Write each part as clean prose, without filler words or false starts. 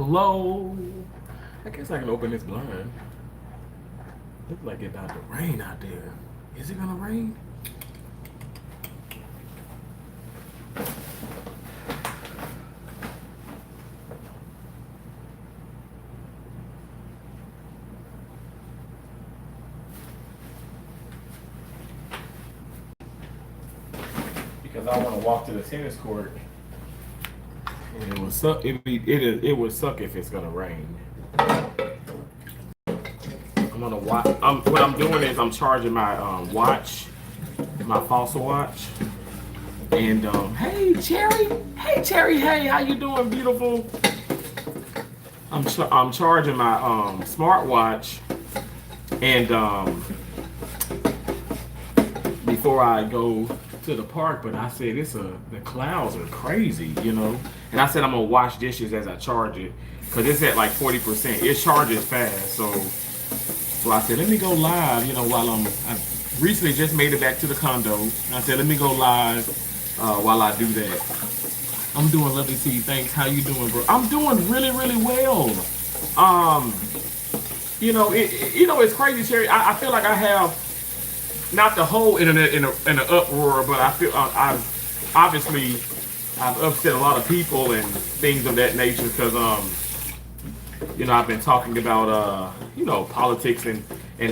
low. I guess I can open this blind. Looks like it's about to rain out there. Is it gonna rain? Because I want to walk to the tennis court, and it would suck. It would suck if it's gonna rain. I'm gonna watch. What I'm doing is I'm charging my watch, my fossil watch. And hey Cherry, hey, how you doing, beautiful? I'm charging my smartwatch, and before I go to the park. But I said the clouds are crazy, you know. And I said I'm gonna wash dishes as I charge it because it's at like 40%. It charges fast, so I said let me go live, you know, while I recently just made it back to the condo. And I said let me go live while I do that. I'm doing lovely T. Thanks. How you doing, bro? I'm doing really, really well. Um, it's crazy, Sherry. I feel like I have not the whole internet in an uproar, but I feel I've upset a lot of people and things of that nature because I've been talking about politics and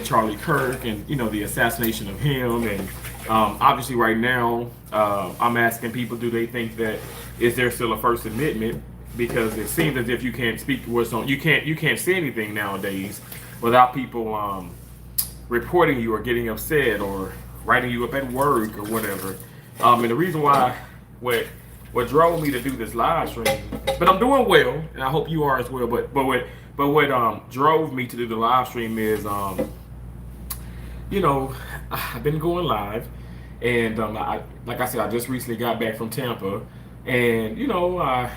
Charlie Kirk and the assassination of him and obviously right now I'm asking people, do they think that is there still a First Amendment, because it seems as if you can't speak what's on, you can't say anything nowadays without people reporting you or getting upset or writing you up at work or whatever. And the reason why what drove me to do this live stream, but I'm doing well and I hope you are as well, but what drove me to do the live stream is I've been going live, and like I said, I just recently got back from Tampa, and I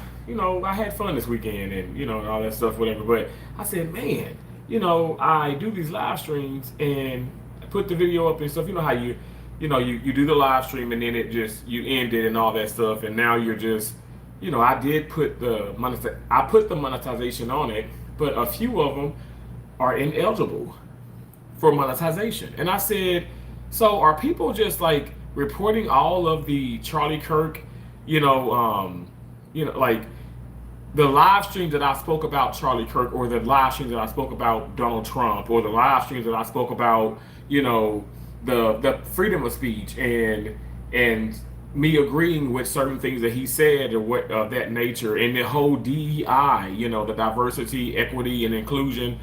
had fun this weekend, and all that stuff, whatever. But I said, man, I do these live streams and put the video up and stuff. You know how you do the live stream and then you end it and all that stuff, and now you're just, I did put the monetization on it, but a few of them are ineligible for monetization. And I said, so are people just like reporting all of the Charlie Kirk, like the live streams that I spoke about Charlie Kirk, or the live streams that I spoke about Donald Trump, or the live streams that I spoke about, the freedom of speech and me agreeing with certain things that he said or what of that nature, and the whole DEI, the diversity, equity, and inclusion,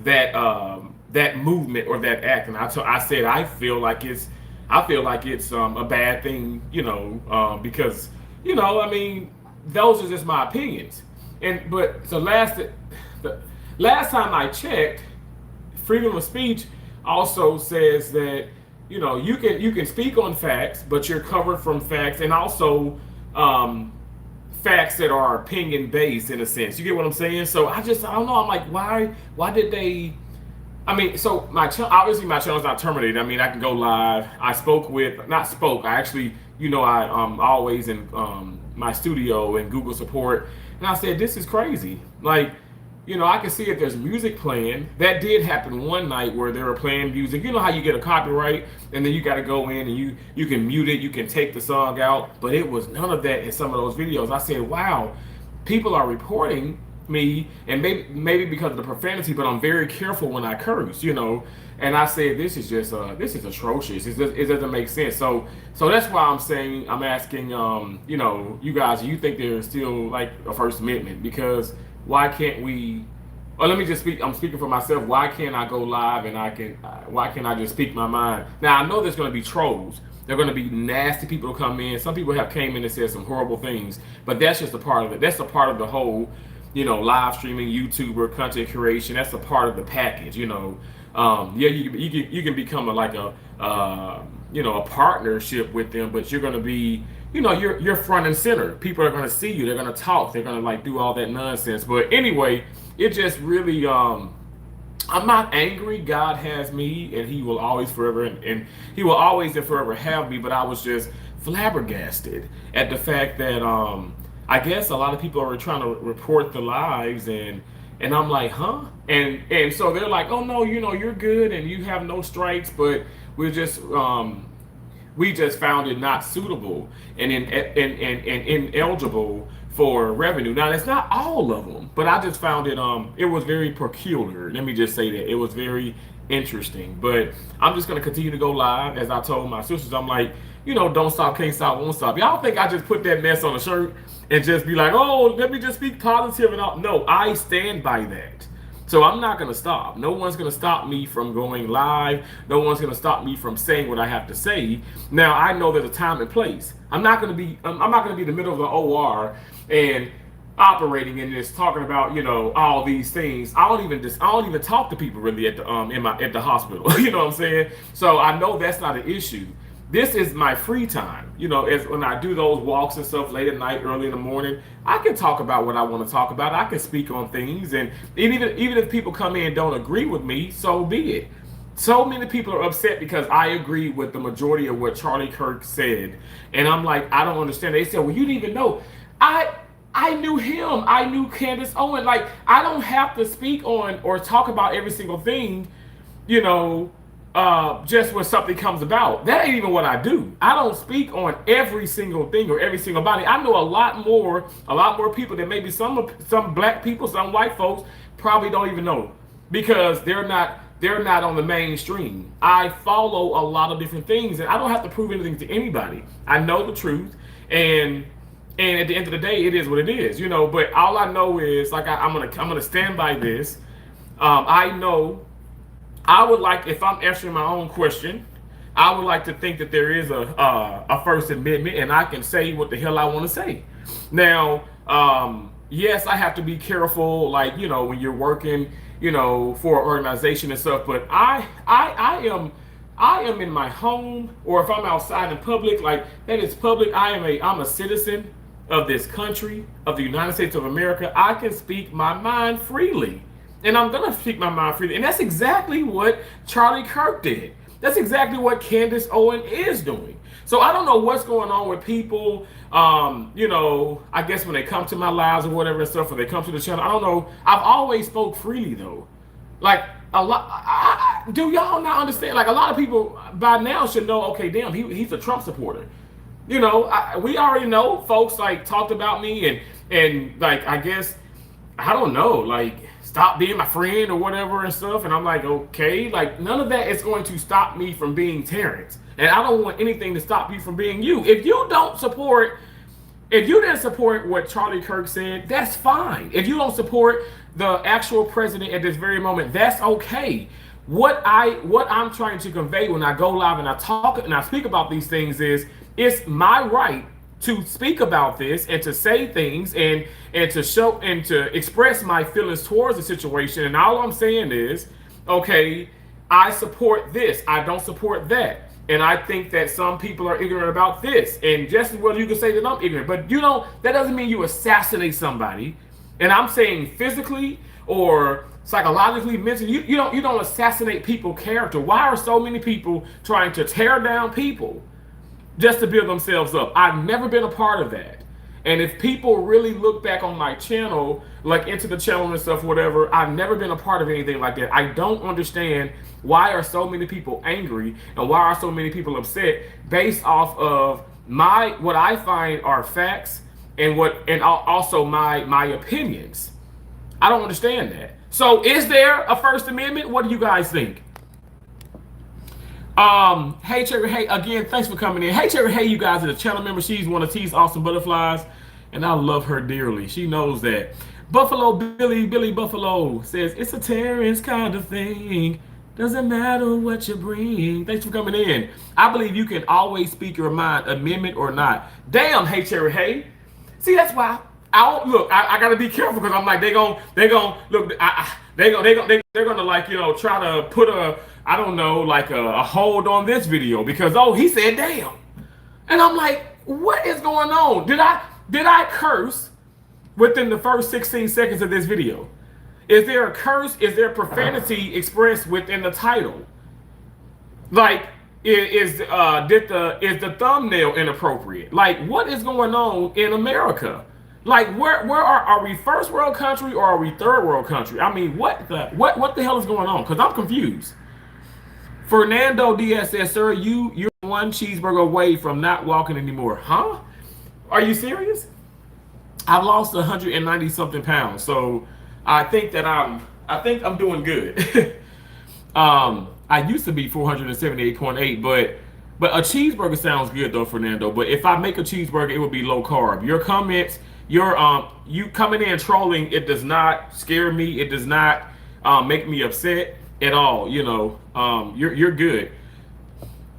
that movement or that act. And I said I feel like it's a bad thing, because I mean, those are just my opinions. But the last time I checked, freedom of speech also says that you can speak on facts, but you're covered from facts, and also facts that are opinion based in a sense. You get what I'm saying? So I don't know. I'm like, why did they? I mean, so obviously my channel's not terminated. I mean, I can go live. I actually, I'm always in my studio and Google support, and I said, this is crazy. Like, I can see if there's music playing. That did happen one night where they were playing music. You know how you get a copyright and then you got to go in and you can mute it, you can take the song out, but it was none of that in some of those videos. I said, wow, people are reporting me, and maybe because of the profanity, but I'm very careful when I curse, And I said, this is atrocious. It doesn't make sense. So that's why I'm asking, you guys, you think there's still like a First Amendment? Because why can't we? Or let me just speak. I'm speaking for myself. Why can't I go live and why can't I just speak my mind? Now I know there's going to be trolls. There are going to be nasty people who come in. Some people have came in and said some horrible things, but that's just a part of it. That's a part of the whole, live streaming, YouTuber, content creation. That's a part of the package. You can become a partnership with them, but you're going to be, you're front and center. People are going to see you. They're going to talk. They're going to do all that nonsense. But anyway, it just really, I'm not angry. God has me, and He will always forever, and He will always and forever have me. But I was just flabbergasted at the fact that I guess a lot of people are trying to report the lives, and I'm like, huh? And so they're like, oh no, you're good and you have no strikes, but we're just we just found it not suitable and ineligible for revenue. Now it's not all of them, but I just found it was very peculiar. Let me just say that it was very interesting. But I'm just gonna continue to go live as I told my sisters. I'm like, don't stop, can't stop, won't stop. Y'all think I just put that mess on a shirt and just be like, oh, let me just speak positive and all? No, I stand by that. So I'm not going to stop. No one's going to stop me from going live. No one's going to stop me from saying what I have to say. Now I know there's a time and place. I'm not going to be in the middle of the OR and operating in this, talking about all these things. I don't even talk to people really at the hospital. You know what I'm saying? So I know that's not an issue. This is my free time. As when I do those walks and stuff late at night, early in the morning, I can talk about what I want to talk about. I can speak on things, and even if people come in and don't agree with me, so be it. So many people are upset because I agree with the majority of what Charlie Kirk said, and I'm like, I don't understand. They said, well, you didn't even know. I knew him. I knew Candace Owen. Like, I don't have to speak on or talk about every single thing, just when something comes about. That ain't even what I do. I don't speak on every single thing or every single body. I know a lot more people that maybe some black people, some white folks probably don't even know, because they're not on the mainstream. I follow a lot of different things, and I don't have to prove anything to anybody. I know the truth, and at the end of the day, it is what it is, But all I know is, like, I'm gonna stand by this. I know. I would like, if I'm answering my own question, I would like to think that there is a First Amendment, and I can say what the hell I want to say. Now, yes, I have to be careful, like, when you're working, for an organization and stuff. But I am in my home, or if I'm outside in public, like that is public. I'm a citizen of this country, of the United States of America. I can speak my mind freely. And I'm going to speak my mind freely. And that's exactly what Charlie Kirk did. That's exactly what Candace Owen is doing. So I don't know what's going on with people, I guess when they come to my lives or whatever and stuff, or they come to the channel. I don't know. I've always spoke freely, though. Like, a lot. Do y'all not understand? Like, a lot of people by now should know, okay, damn, he's a Trump supporter. We already know folks, like, talked about me and like, I guess, I don't know, like, stop being my friend or whatever and stuff. And I'm like, okay, like, none of that is going to stop me from being Terrence. And I don't want anything to stop you from being you. If you didn't support what Charlie Kirk said, that's fine. If you don't support the actual president at this very moment, that's okay. What I'm trying to convey when I go live and I talk and I speak about these things is, it's my right to speak about this and to say things and to show and to express my feelings towards the situation. And all I'm saying is, okay, I support this, I don't support that. And I think that some people are ignorant about this. And just as well you can say that I'm ignorant, but that doesn't mean you assassinate somebody. And I'm saying physically or psychologically, mentally, you don't assassinate people's character. Why are so many people trying to tear down people just to build themselves up? I've never been a part of that. And if people really look back on my channel, like into the channel and stuff, whatever, I've never been a part of anything like that. I don't understand why are so many people angry and why are so many people upset based off of what I find are facts and also my opinions. I don't understand that. So is there a First Amendment? What do you guys think? Hey Cherry, hey again, thanks for coming in. Hey Cherry, hey, you guys are the channel member. She's one of T's awesome butterflies, and I love her dearly. She knows that. Buffalo Billy Buffalo says it's a Terrence kind of thing. Doesn't matter what you bring. Thanks for coming in. I believe you can always speak your mind, amendment or not. Damn, hey Cherry, hey. See, that's why I gotta be careful, because I'm like they're gonna look. They're gonna like try to put a hold on this video because he said damn, and I'm like, what is going on? Did I curse within the first 16 seconds of this video? Is there a curse? Is there profanity expressed within the title? Like, is the thumbnail inappropriate? Like, what is going on in America? Like, where are we first world country or are we third world country? I mean, what the hell is going on? Because I'm confused. Fernando Diaz says, "Sir, you're one cheeseburger away from not walking anymore." Huh? Are you serious? I've lost 190 something pounds, so I think I'm doing good. I used to be 478.8, but a cheeseburger sounds good though, Fernando. But if I make a cheeseburger, it would be low carb. Your comments, you coming in trolling, it does not scare me. It does not make me upset at all. You're good.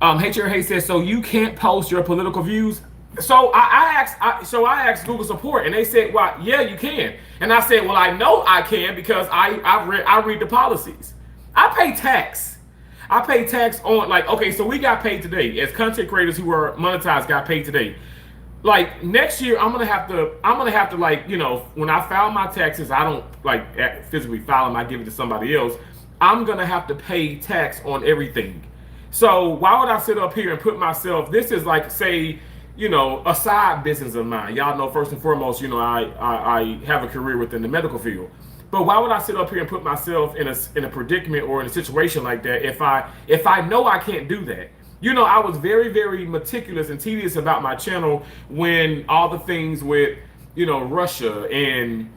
HR Hay says, so you can't post your political views. So I asked Google support, and they said, "Well, yeah, you can." And I said, "Well, I know I can because I read the policies. I pay tax. I pay tax on, like, okay, so we got paid today as content creators who are monetized got paid today. Like, next year I'm gonna have to, like, when I file my taxes, I don't like physically file them. I give it to somebody else. I'm gonna have to pay tax on everything. So why would I sit up here and put myself? This is like, say, a side business of mine. Y'all know, first and foremost, I have a career within the medical field. But why would I sit up here and put myself in a predicament or in a situation like that if I know I can't do that? I was very, very meticulous and tedious about my channel when all the things with, Russia and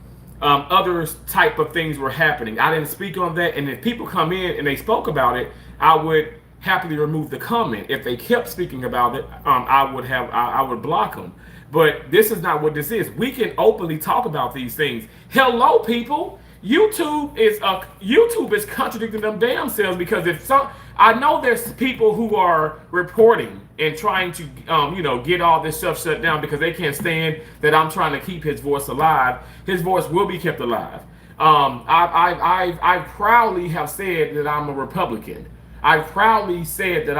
other type of things were happening. I didn't speak on that, and if people come in and they spoke about it, I would happily remove the comment. If they kept speaking about it, I would block them. But this is not what this is. We can openly talk about these things. Hello, people. YouTube is contradicting them damn selves, because I know there's people who are reporting and trying to get all this stuff shut down because they can't stand that I'm trying to keep his voice alive. His voice will be kept alive. I proudly have said that I'm a Republican. I proudly said that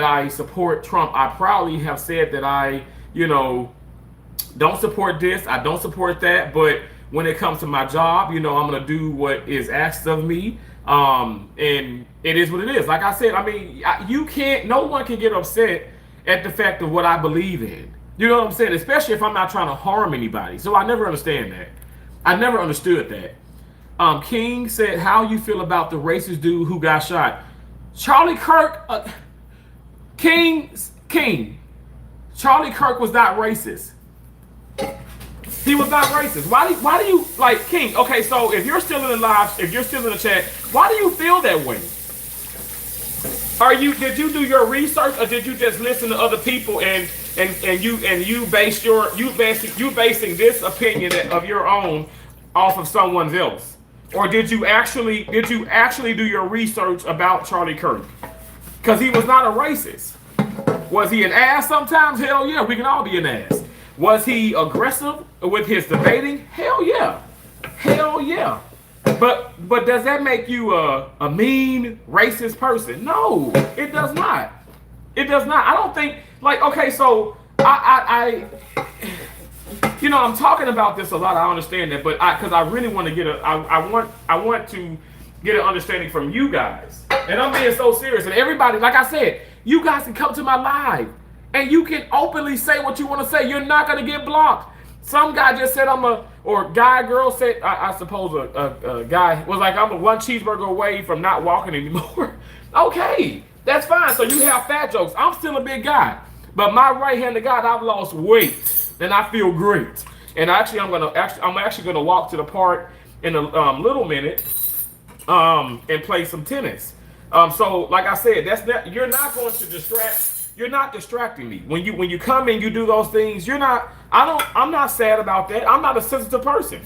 I support Trump. I proudly have said that I don't support this. I don't support that. But when it comes to my job, I'm going to do what is asked of me. And it is what it is. Like I said, I mean, no one can get upset at the fact of what I believe in. You know what I'm saying? Especially if I'm not trying to harm anybody. So I never understand that. I never understood that. King said, how you feel about the racist dude who got shot? Charlie Kirk, King, Charlie Kirk was not racist. He was not racist. Why do you like King? Okay, so if you're still in the live, if you're still in the chat, why do you feel that way? Did you do your research, or did you just listen to other people and you basing this opinion of your own off of someone else? Or did you actually do your research about Charlie Kirk? Because he was not a racist. Was he an ass sometimes? Hell yeah, we can all be an ass. Was he aggressive with his debating? Hell yeah. Hell yeah. But does that make you a mean, racist person? No, it does not. It does not. I don't think, like, okay, so I'm talking about this a lot. I understand that, but because I really want to get I want to get an understanding from you guys. And I'm being so serious. And everybody, like I said, you guys can come to my live and you can openly say what you want to say. You're not going to get blocked. Some guy just said girl said, I suppose a guy was like, I'm one cheeseburger away from not walking anymore. Okay, that's fine. So you have fat jokes. I'm still a big guy, but my right-handed guy, I've lost weight. And I feel great. And actually, I'm actually gonna walk to the park in a little minute, and play some tennis. So like I said, you're not going to distract. You're not distracting me when you come and you do those things. I'm not sad about that. I'm not a sensitive person.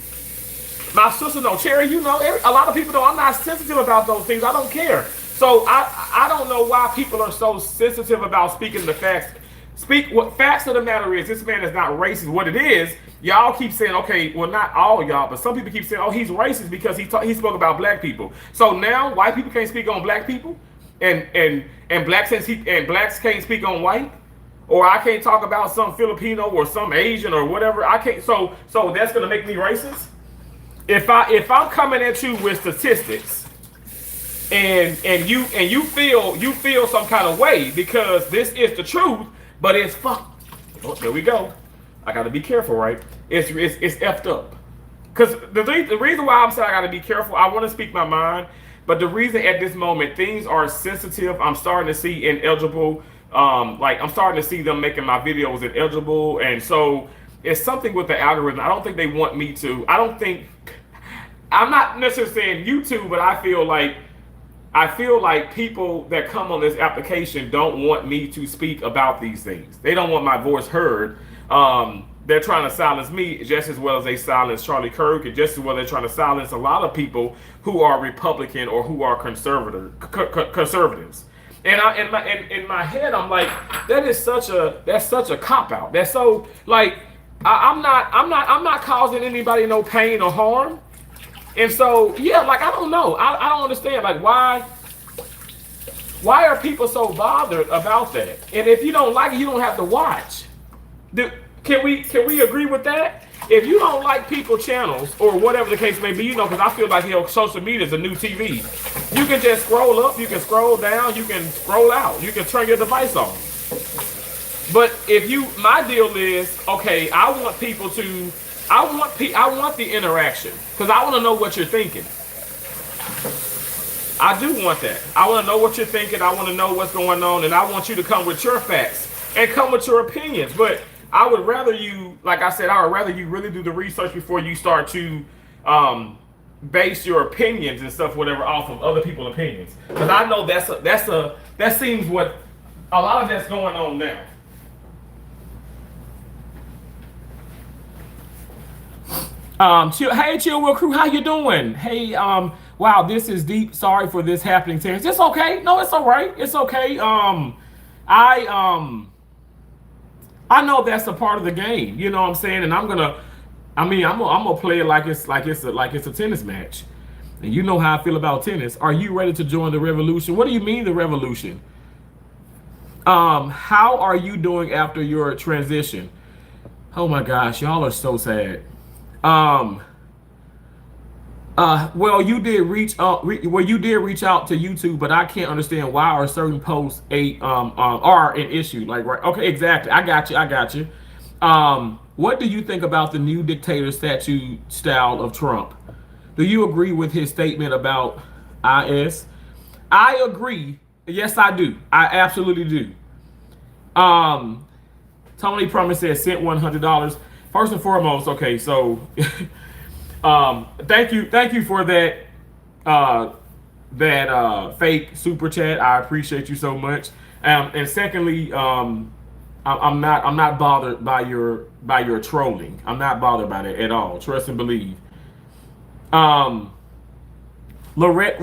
My sister, no, Cherry, a lot of people know I'm not sensitive about those things. I don't care. So I don't know why people are so sensitive about speaking the facts. What facts of the matter is, this man is not racist. What it is, y'all keep saying, okay, well, not all y'all, but some people keep saying, oh, he's racist because he spoke about black people. So now white people can't speak on black people, and blacks can't speak on white, or I can't talk about some Filipino or some Asian or whatever. I can't. So that's gonna make me racist. If I'm coming at you with statistics, and you feel some kind of way because this is the truth. But it's fuck. Oh, there we go. I got to be careful, right? it's effed up. Because the reason why I'm saying I got to be careful, I want to speak my mind, but the reason at this moment things are sensitive, I'm starting to see ineligible. Like I'm starting to see them making my videos ineligible, and so it's something with the algorithm. I don't think they want me to. I don't think. I'm not necessarily saying YouTube, but I feel like people that come on this application don't want me to speak about these things. They don't want my voice heard. They're trying to silence me just as well as they silence Charlie Kirk, and just as well they're trying to silence a lot of people who are Republican or who are conservatives. And in my head, I'm like, that's such a cop out. That's so like I'm not causing anybody no pain or harm. And so, yeah, like I don't know. I don't understand. Like why are people so bothered about that? And if you don't like it, you don't have to watch. Can we agree with that? If you don't like people channels or whatever the case may be, because I feel like social media is a new TV. You can just scroll up, you can scroll down, you can scroll out, you can turn your device on. But my deal is, okay, I want the interaction, because I want to know what you're thinking. I do want that. I want to know what you're thinking. I want to know what's going on, and I want you to come with your facts and come with your opinions. But I would rather you, like I said, I would rather you really do the research before you start to base your opinions and stuff, whatever, off of other people's opinions. Because I know that seems what a lot of that's going on now. Hey, Chill Will Crew, how you doing? Hey, wow, this is deep. Sorry for this happening, Terrence. It's okay. No, it's all right. It's okay. I know that's a part of the game. You know what I'm saying? And I'm gonna play it like it's a tennis match. And you know how I feel about tennis. Are you ready to join the revolution? What do you mean the revolution? How are you doing after your transition? Oh my gosh, y'all are so sad. Well, you did reach out to YouTube, but I can't understand why are certain posts are an issue. Like, right? Okay, exactly. I got you. What do you think about the new dictator statue style of Trump? Do you agree with his statement about IS? I agree. Yes, I do. I absolutely do. Tony Promise says sent $100. First and foremost, okay, so thank you for that fake super chat. I appreciate you so much. And secondly, I'm not bothered by your trolling. I'm not bothered by it at all. Trust and believe. Lorette,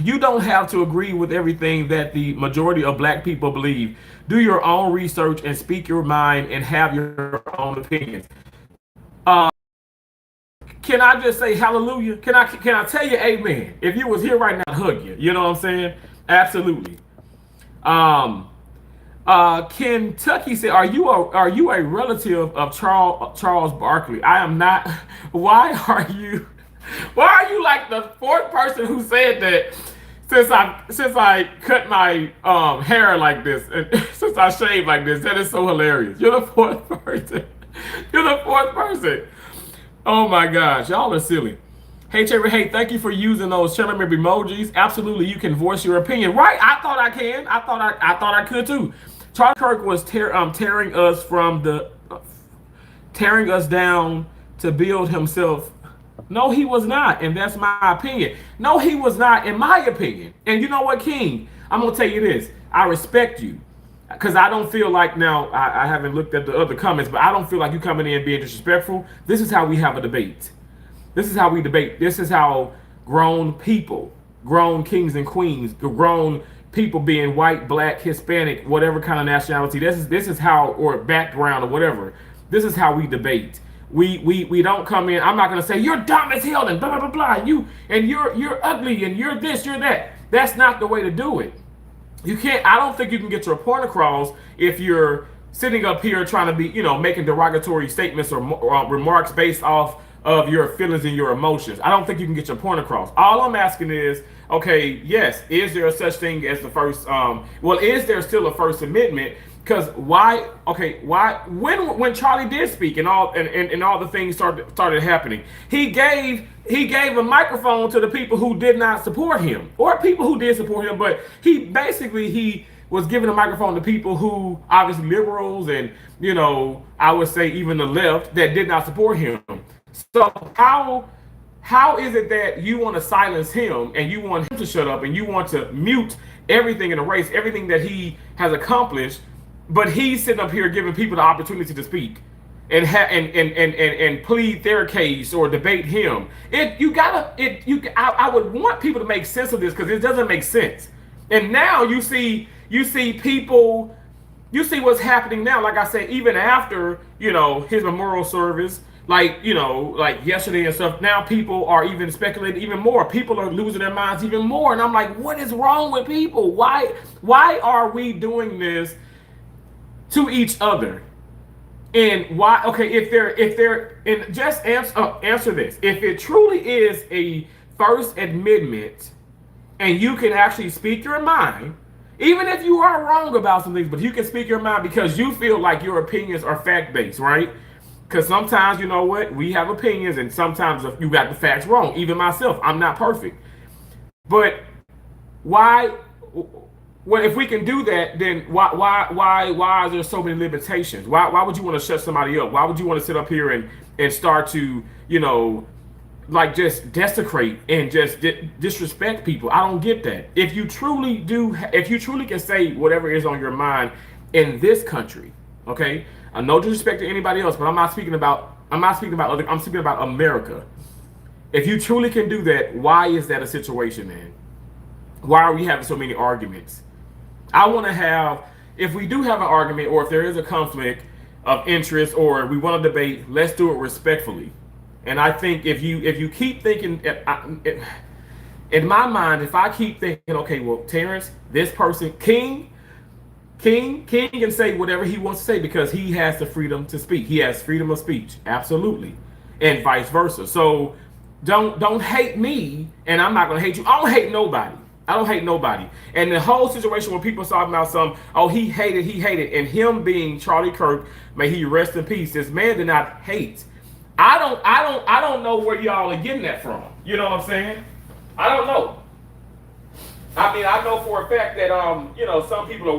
you don't have to agree with everything that the majority of black people believe. Do your own research and speak your mind and have your own opinions. Can I just say hallelujah? Can I tell you amen? If you was here right now, I'd hug you. You know what I'm saying? Absolutely. Kentucky said, are you a relative of Charles Barkley? I am not. Why are you like the fourth person who said that since I cut my hair like this and since I shaved like this? That is so hilarious. You're the fourth person. Oh my gosh, y'all are silly. Hey Cherry, hey, thank you for using those channel member emojis. Absolutely, you can voice your opinion. Right? I thought I can. I thought I could too. Charlie Kirk was tearing us down to build himself. No, he was not, and that's my opinion. No, he was not, in my opinion. And you know what, King? I'm gonna tell you this. I respect you. Because I don't feel like, now, I haven't looked at the other comments, but I don't feel like you coming in being disrespectful. This is how we have a debate. This is how we debate. This is how grown people, grown kings and queens, grown people being white, black, Hispanic, whatever kind of nationality, this is how, or background or whatever, this is how we debate. We don't come in, I'm not going to say, you're dumb as hell and blah, blah, blah, and you're ugly and you're this, you're that. That's not the way to do it. You can't, I don't think you can get your point across if you're sitting up here trying to be, making derogatory statements or remarks based off of your feelings and your emotions. I don't think you can get your point across. All I'm asking is, okay, yes, is there a such thing as the first, is there still a First Amendment? Because why? Okay, why? When Charlie did speak and all the things started happening, he gave a microphone to the people who did not support him, or people who did support him, but he was giving a microphone to people who obviously liberals and I would say even the left that did not support him. So how is it that you want to silence him and you want him to shut up and you want to mute everything in the race, everything that he has accomplished, but he's sitting up here giving people the opportunity to speak and plead their case or debate him? I would want people to make sense of this because it doesn't make sense. And now you see people, you see what's happening now. Like I say, even after his memorial service, like yesterday and stuff, now people are even speculating even more. People are losing their minds even more, and I'm like, what is wrong with people? Why are we doing this to each other? And why? Okay, if they're and just answer this. If it truly is a First Amendment, and you can actually speak your mind, even if you are wrong about some things, but you can speak your mind because you feel like your opinions are fact-based, right? Because sometimes, you know what, we have opinions, and sometimes you got the facts wrong. Even myself, I'm not perfect. But why? Well, if we can do that, then why is there so many limitations? Why would you want to shut somebody up? Why would you want to sit up here and start to like just desecrate and just disrespect people? I don't get that. If you truly can say whatever is on your mind in this country, okay? No disrespect to anybody else, but I'm speaking about America. If you truly can do that, why is that a situation, man? Why are we having so many arguments? I want to have, if we do have an argument, or if there is a conflict of interest, or we want to debate, let's do it respectfully. And I think if you keep thinking, in my mind, if I keep thinking, okay, well, Terrence, this person, King can say whatever he wants to say because he has the freedom to speak. He has freedom of speech, absolutely, and vice versa. So don't hate me, and I'm not gonna hate you. I don't hate nobody. And the whole situation when people talking about he hated, and him being Charlie Kirk, may he rest in peace. This man did not hate. I don't know where y'all are getting that from. You know what I'm saying? I don't know. I mean, I know for a fact that some people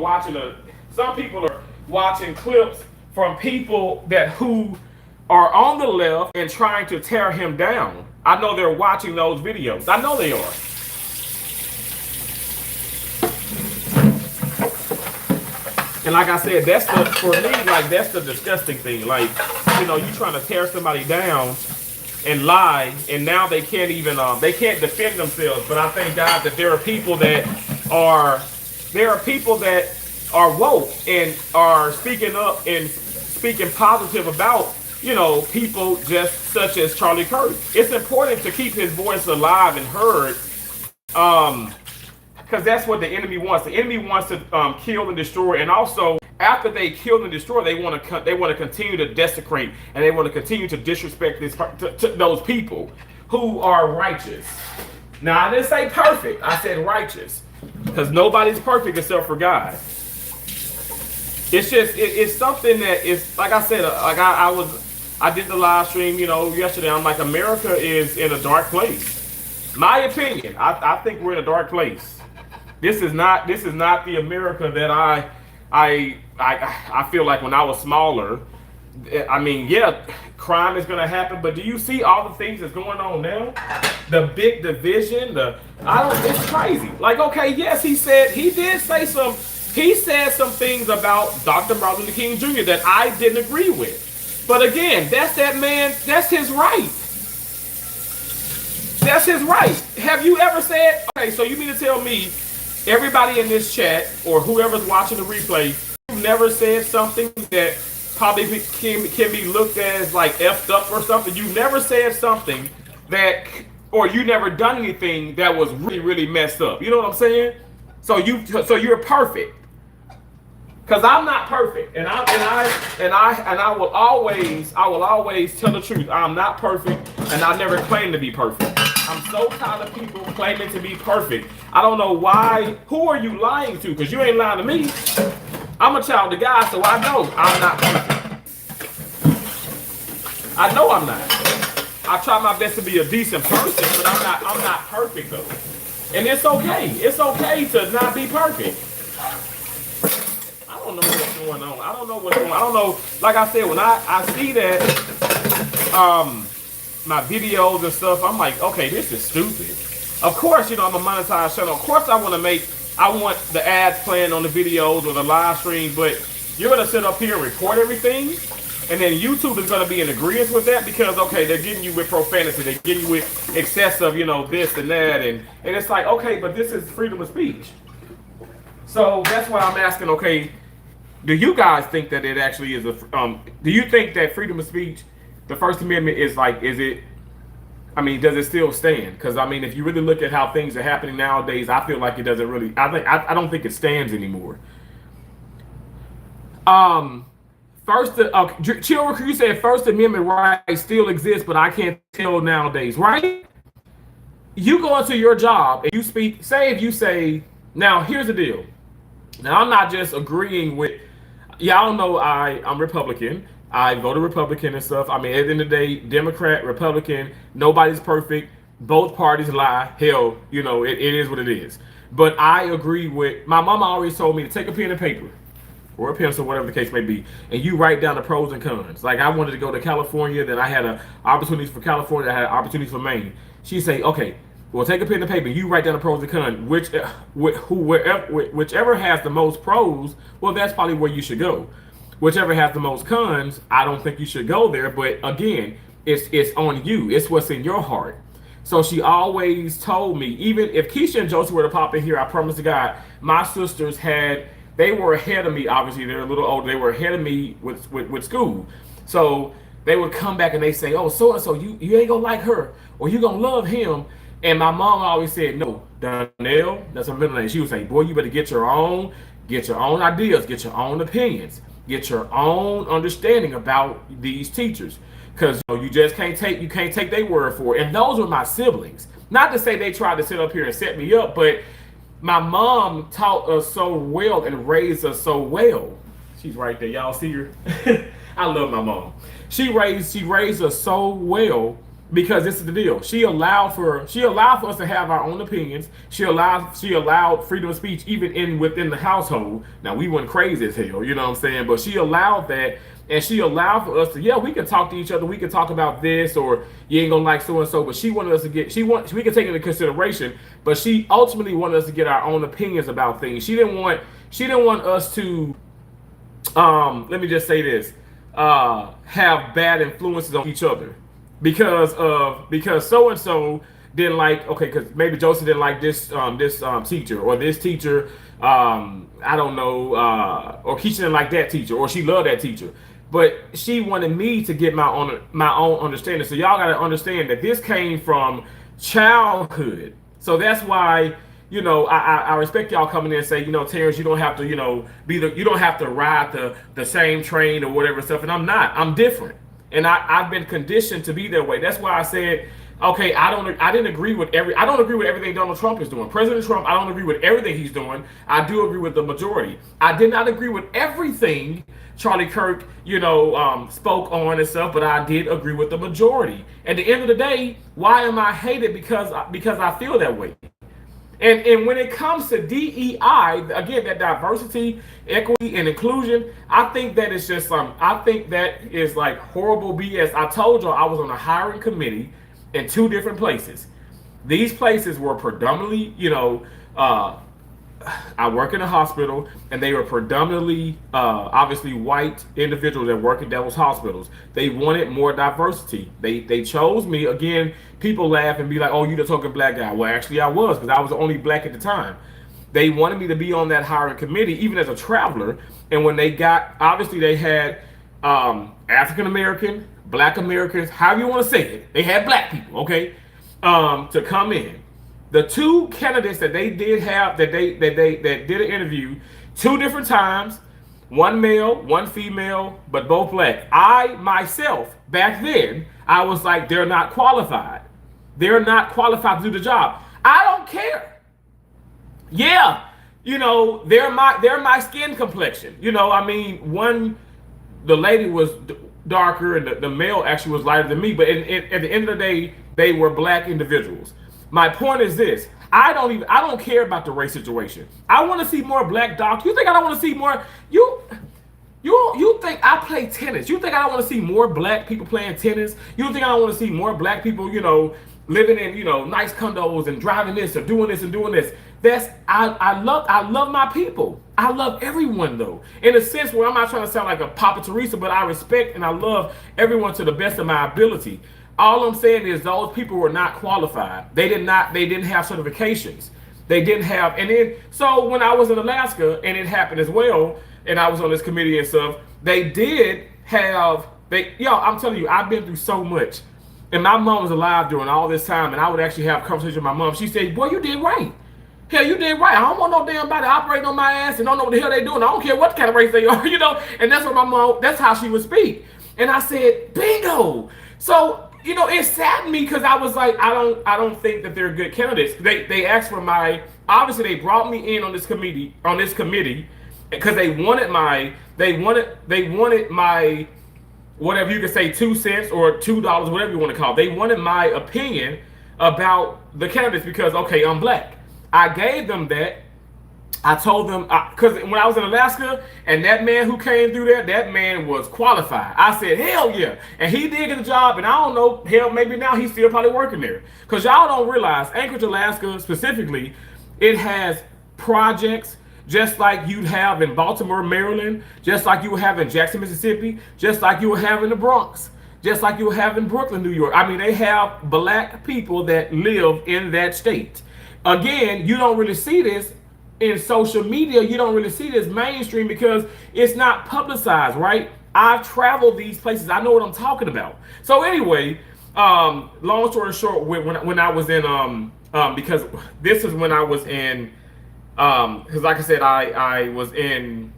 are watching clips from people who are on the left and trying to tear him down. I know they're watching those videos. I know they are. And like I said, that's the disgusting thing. Like, you trying to tear somebody down and lie, and now they can't even defend themselves. But I thank God that there are people that are woke and are speaking up and speaking positive about people just such as Charlie Kirk. It's important to keep his voice alive and heard, because that's what the enemy wants. The enemy wants to kill and destroy, and also after they kill and destroy, they want to continue to desecrate, and they want to continue to disrespect those people who are righteous. Now, I didn't say perfect. I said righteous, because nobody's perfect except for God. It's just it's something that is, like I said, like I did the live stream yesterday. I'm like, America is in a dark place. My opinion. I think we're in a dark place. This is not the America that I feel like when I was smaller. I mean, yeah, crime is going to happen, but do you see all the things that's going on now? The big division, it's crazy. Like, okay, yes, he said some things about Dr. Martin Luther King Jr. that I didn't agree with. But again, that's his right. That's his right. Have you ever said, okay, so you mean to tell me everybody in this chat or whoever's watching the replay, you've never said something that probably can be looked at as like effed up or something? You never said something or you never done anything that was really, really messed up. You know what I'm saying? So you're perfect. Because I'm not perfect, and I will always tell the truth. I'm not perfect, and I never claim to be perfect. I'm so tired of people claiming to be perfect. I don't know why. Who are you lying to? Because you ain't lying to me. I'm a child of God, so I know I'm not perfect. I know I'm not. I try my best to be a decent person, but I'm not perfect though. And it's okay. It's okay to not be perfect. I don't know what's going on. I don't know what's going on. I don't know. Like I said, when I see that my videos and stuff, I'm like, okay, this is stupid. Of course, I'm a monetized channel. Of course I want the ads playing on the videos or the live streams, but you're gonna sit up here and record everything, and then YouTube is gonna be in agreement with that because okay, they're getting you with profanity, they're getting you with excessive, this and that, and it's like, okay, but this is freedom of speech. So that's why I'm asking, okay, do you guys think that it actually is do you think that freedom of speech, the First Amendment is it, does it still stand? Because if you really look at how things are happening nowadays, I feel like it doesn't really. I don't think it stands anymore. Chill, you said First Amendment rights still exist, but I can't tell nowadays, right? You go into your job and you speak. Say if you say, now here's the deal. Now I'm not just agreeing with. Y'all know I'm Republican. I voted Republican and stuff. At the end of the day, Democrat, Republican, nobody's perfect. Both parties lie. Hell, it is what it is. But I agree with, my mama always told me to take a pen and paper or a pencil, whatever the case may be, and you write down the pros and cons. Like I wanted to go to California, then I had opportunities for California, I had opportunities for Maine. She'd say, okay, well, take a pen and paper, you write down the pros and cons. Whichever has the most pros, well, that's probably where you should go. Whichever has the most cons, I don't think you should go there. But again, it's on you. It's what's in your heart. So she always told me, even if Keisha and Joseph were to pop in here, I promise to God, my sisters they were ahead of me. Obviously, they're a little older. They were ahead of me with school. So they would come back and they say, oh, so-and-so, you ain't gonna like her or you gonna love him. And my mom always said, no, Donnell, that's her middle name. She would say, boy, you better get your own ideas, get your own opinions. Get your own understanding about these teachers, because you just can't take their word for it. And those were my siblings. Not to say they tried to sit up here and set me up, but my mom taught us so well and raised us so well. She's right there, y'all see her. I love my mom. She raised us so well. Because this is the deal. She allowed for us to have our own opinions. She allowed freedom of speech even within the household. Now we went crazy as hell, you know what I'm saying? But she allowed that, and she allowed for us to, we can talk to each other, we can talk about this, or you ain't gonna like so and so. But she wanted us to we can take it into consideration, but she ultimately wanted us to get our own opinions about things. She didn't want us to let me just say this, have bad influences on each other. Because so and so didn't like, okay, because maybe Joseph didn't like this teacher, or this teacher, I don't know, or Keisha didn't like that teacher, or she loved that teacher, but she wanted me to get my own understanding. So y'all got to understand that this came from childhood. So that's why I respect y'all coming in and say, Terrence, you don't have to you don't have to ride the same train or whatever stuff. And I'm different. And I've been conditioned to be that way. That's why I said, okay, I don't agree with everything Donald Trump is doing. President Trump, I don't agree with everything he's doing. I do agree with the majority. I did not agree with everything Charlie Kirk, spoke on and stuff, but I did agree with the majority. At the end of the day, why am I hated? Because I feel that way. And when it comes to DEI, again, that diversity, equity, and inclusion, I think that is just I think that is like horrible BS. I told y'all I was on a hiring committee in 2 different places. These places were predominantly, I work in a hospital, and they were predominantly, obviously, white individuals that work at those hospitals. They wanted more diversity. They chose me. Again, people laugh and be like, "Oh, you the token black guy." Well, actually, I was, because I was the only black at the time. They wanted me to be on that hiring committee, even as a traveler. And when they obviously, they had African American, Black Americans, however you want to say it. They had black people, okay, to come in. The 2 candidates that they did have, that did an interview 2 different times, 1 male, 1 female, but both black. I myself, back then, I was like, they're not qualified. They're not qualified to do the job. I don't care. Yeah, they're my skin complexion. I mean, the lady was darker, and the male actually was lighter than me. But at the end of the day, they were black individuals. My point is this: I don't care about the race situation. I want to see more black doctors. You think I don't want to see more? You think I play tennis? You think I don't want to see more black people playing tennis? You think I don't want to see more black people, living in nice condos and driving this or doing this and doing this? I love my people. I love everyone though. In a sense where I'm not trying to sound like a Papa Teresa, but I respect and I love everyone to the best of my ability. All I'm saying is those people were not qualified. They didn't have certifications. They didn't have, and then so when I was in Alaska and it happened as well, and I was on this committee and stuff, they did have I'm telling you, I've been through so much. And my mom was alive during all this time, and I would actually have conversations with my mom. She said, "Boy, you did right. Hell, you did right. I don't want no damn body operating on my ass and don't know what the hell they doing. I don't care what kind of race they are, And that's what my mom, that's how she would speak. And I said, bingo. So, it saddened me because I was like, I don't think that they're good candidates. They asked for obviously they brought me in on this committee because they wanted my whatever you could say, 2 cents or $2, whatever you want to call it. They wanted my opinion about the candidates because, okay, I'm black. I gave them that. I told them, because when I was in Alaska and that man who came through there, that man was qualified. I said, hell yeah. And he did get a job, and I don't know, hell, maybe now he's still probably working there. Because y'all don't realize, Anchorage, Alaska specifically, it has projects just like you'd have in Baltimore, Maryland, just like you would have in Jackson, Mississippi, just like you would have in the Bronx, just like you would have in Brooklyn, New York. I mean, they have black people that live in that state. Again, you don't really see this in social media. You don't really see this mainstream because it's not publicized, right? I've traveled these places. I know what I'm talking about. So anyway, long story short, when I was in, because this is when I was in, because like I said, I was in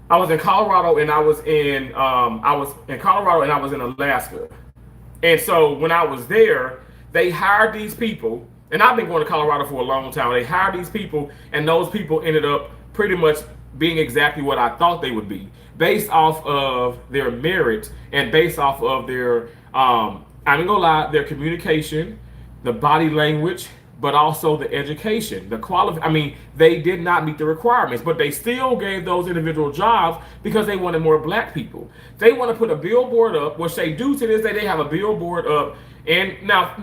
Colorado, and I was in Colorado, and I was in Alaska. And so when I was there, they hired these people, and I've been going to Colorado for a long time. They hired these people, and those people ended up pretty much being exactly what I thought they would be, based off of their merit and based off of their I ain't gonna lie, their communication, the body language, but also the education, I mean, they did not meet the requirements, but they still gave those individual jobs because they wanted more black people. They want to put a billboard up, which they do to this day. They have a billboard up, and now,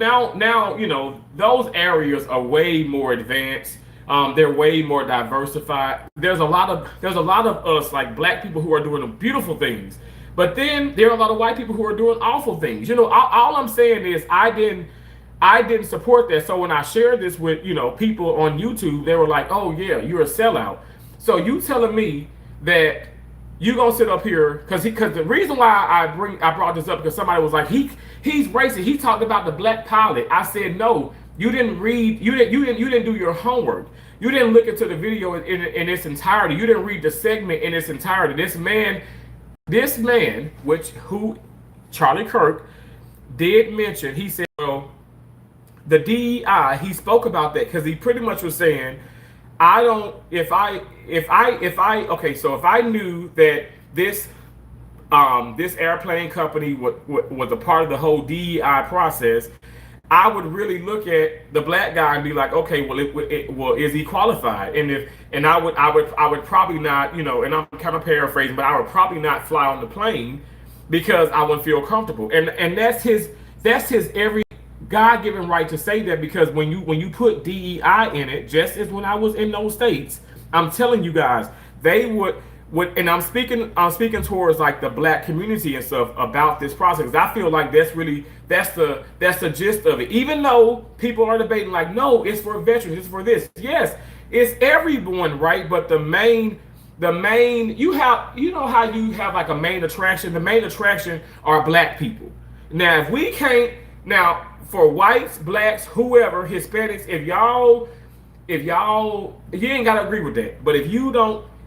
those areas are way more advanced. They're way more diversified. There's a lot of us, like black people, who are doing beautiful things, but then there are a lot of white people who are doing awful things. All I'm saying is I didn't support that. So when I shared this with people on YouTube, they were like, "Oh yeah, you're a sellout." So you telling me that you gonna sit up here because the reason why I brought this up because somebody was like, he's racist. He talked about the black pilot. I said, no, you didn't read. You didn't do your homework. You didn't look into the video in its entirety. You didn't read the segment in its entirety. This man, who Charlie Kirk did mention. He said, well, the DEI, he spoke about that because he pretty much was saying, if I knew that this airplane company was a part of the whole DEI process, I would really look at the black guy and be like, okay, well, is he qualified? And I would probably not, and I'm kind of paraphrasing, but I would probably not fly on the plane because I wouldn't feel comfortable. And that's his every God-given right to say that, because when you put DEI in it, just as when I was in those states, I'm telling you guys, they would, and I'm speaking towards like the black community and stuff about this process. I feel like that's the gist of it. Even though people are debating like, no, it's for veterans, it's for this. Yes, it's everyone, right? But the main you have, how you have like a main attraction. The main attraction are black people. Now, if we can't now. For whites, blacks, whoever, Hispanics, if y'all, you ain't gotta agree with that. But if you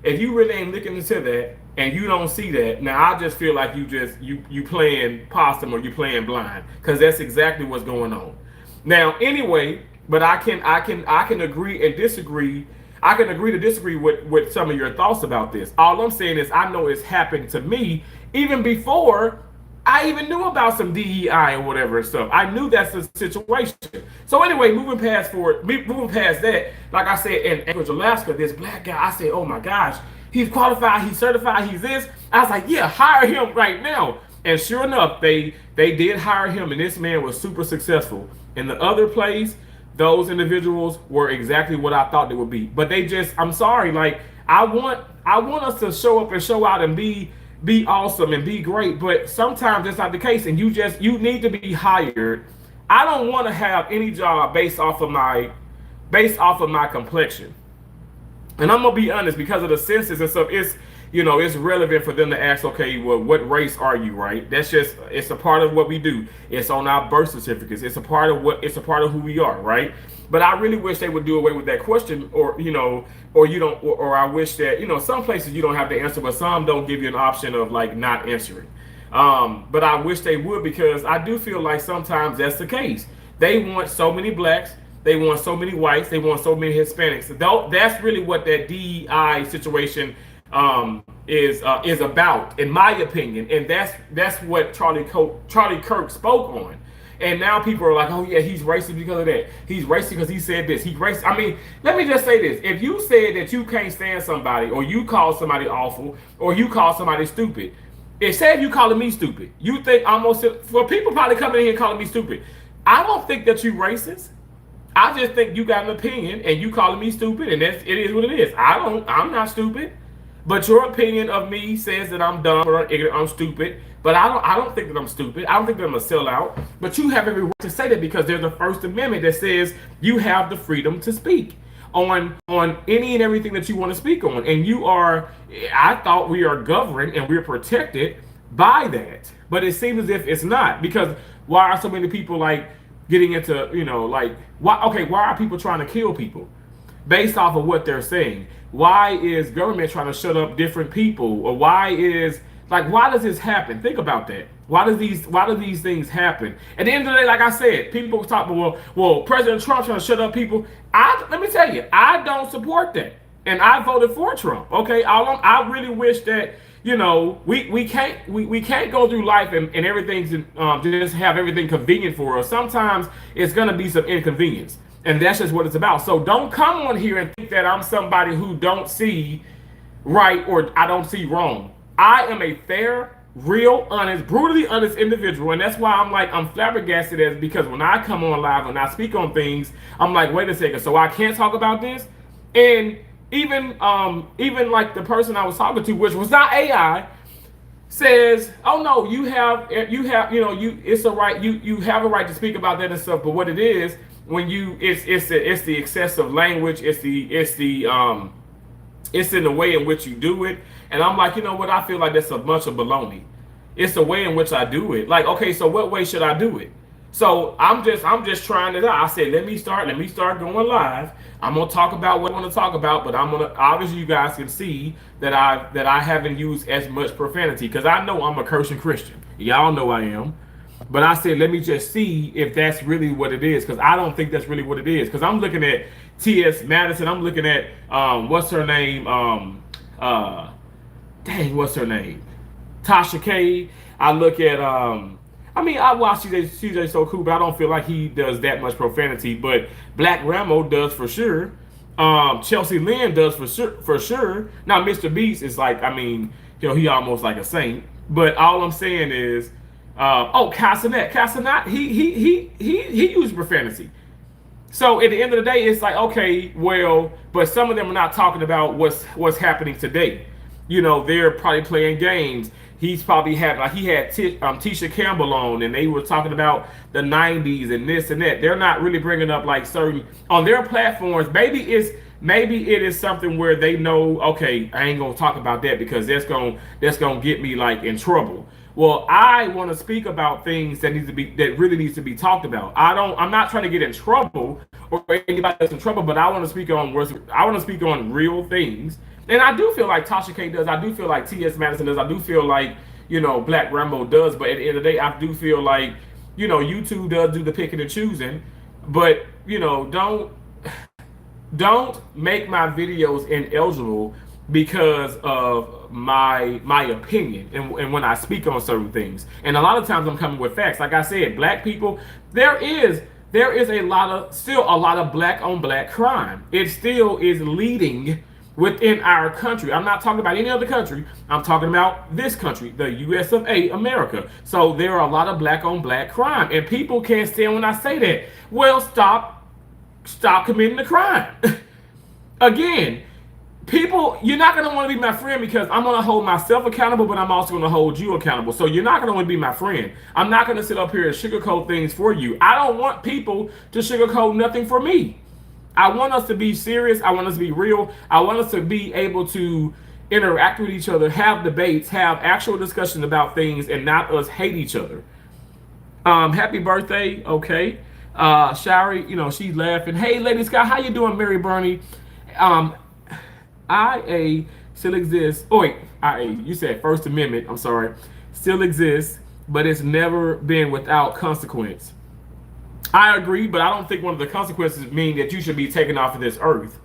really ain't looking into that and you don't see that, now I just feel like you playing possum or you playing blind, because that's exactly what's going on. Now, anyway, but I can agree and disagree. I can agree to disagree with some of your thoughts about this. All I'm saying is I know it's happened to me even before I even knew about some DEI or whatever and stuff. I knew that's the situation. So anyway, moving past that, like I said, in Anchorage, Alaska, this black guy, I said, oh my gosh, he's qualified, he's certified, he's this. I was like, yeah, hire him right now. And sure enough, they did hire him, and this man was super successful. In the other place, those individuals were exactly what I thought they would be. But they just, I'm sorry, like I want us to show up and show out and be awesome and be great, but sometimes that's not the case, and you need to be hired. I don't want to have any job based off of my complexion. And I'm gonna be honest, because of the census and stuff, it's relevant for them to ask, okay, well, what race are you, right? It's a part of what we do. It's on our birth certificates. It's a part of who we are, right? But I really wish they would do away with that question, or you don't, or I wish that, some places you don't have to answer, but some don't give you an option of like not answering. But I wish they would, because I do feel like sometimes that's the case. They want so many blacks, they want so many whites, they want so many Hispanics. That's really what that DEI situation is about, in my opinion, and that's what Charlie Kirk spoke on. And now people are like, oh yeah, he's racist because of that. He's racist because he said this. He's racist. I mean, let me just say this: if you said that you can't stand somebody, or you call somebody awful, or you call somebody stupid, if you calling me stupid, you think almost for people probably coming in here calling me stupid, I don't think that you racist. I just think you got an opinion and you calling me stupid, and it is what it is. I'm not stupid. But your opinion of me says that I'm dumb or I'm stupid. But I don't think that I'm stupid. I don't think that I'm a sellout. But you have every right to say that, because there's a First Amendment that says you have the freedom to speak on any and everything that you want to speak on. And I thought we are governed and we're protected by that. But it seems as if it's not, because why are so many people like getting into, why are people trying to kill people based off of what they're saying? Why is government trying to shut up different people? Or why does this happen? Think about that. Why do these things happen? At the end of the day, like I said, people talk about, well, President Trump trying to shut up people. Let me tell you, I don't support that. And I voted for Trump. Okay. I really wish that, we can't go through life and everything's just have everything convenient for us. Sometimes it's gonna be some inconvenience. And that's just what it's about. So don't come on here and think that I'm somebody who don't see right or I don't see wrong. I am a fair, real, honest, brutally honest individual. And that's why I'm flabbergasted, because when I come on live and I speak on things, I'm like, wait a second, so I can't talk about this? And even like the person I was talking to, which was not AI, says, oh no, you have it's a right, you have a right to speak about that and stuff. But what it is, when it's the excessive language, it's in the way in which you do it. And I'm like, you know what? I feel like that's a bunch of baloney. It's the way in which I do it. Like, okay, so what way should I do it? So I'm just trying it out. I said, let me start going live. I'm gonna talk about what I want to talk about, but I'm gonna, obviously you guys can see that I haven't used as much profanity, because I know I'm a cursing Christian. Y'all know I am. But I said, let me just see if that's really what it is, because I don't think that's really what it is. Because I'm looking at T.S. Madison. I'm looking at what's her name? What's her name? Tasha K. I look at I watch CJ So Cool, but I don't feel like he does that much profanity. But Black Ramo does for sure. Chelsea Lynn does for sure. Now Mr. Beast is like, he almost like a saint. But all I'm saying is, Casanet, he used profanity. So at the end of the day, it's like, okay, well, but some of them are not talking about what's happening today. They're probably playing games. He's probably had Tisha Campbell on, and they were talking about the 90s and this and that. They're not really bringing up like certain on their platforms. Maybe it is something where they know, okay, I ain't gonna talk about that because that's gonna get me like in trouble. Well, I want to speak about things that really needs to be talked about. I'm not trying to get in trouble or anybody that's in trouble, but I want to speak on real things. And I do feel like Tasha K does. I do feel like T.S. Madison does. I do feel like, Black Rambo does. But at the end of the day, I do feel like, YouTube does do the picking and choosing. But, don't make my videos ineligible because of my opinion and when I speak on certain things. And a lot of times I'm coming with facts. Like I said, black people, there is still a lot of black on black crime. It still is leading within our country. I'm not talking about any other country. I'm talking about this country, the US of A, America. So there are a lot of black on black crime. And people can't stand when I say that. Well, stop committing the crime. Again, people, you're not going to want to be my friend because I'm going to hold myself accountable, but I'm also going to hold you accountable. So you're not going to want to be my friend. I'm not going to sit up here and sugarcoat things for you. I don't want people to sugarcoat nothing for me. I want us to be serious. I want us to be real. I want us to be able to interact with each other, have debates, have actual discussions about things, and not us hate each other. Happy birthday. Okay. Shari, she's laughing. Hey, Lady Scott, how you doing, Mary Bernie? IA still exists. Oh, wait, IA, you said First Amendment. I'm sorry. Still exists, but it's never been without consequence. I agree, but I don't think one of the consequences mean that you should be taken off of this earth.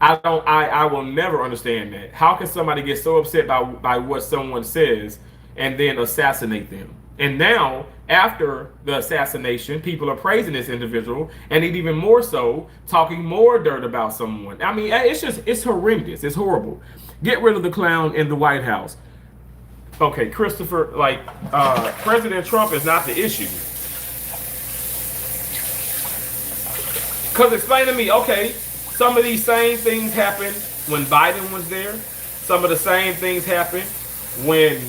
I will never understand that. How can somebody get so upset by what someone says and then assassinate them? And now, after the assassination, people are praising this individual and even more so talking more dirt about someone. I mean, it's horrendous. It's horrible. Get rid of the clown in the White House. Okay, Christopher, President Trump is not the issue. Because explain to me, okay, some of these same things happened when Biden was there. Some of the same things happened when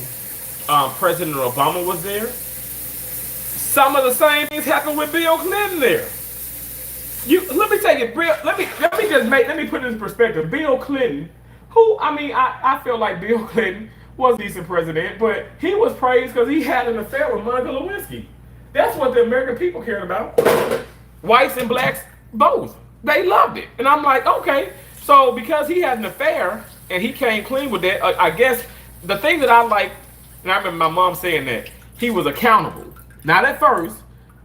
President Obama was there. Some of the same things happened with Bill Clinton there. Let me tell you, let me put it in perspective. Bill Clinton, I feel like Bill Clinton was a decent president, but he was praised because he had an affair with Monica Lewinsky. That's what the American people cared about. Whites and blacks, both. They loved it. And I'm like, okay, so because he had an affair and he came clean with that, I guess the thing that I like, and I remember my mom saying that, he was accountable. Not at first,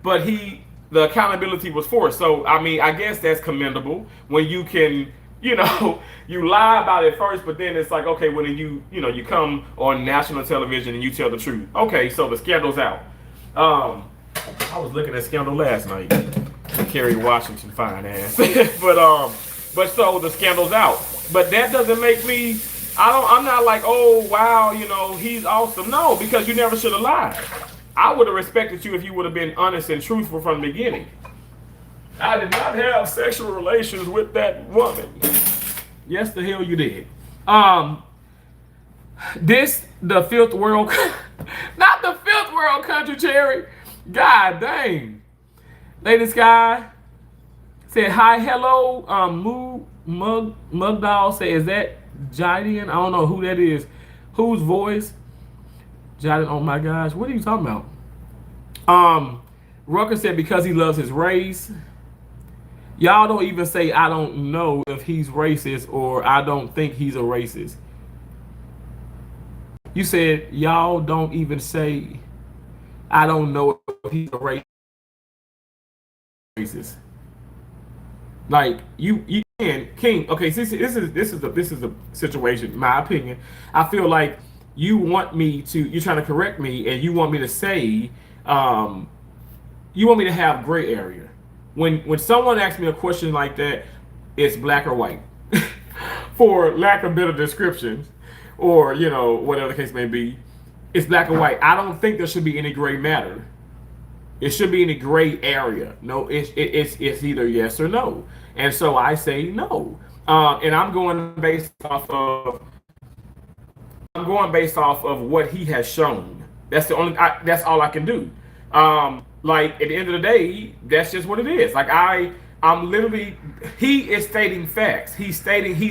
but the accountability was forced. So, I guess that's commendable when you can, you lie about it first, but then it's like, okay, when you come on national television and you tell the truth. Okay, so the scandal's out. I was looking at Scandal last night. Kerry Washington, fine ass. but so the scandal's out. But that doesn't make me. I'm not like, oh wow, he's awesome. No, because you never should have lied. I would have respected you if you would have been honest and truthful from the beginning. I did not have sexual relations with that woman. Yes, the hell you did. The fifth world, not the fifth world country, Cherry. God dang. Lady Sky said hi, hello. Mugdall said, is that Jadian? I don't know who that is. Whose voice? Jadian, oh my gosh, what are you talking about? Rucker said because he loves his race. Y'all don't even say I don't know if he's racist or I don't think he's a racist. You said y'all don't even say I don't know if he's a racist. Like you can King. Okay, this is the situation. My opinion. I feel like you're trying to correct me, and you want me to say, you want me to have gray area. When someone asks me a question like that, it's black or white, for lack of better descriptions, or whatever the case may be, it's black or white. I don't think there should be any gray matter. It should be in a gray area. No, it's either yes or no. And so I say no. And I'm going based off of what he has shown. That's all I can do. Like at the end of the day, that's just what it is. Like I'm literally, he is stating facts. He's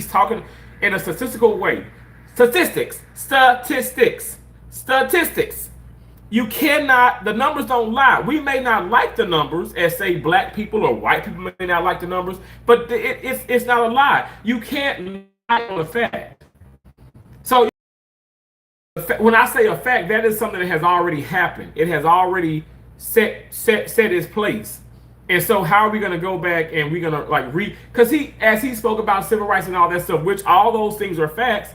talking in a statistical way. Statistics. You cannot, the numbers don't lie. We may not like the numbers, as say black people or white people may not like the numbers, but it's not a lie. You can't lie on a fact. So when I say a fact, that is something that has already happened. It has already set its place. And so how are we going to go back and we're going to like because as he spoke about civil rights and all that stuff, which all those things are facts.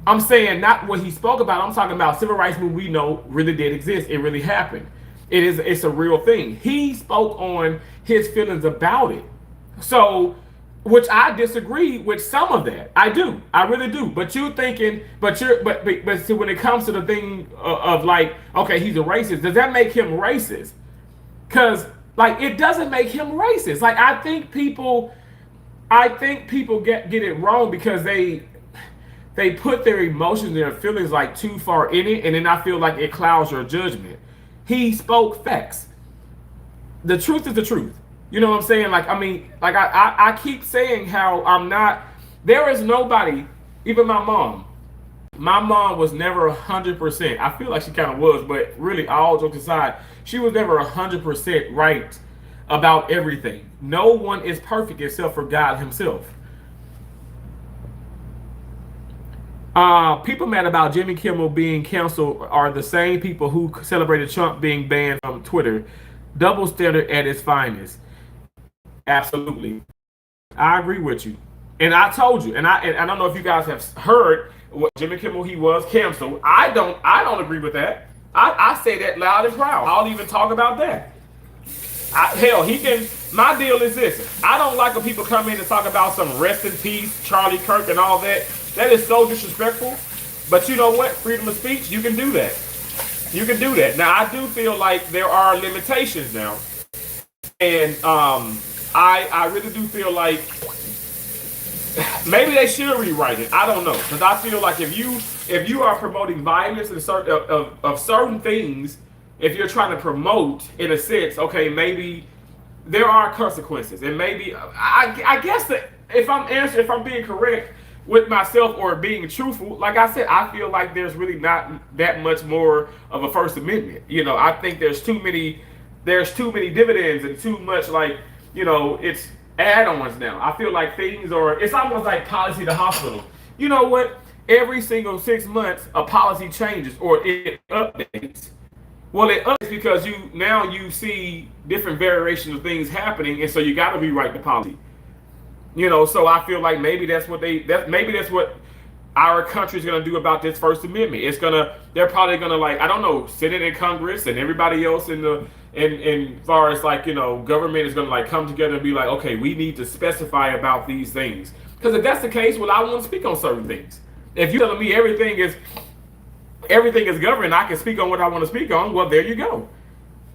I'm saying not what he spoke about. I'm talking about civil rights movement we know really did exist. It really happened. It's a real thing. He spoke on his feelings about it. So, which I disagree with some of that. I do. I really do. But you're thinking, but see, when it comes to the thing of like, okay, he's a racist. Does that make him racist? Because like it doesn't make him racist. Like I think people get it wrong because they put their emotions and their feelings like too far in it, and then I feel like it clouds your judgment. He spoke facts. The truth is the truth. You know what I'm saying? Like, I mean, like I keep saying how I'm not, there is nobody, even my mom. My mom was never 100%. I feel like she kind of was, but really, all jokes aside, she was never 100% right about everything. No one is perfect except for God Himself. People mad about Jimmy Kimmel being canceled are the same people who celebrated Trump being banned from Twitter. Double standard at its finest. Absolutely, I agree with you. And I told you, and I don't know if you guys have heard what Jimmy Kimmel, he was canceled. I don't agree with that. I say that loud and proud. I'll even talk about that. Hell, he can. My deal is this: I don't like when people come in and talk about some rest in peace, Charlie Kirk, and all that. That is so disrespectful. But you know what? Freedom of speech, you can do that. You can do that. Now, I do feel like there are limitations now, and I really do feel like maybe they should rewrite it. I don't know, because I feel like if you are promoting violence and of certain things, if you're trying to promote in a sense, okay, maybe there are consequences, and maybe I guess that if I'm being correct with myself or being truthful, like I said, I feel like there's really not that much more of a First Amendment. You know, I think there's too many dividends and too much like, you know, it's add-ons now. I feel like it's almost like policy to hospital. You know what? Every single 6 months, a policy changes or it updates. Well, it updates because you see different variations of things happening, and so you got to rewrite the policy. You know, so I feel like maybe that's what our country's gonna do about this First Amendment. They're probably gonna, like, I don't know, Senate and Congress and everybody else in far as like, you know, government is gonna like come together and be like, okay, we need to specify about these things. Because if that's the case, well, I won't speak on certain things. If you're telling me everything is governed, I can speak on what I want to speak on. Well, there you go.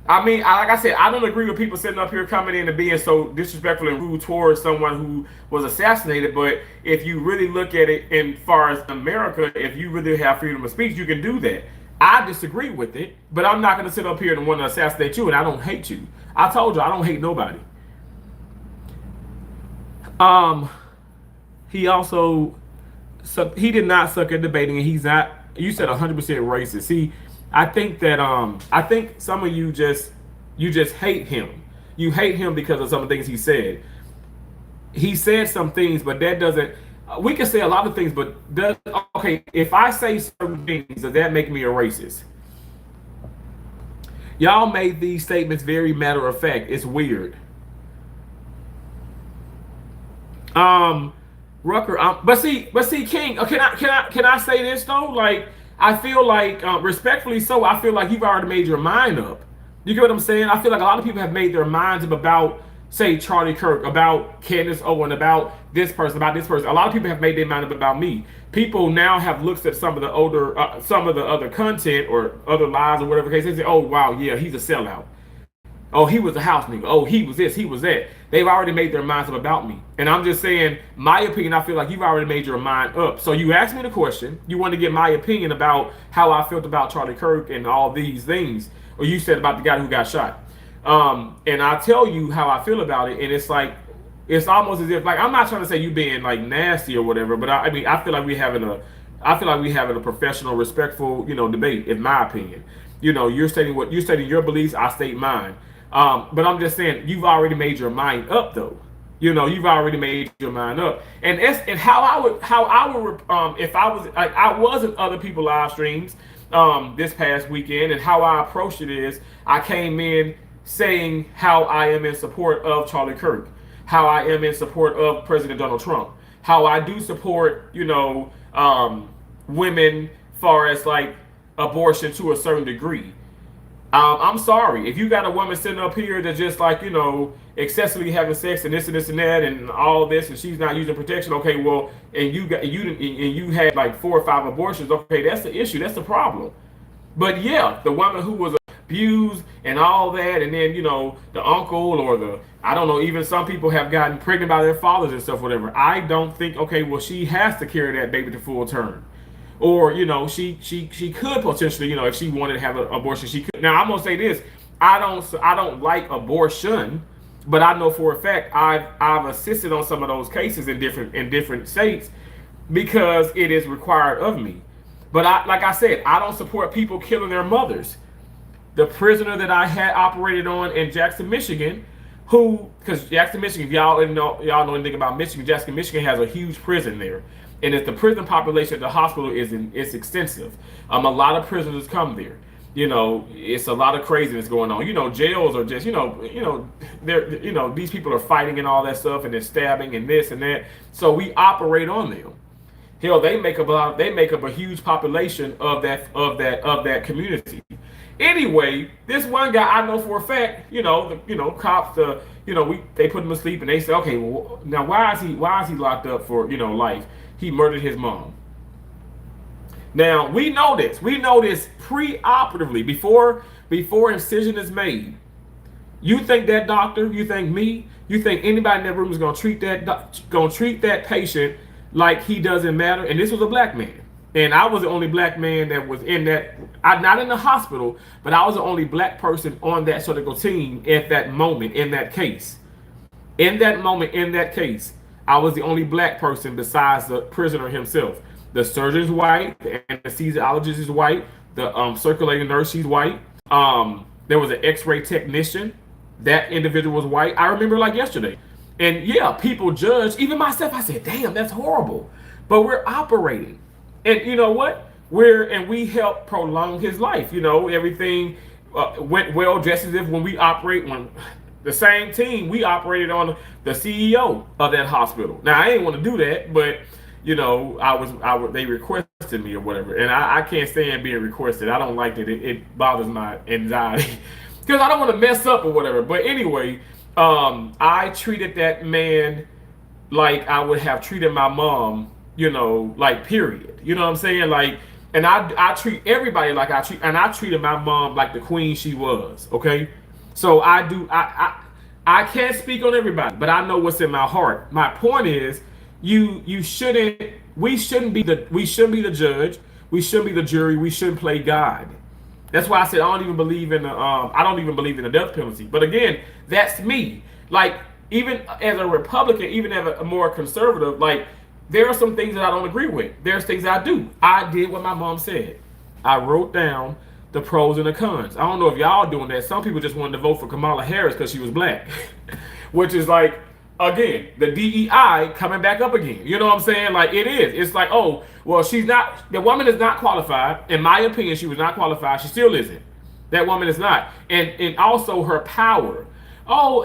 I mean, like I said, I don't agree with people sitting up here coming in and being so disrespectful and rude towards someone who was assassinated. But if you really look at it in far as America, if you really have freedom of speech, you can do that. I disagree with it, but I'm not going to sit up here and want to assassinate you, and I don't hate you. I told you I don't hate nobody. He also, he did not suck at debating, and he's not. You said 100% racist. See, I think that I think some of you just hate him. You hate him because of some of the things he said. He said some things, but that doesn't. We can say a lot of things, but okay? If I say certain things, does that make me a racist? Y'all made these statements very matter of fact. It's weird. Rucker, but see, King. Can I say this though? Like, I feel like, respectfully so, I feel like you've already made your mind up. You get what I'm saying? I feel like a lot of people have made their minds up about, say, Charlie Kirk, about Candace Owen, about this person, about this person. A lot of people have made their mind up about me. People now have looked at some of the other content or other lives or whatever case. They say, oh, wow, yeah, he's a sellout. Oh, he was a house nigga. Oh, he was this, he was that. They've already made their minds up about me. And I'm just saying, my opinion, I feel like you've already made your mind up. So you asked me the question. You want to get my opinion about how I felt about Charlie Kirk and all these things. Or you said about the guy who got shot. And I tell you how I feel about it. And it's like, it's almost as if, like, I'm not trying to say you being like nasty or whatever, but I mean, I feel like we having a professional, respectful, you know, debate, in my opinion. You know, you're stating your beliefs, I state mine. But I'm just saying, you've already made your mind up, though. You know, you've already made your mind up. And how I would if I was like, I was in other people's live streams this past weekend, and how I approached it is I came in saying how I am in support of Charlie Kirk, how I am in support of President Donald Trump, how I do support, women, far as like abortion to a certain degree. I'm sorry if you got a woman sitting up here that's just like excessively having sex and this and that and all this, and she's not using protection. Okay, well, and you had like 4 or 5 abortions. Okay, that's the issue. That's the problem. But yeah, the woman who was abused and all that, and then the uncle or the I don't know. Even some people have gotten pregnant by their fathers and stuff, whatever. I don't think okay. Well, she has to carry that baby to full term. Or she could potentially if she wanted to have an abortion she could. Now I'm gonna say this: I don't like abortion, but I know for a fact I've assisted on some of those cases in different states because it is required of me. But like I said, I don't support people killing their mothers. The prisoner that I had operated on in Jackson, Michigan, because Jackson, Michigan, if y'all know anything about Michigan, Jackson, Michigan has a huge prison there. And if the prison population at the hospital it's extensive. A lot of prisoners come there. It's a lot of craziness going on. Jails are just, they're, these people are fighting and all that stuff, and they're stabbing and this and that. So we operate on them. Hell, they make up a huge population of that community. Anyway, this one guy I know for a fact, cops, they put him to sleep and they say, okay, well, now why is he locked up for life? He murdered his mom. Now we know this. We know this pre-operatively before incision is made. You think that doctor? You think me? You think anybody in that room is gonna treat that patient like he doesn't matter? And this was a black man, and I was the only black man that was in that. Not in the hospital, but I was the only black person on that surgical team at that moment in that case. In that moment in that case, I was the only black person besides the prisoner himself. The surgeon's white, the anesthesiologist is white, the circulating nurse, she's white. There was an x-ray technician. That individual was white. I remember like yesterday. And yeah, people judge, even myself, I said, damn, that's horrible. But we're operating. And you know what? We help prolong his life. Everything went well just as if when the same team, we operated on the CEO of that hospital. Now I didn't want to do that, but they requested me or whatever, and I can't stand being requested. I don't like that. It bothers my anxiety because I don't want to mess up or whatever. But anyway, I treated that man like I would have treated my mom. Like period. You know what I'm saying? Like, and I treat everybody like I treated my mom like the queen she was. Okay. So I can't speak on everybody, but I know what's in my heart. My point is, we shouldn't be the judge, we shouldn't be the jury, we shouldn't play God. That's why I said I don't even believe in the death penalty. But again, that's me. Like even as a Republican, even as a more conservative, like there are some things that I don't agree with. There's things I do. I did what my mom said. I wrote down the pros and the cons. I don't know if y'all doing that. Some people just wanted to vote for Kamala Harris because she was black, which is like, again, the DEI coming back up again. You know what I'm saying? Like it is. It's like, oh, well, the woman is not qualified. In my opinion, she was not qualified. She still isn't. That woman is not. And also her power. Oh,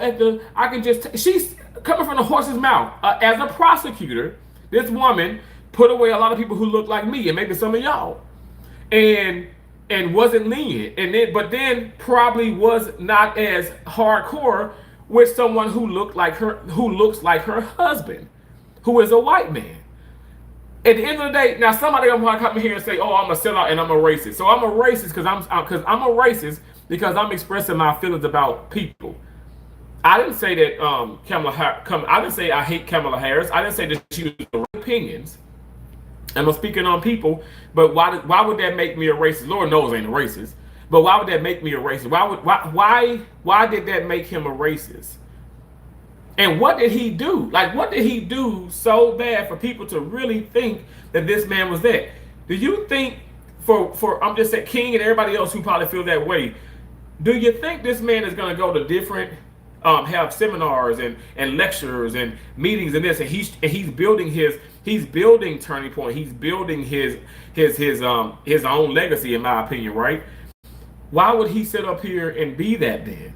she's coming from the horse's mouth. As a prosecutor, this woman put away a lot of people who look like me and maybe some of y'all. And wasn't lenient, but then probably was not as hardcore with someone who looks like her husband, who is a white man. At the end of the day, now somebody gonna come here and say, "Oh, I'm a sellout and I'm a racist." So I'm a racist because I'm a racist because I'm expressing my feelings about people. I didn't say that I didn't say I hate Kamala Harris. I didn't say that she was the right opinions. And I'm speaking on people, but why would that make me a racist? Lord knows I ain't a racist. But why would that make me a racist? Why did that make him a racist? And what did he do? Like, what did he do so bad for people to really think that this man was that? Do you think for I'm just saying King and everybody else who probably feel that way, do you think this man is gonna go to different have seminars and lectures and meetings and this, and he's building Turning Point. He's building his own legacy, in my opinion, right? Why would he sit up here and be that then?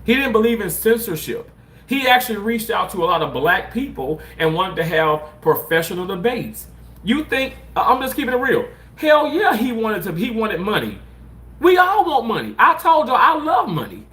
He didn't believe in censorship. He actually reached out to a lot of black people and wanted to have professional debates. You think I'm just keeping it real? Hell yeah, he wanted money. We all want money. I told you I love money.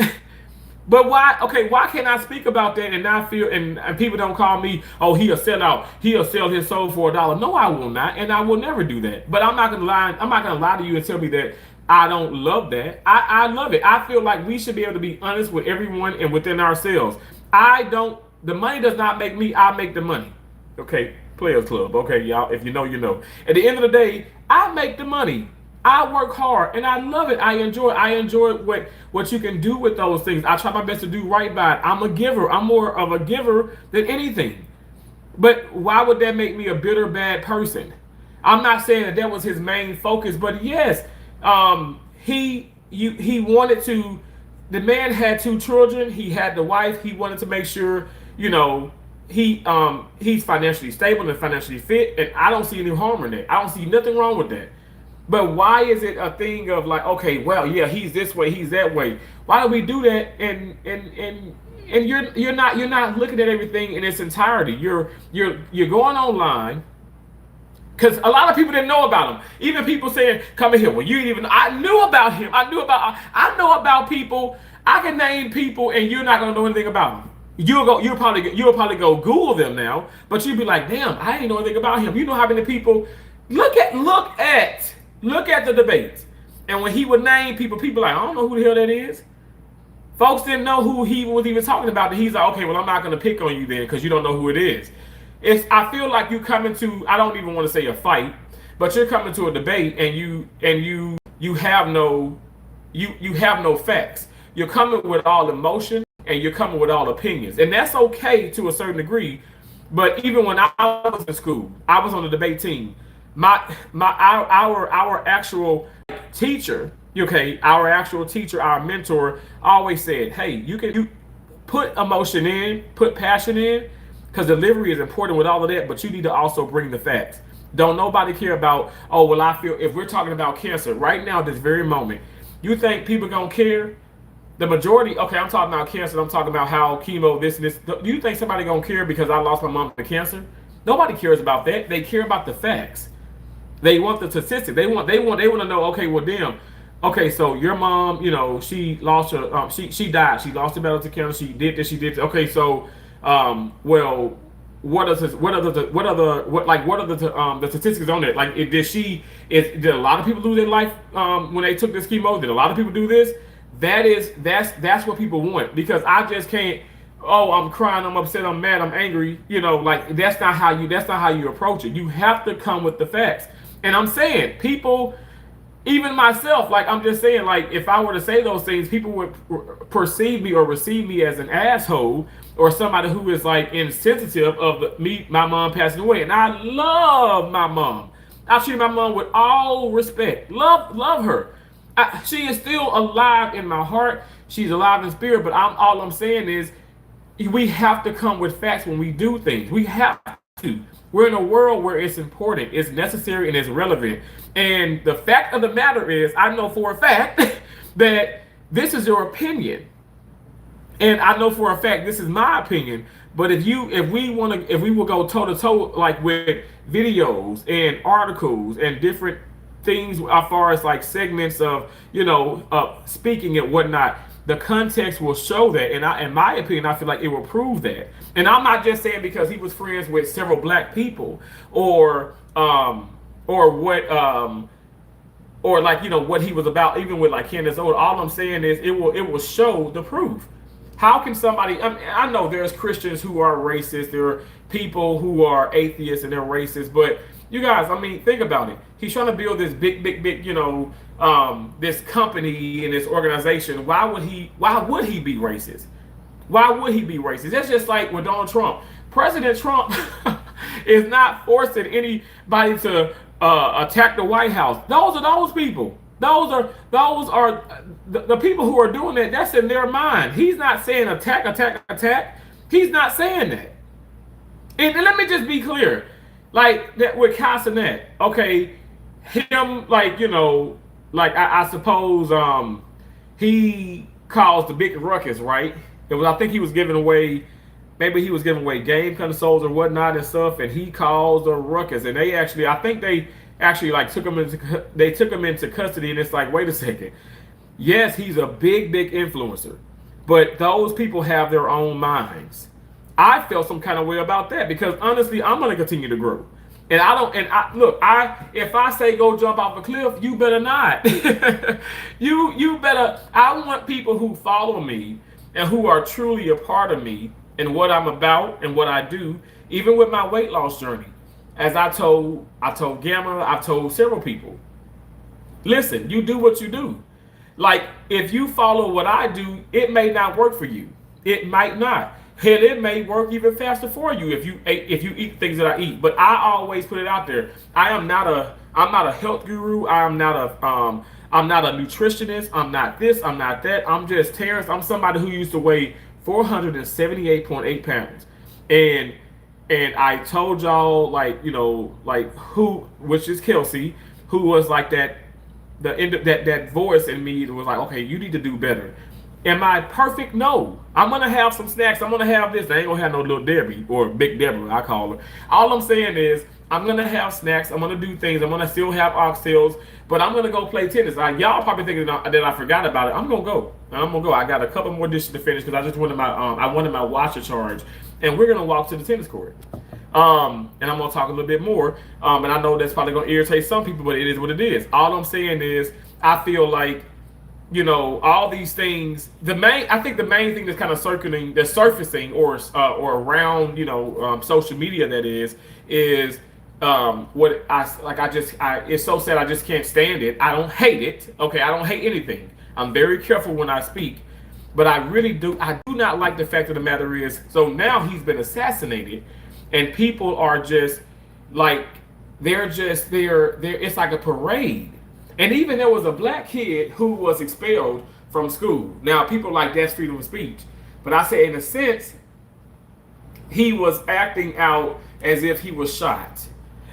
But why? Okay, why can't I speak about that and not feel? And people don't call me, oh, he'll sell out. He'll sell his soul for $1. No, I will not, and I will never do that. But I'm not gonna lie. I'm not gonna lie to you and tell me that I don't love that. I love it. I feel like we should be able to be honest with everyone and within ourselves. I don't. The money does not make me. I make the money. Okay, Players Club. Okay, y'all. If you know, you know. At the end of the day, I make the money. I work hard and I love it. I enjoy what you can do with those things. I try my best to do right by it. I'm a giver. I'm more of a giver than anything. But why would that make me a bitter, bad person? I'm not saying that was his main focus, but yes, he wanted to. The man had 2 children. He had the wife. He wanted to make sure, he's financially stable and financially fit. And I don't see any harm in that. I don't see nothing wrong with that. But why is it a thing of like, okay, well, yeah, he's this way, he's that way. Why do we do that? And you're not looking at everything in its entirety. You're going online because a lot of people didn't know about him. Even people saying, "Come in here." Well, you didn't even. I knew about him. I know about people. I can name people, and you're not gonna know anything about them. You'll probably go Google them now, but you'll be like, "Damn, I didn't know anything about him." You know how many people look at the debates, and when he would name people like, "I don't know who the hell that is." Folks didn't know who he was even talking about. And he's like, "Okay, well, I'm not going to pick on you then because you don't know who it is." I feel like you come into, I don't even want to say a fight, but you're coming to a debate and you have no facts. You're coming with all emotion and you're coming with all opinions, and that's okay to a certain degree. But even when I was in school, I was on the debate team. Our actual teacher, our mentor always said, "Hey, you put emotion in, put passion in, because delivery is important with all of that, but you need to also bring the facts. Don't nobody care about, oh, well, I feel," if we're talking about cancer right now, this very moment, you think people gonna care? The majority, okay, I'm talking about cancer, I'm talking about how chemo, this and this. Do you think somebody gonna care because I lost my mom to cancer? Nobody cares about that. They care about the facts. They want the statistics. They want to know, okay, well, damn. Okay, so your mom, she lost her, she died. She lost her battle to cancer. She did this. She did this. Okay, so, well, what are the statistics on that? Like, did a lot of people lose their life when they took this chemo? Did a lot of people do this? That's what people want, because I just can't. Oh, I'm crying, I'm upset, I'm mad, I'm angry. Like that's not how you approach it. You have to come with the facts. And I'm saying, people, even myself, like I'm just saying, like if I were to say those things, people would perceive me or receive me as an asshole or somebody who is like insensitive of my mom passing away. And I love my mom. I treat my mom with all respect. Love her. She is still alive in my heart. She's alive in spirit. But all I'm saying is, we have to come with facts when we do things. We have to. We're in a world where it's important, it's necessary, and it's relevant. And the fact of the matter is, I know for a fact that this is your opinion. And I know for a fact this is my opinion. But if we will go toe to toe, like with videos and articles and different things as far as like segments of, speaking and whatnot, the context will show that, and in my opinion, I feel like it will prove that. And I'm not just saying because he was friends with several black people, or what he was about, even with like Candace Owens. All I'm saying is it will show the proof. How can somebody? I know there's Christians who are racist. There are people who are atheists and they're racist, but you guys, think about it. He's trying to build this big, this company and this organization. Why would he be racist? Why would he be racist? That's just like with Donald Trump. President Trump is not forcing anybody to attack the White House. Those are those people. Those are the people who are doing that. That's in their mind. He's not saying attack. He's not saying that. And let me just be clear. Like that with Castanet, okay, him, like, I suppose he caused the big ruckus, right? It was, I think he was giving away, maybe he was giving away game consoles or whatnot and stuff, and he caused a ruckus. And they actually, I think they actually like took him into custody. And it's like, wait a second, yes, he's a big influencer, but those people have their own minds. I felt some kind of way about that because honestly, I'm gonna continue to grow. And I don't. And I look. If I say go jump off a cliff, you better not. you better. I want people who follow me and who are truly a part of me and what I'm about and what I do. Even with my weight loss journey, as I told Gamma, I've told several people. Listen, you do what you do. Like if you follow what I do, it may not work for you. It might not. Hell, it may work even faster for you if you eat things that I eat. But I always put it out there. I'm not a health guru. I'm not a nutritionist. I'm not this. I'm not that. I'm just Terrence. I'm somebody who used to weigh 478.8 pounds, and I told y'all like who, which is Kelsey, who was like that voice in me that was like, okay, you need to do better. Am I perfect? No. I'm gonna have some snacks. I'm gonna have this. I ain't gonna have no little Debbie or Big Deborah, I call her. All I'm saying is I'm gonna have snacks. I'm gonna do things. I'm gonna still have oxtails, but I'm gonna go play tennis. Y'all probably thinking that I forgot about it. I'm gonna go. I got a couple more dishes to finish because I just wanted my watch to charge, and we're gonna walk to the tennis court. And I'm gonna talk a little bit more. And I know that's probably gonna irritate some people, but it is what it is. All I'm saying is I feel like, all these things. I think the main thing that's kind of surfacing or around, social media that is what it's so sad. I just can't stand it. I don't hate it. Okay, I don't hate anything. I'm very careful when I speak, but I really do. I do not like the fact of the matter is. So now he's been assassinated, and people are just like they're. It's like a parade. And even there was a black kid who was expelled from school. Now, people like that's freedom of speech. But I say, in a sense, he was acting out as if he was shot.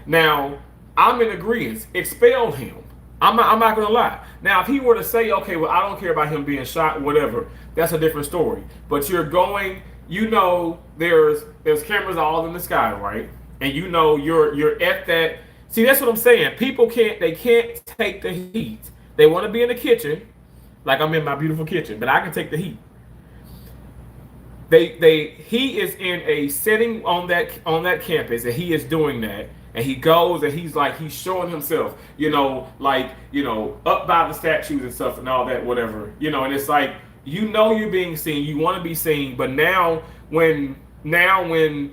Now, I'm in agreement. Expel him. I'm not going to lie. Now, if he were to say, okay, well, I don't care about him being shot, whatever, that's a different story. But you're going, there's cameras all in the sky, right? And you're at that. See, that's what I'm saying. People can't take the heat. They want to be in the kitchen, like I'm in my beautiful kitchen, but I can take the heat. He is in a setting on that campus, and he is doing that, and he goes and he's showing himself, up by the statues and stuff and all that, whatever, and it's like, you're being seen, you want to be seen, but now when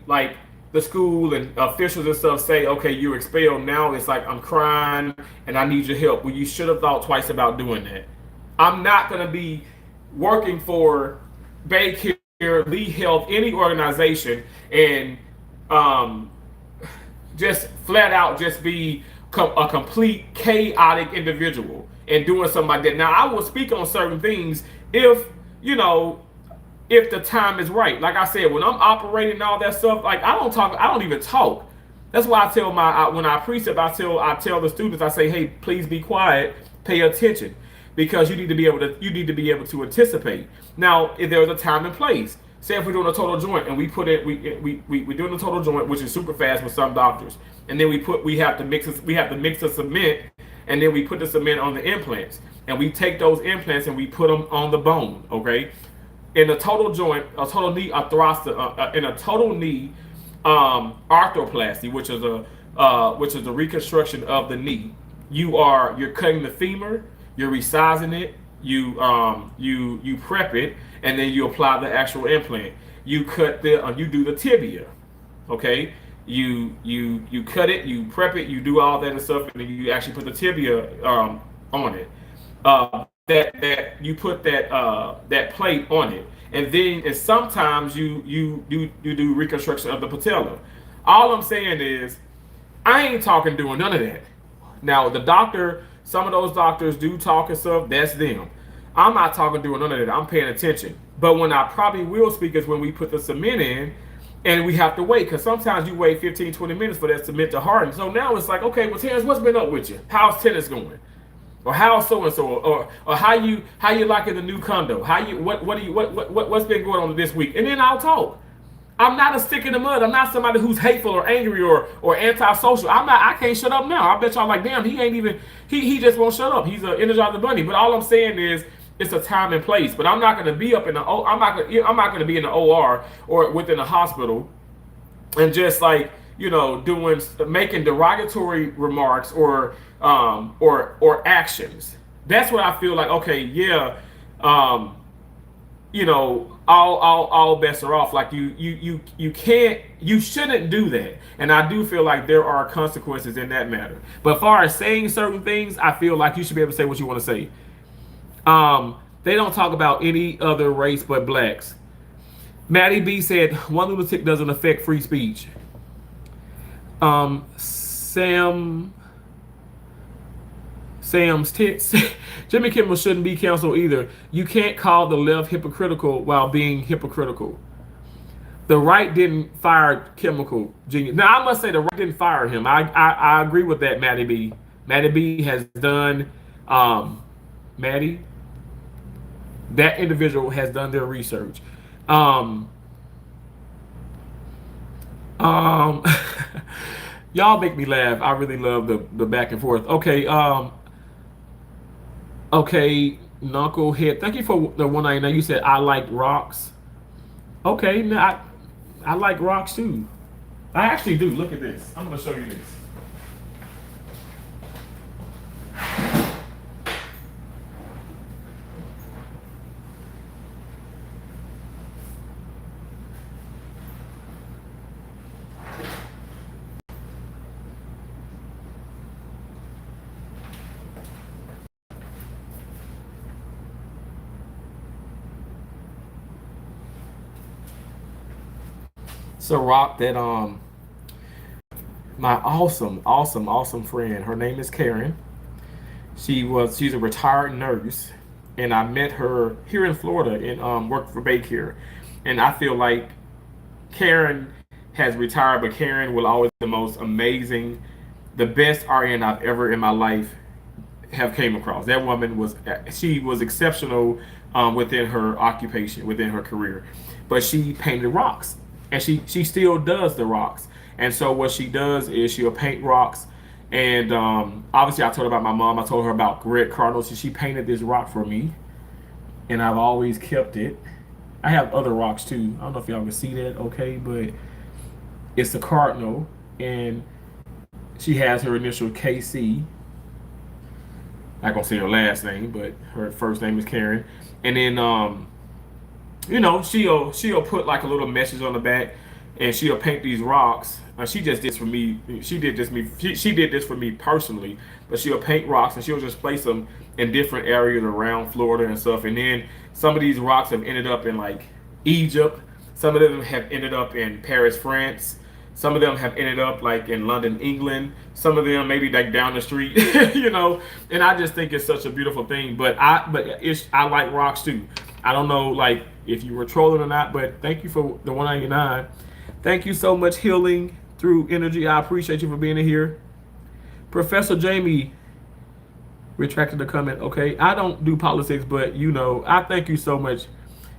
like the school and officials and stuff say, okay, you're expelled. Now it's like, I'm crying and I need your help. Well, you should have thought twice about doing that. I'm not going to be working for Baycare, Lee Health, any organization, and just flat out just be a complete chaotic individual and doing something like that. Now, I will speak on certain things if the time is right. Like I said, when I'm operating and all that stuff, like I don't even talk. That's why I tell when I precept, I tell the students, I say, hey, please be quiet, pay attention, because you need to be able to anticipate. Now, if there's a time and place. Say if we're doing a total joint and we're doing a total joint, which is super fast with some doctors, and then we have to mix the cement, and then we put the cement on the implants, and we take those implants and we put them on the bone, okay? In a total joint, a total knee arthroplasty, which is a reconstruction of the knee, you're cutting the femur, you're resizing it, you prep it, and then you apply the actual implant. You do the tibia, okay? You cut it, you prep it, you do all that and stuff, and then you actually put the tibia on it. That you put that plate on it, and sometimes you do reconstruction of the patella. All I'm saying is, I ain't talking doing none of that. Now some of those doctors do talk and stuff. That's them. I'm not talking doing none of that. I'm paying attention. But when I probably will speak is when we put the cement in, and we have to wait, because sometimes you wait 15, 20 minutes for that cement to harden. So now it's like, okay, well, Terrence, what's been up with you? How's tennis going? or how so and so, or how you liking the new condo, how you what do you what's been going on this week, and then I'll talk. I'm not a stick in the mud. I'm not somebody who's hateful or angry or antisocial. I'm not. I can't shut up now. I bet y'all like, damn, he ain't even. He just won't shut up. He's an energizer bunny. But all I'm saying is, it's a time and place. But I'm not gonna be up in the. I'm not gonna be in the OR or within the hospital, and just like doing making derogatory remarks or actions. That's what I feel like. Okay, yeah. All bets are off. Like you can't, you shouldn't do that. And I do feel like there are consequences in that matter. But as far as saying certain things, I feel like you should be able to say what you want to say. They don't talk about any other race but blacks. Maddie B said one lunatic doesn't affect free speech. Sam's tits. Jimmy Kimmel shouldn't be canceled either. You can't call the left hypocritical while being hypocritical. The right didn't fire Chemical Genius. Now, I must say the right didn't fire him. I agree with that, Maddie B. Maddie B has done, Maddie, that individual has done their research. Y'all make me laugh. I really love the back and forth. Okay, okay, Knucklehead. Thank you for the 199. You said I like rocks. Okay, now I like rocks too. I actually do. Look at this. I'm gonna show you this. It's a rock that my awesome friend. Her name is Karen. She's a retired nurse, and I met her here in Florida and worked for Baycare, and I feel like Karen has retired, but Karen will always be the most amazing, the best RN I've ever in my life have came across. That woman was exceptional within her occupation, within her career, but she painted rocks, and she still does the rocks. And so what she does is she'll paint rocks, and obviously I told her about my mom. I told her about red cardinals. She painted this rock for me, and I've always kept it. I have other rocks too. I don't know if y'all can see that, okay, but it's a cardinal, and she has her initial KC. Not gonna say her last name, but her first name is Karen. And then she'll put like a little message on the back, and she'll paint these rocks. She just did this for me. She did this for me personally. But she'll paint rocks, and she'll just place them in different areas around Florida and stuff. And then some of these rocks have ended up in like Egypt. Some of them have ended up in Paris, France. Some of them have ended up like in London, England. Some of them maybe like down the street, And I just think it's such a beautiful thing. But I like rocks too. I don't know like if you were trolling or not, but thank you for the 199. Thank you so much, Healing Through Energy. I appreciate you for being in here. Professor Jamie retracted the comment. Okay, I don't do politics, but I thank you so much.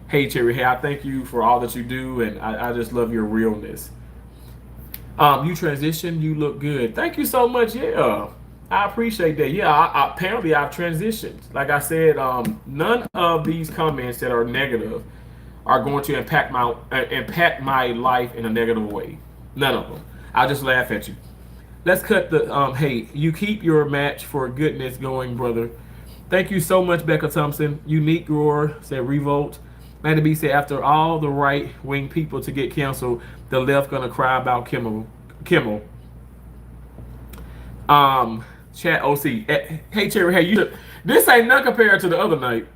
Hey, Cherry. Hey, I thank you for all that you do, and I just love your realness. You transitioned. You look good. Thank you so much. Yeah, I appreciate that. Yeah, apparently I've transitioned. Like I said, none of these comments that are negative are going to impact my life in a negative way. None of them. I'll just laugh at you. Let's cut the hey, you keep your match for goodness going, brother. Thank you so much, Becca Thompson. Unique Roar said revolt. Manny B said after all the right wing people to get canceled, the left gonna cry about Kimmel. Chat OC. Hey Cherry, hey, this ain't none compared to the other night.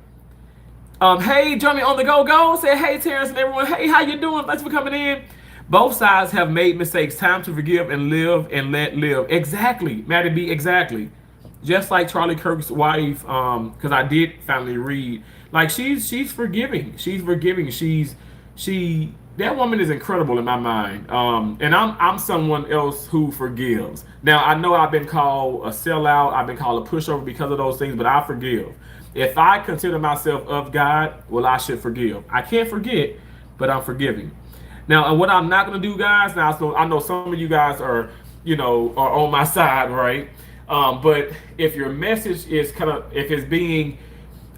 Hey Johnny on the go said hey Terrence and everyone. Hey, how you doing? Thanks for coming in. Both sides have made mistakes. Time to forgive and live and let live. Exactly, Maddie B. Exactly. Just like Charlie Kirk's wife, because I did finally read. Like she's forgiving. She's forgiving. She That woman is incredible in my mind. And I'm someone else who forgives. Now I know I've been called a sellout, I've been called a pushover because of those things, but I forgive. If I consider myself of God, well, I should forgive. I can't forget, but I'm forgiving. Now, and what I'm not gonna do, guys. Now, so I know some of you guys are, are on my side, right? But if your message is kind of,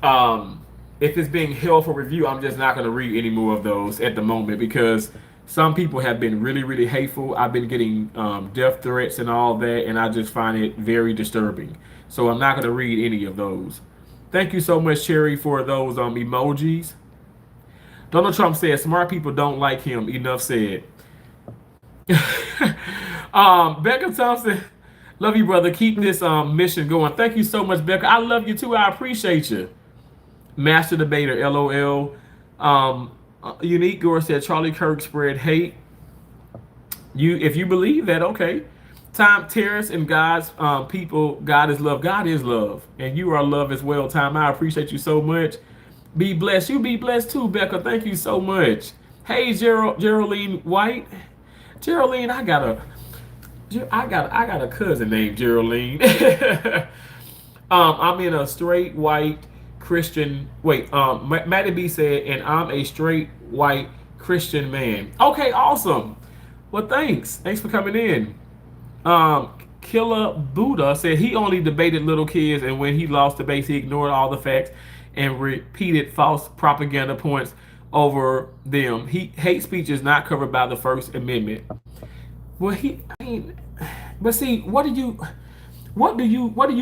um, if it's being held for review, I'm just not going to read any more of those at the moment because some people have been really, really hateful. I've been getting death threats and all that, and I just find it very disturbing. So I'm not going to read any of those. Thank you so much, Cherry, for those emojis. Donald Trump said, "Smart people don't like him." Enough said. Becca Thompson, love you, brother. Keep this mission going. Thank you so much, Becca. I love you too. I appreciate you. Master debater, LOL. Unique Gore said Charlie Kirk spread hate. If you believe that, okay. Time Terrace and God's people, God is love. God is love, and you are love as well. Time, I appreciate you so much. Be blessed. You be blessed too, Becca. Thank you so much. Hey, Geraldine White. Geraldine, I got a cousin named Geraldine. I'm in a straight white Christian. Wait, Matty B said, and I'm a straight white Christian man. Okay, awesome. Well, thanks. Thanks for coming in. Um, Killer Buddha said he only debated little kids, and when he lost debates, he ignored all the facts and repeated false propaganda points over them. Hate speech is not covered by the First Amendment. Well, I mean, but see, what do you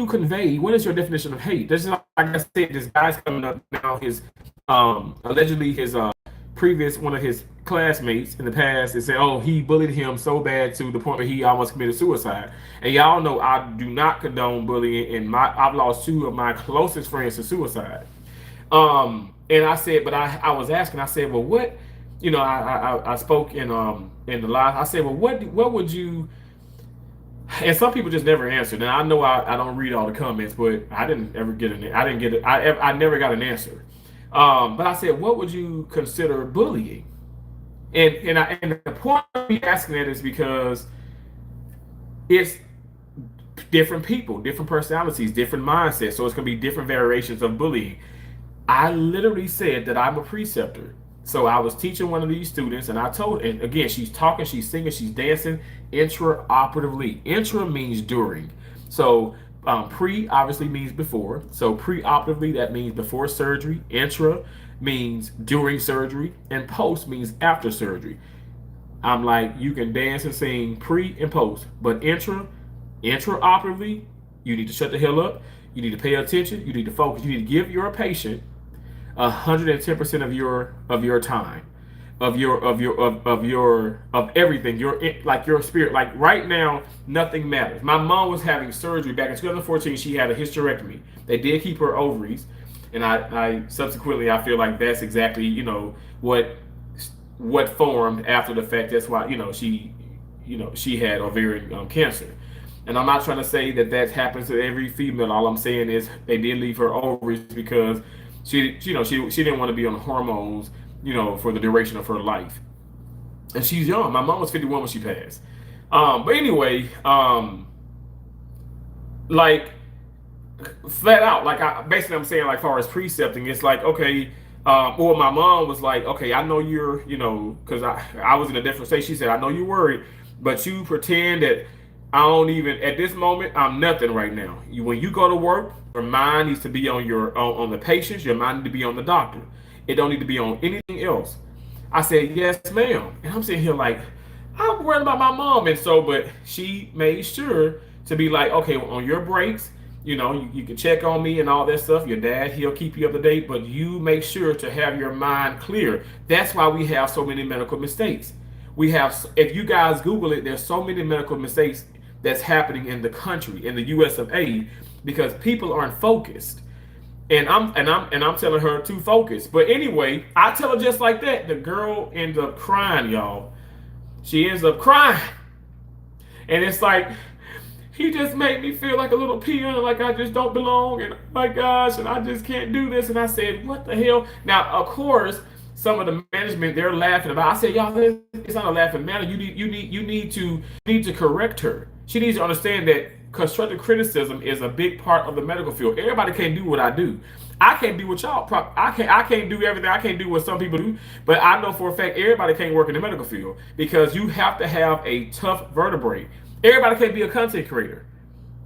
convey? What is your definition of hate? This is like I said, this guy's coming up now. His allegedly his previous one of his classmates in the past is saying, oh, he bullied him so bad to the point where he almost committed suicide. And y'all know I do not condone bullying, and I've lost two of my closest friends to suicide. And I said, but I was asking, I said, well, what, I spoke in the live. I said, well, what would you, and some people just never answer. Now I know I don't read all the comments, but I didn't ever get an I didn't get it. I never got an answer. But I said, what would you consider bullying? And the point of me asking that is because it's different people, different personalities, different mindsets. So it's going to be different variations of bullying. I literally said that I'm a preceptor. So I was teaching one of these students, and I told, and again, she's talking, she's singing, she's dancing intraoperatively. Intra means during. So pre obviously means before. So preoperatively, that means before surgery. Intra means during surgery, and post means after surgery. I'm like, you can dance and sing pre and post, but intraoperatively, you need to shut the hell up. You need to pay attention. You need to focus. You need to give your patient 110% of your time, of everything, your spirit. Like right now, nothing matters. My mom was having surgery back in 2014. She had a hysterectomy. They did keep her ovaries, and I subsequently I feel like that's exactly what formed after the fact. That's why she had ovarian cancer. And I'm not trying to say that happens to every female. All I'm saying is they did leave her ovaries because she didn't want to be on hormones, for the duration of her life. And she's young. My mom was 51 when she passed. But anyway, like flat out, like basically I'm saying, like, as far as precepting, it's like, okay, or my mom was like, okay, I know you're, because I was in a different state. She said, I know you're worried, but you pretend that I don't even at this moment. I'm nothing right now. When you go to work, your mind needs to be on the patients. Your mind needs to be on the doctor. It don't need to be on anything else. I said, yes, ma'am. And I'm sitting here like, I'm worried about my mom. And so, but she made sure to be like, okay, on your breaks, you can check on me and all that stuff. Your dad, he'll keep you up to date, but you make sure to have your mind clear. That's why we have so many medical mistakes. If you guys Google it, there's so many medical mistakes that's happening in the country, in the US of A, because people aren't focused. And I'm telling her to focus. But anyway, I tell her just like that. The girl ends up crying, y'all. She ends up crying. And it's like, he just made me feel like a little peon, like I just don't belong, and oh my gosh, and I just can't do this. And I said, what the hell? Now, of course, some of the management, they're laughing about. I said, y'all, it's not a laughing matter. You need to correct her. She needs to understand that constructive criticism is a big part of the medical field. Everybody can't do what I do. I can't do what y'all. I can't do everything. I can't do what some people do. But I know for a fact everybody can't work in the medical field because you have to have a tough vertebrae. Everybody can't be a content creator.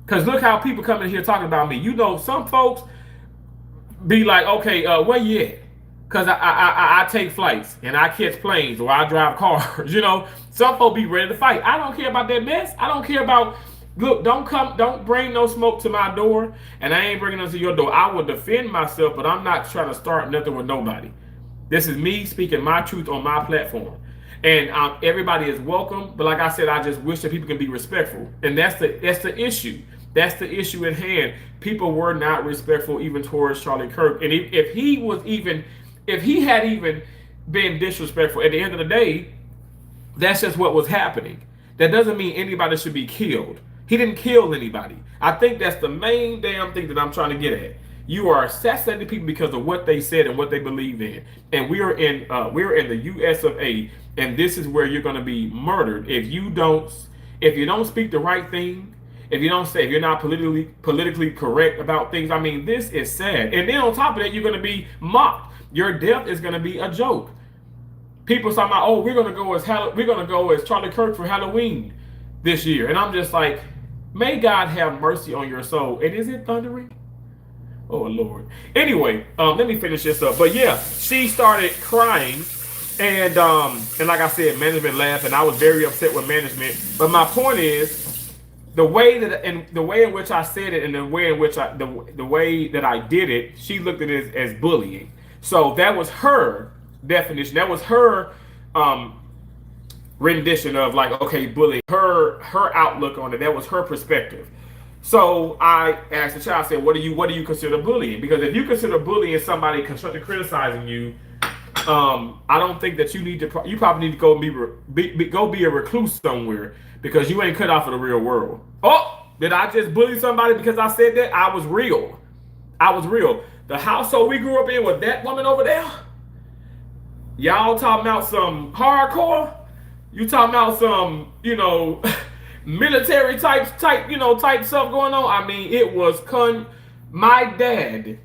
Because look how people come in here talking about me. You know, some folks be like, okay, where you at? Because I take flights and I catch planes or I drive cars. You know, some folks be ready to fight. I don't care about that mess. I don't care about. Look, don't bring no smoke to my door, and I ain't bringing them to your door. I will defend myself, but I'm not trying to start nothing with nobody. This is me speaking my truth on my platform, and everybody is welcome. But like I said, I just wish that people can be respectful, and that's the issue. That's the issue at hand. People were not respectful even towards Charlie Kirk, and if he had even been disrespectful, at the end of the day, that's just what was happening. That doesn't mean anybody should be killed. He didn't kill anybody. I think that's the main damn thing that I'm trying to get at. You are assassinating people because of what they said and what they believed in. And we're in the U.S. of A. And this is where you're going to be murdered if you don't speak the right thing. If you're not politically correct about things. I mean, this is sad. And then on top of that, you're going to be mocked. Your death is going to be a joke. People talking about, oh, we're going to go as Charlie Kirk for Halloween this year. And I'm just like, may God have mercy on your soul. And is it thundering? Oh, Lord. Anyway, let me finish this up. But yeah, she started crying. And like I said, management laughed. And I was very upset with management. But my point is, the way in which I said it and the way that I did it, she looked at it as bullying. So that was her definition. That was her rendition of like, okay, bullying. Her outlook on it. That was her perspective. So I asked the child, I said, what do you consider bullying? Because if you consider bullying somebody constructively criticizing you, I don't think that you probably need to go be a recluse somewhere because you ain't cut out for the real world. Oh, did I just bully somebody because I said that? I was real. The household we grew up in with that woman over there. Y'all talking about some hardcore? You talking about some, military type stuff going on? I mean, it was my dad,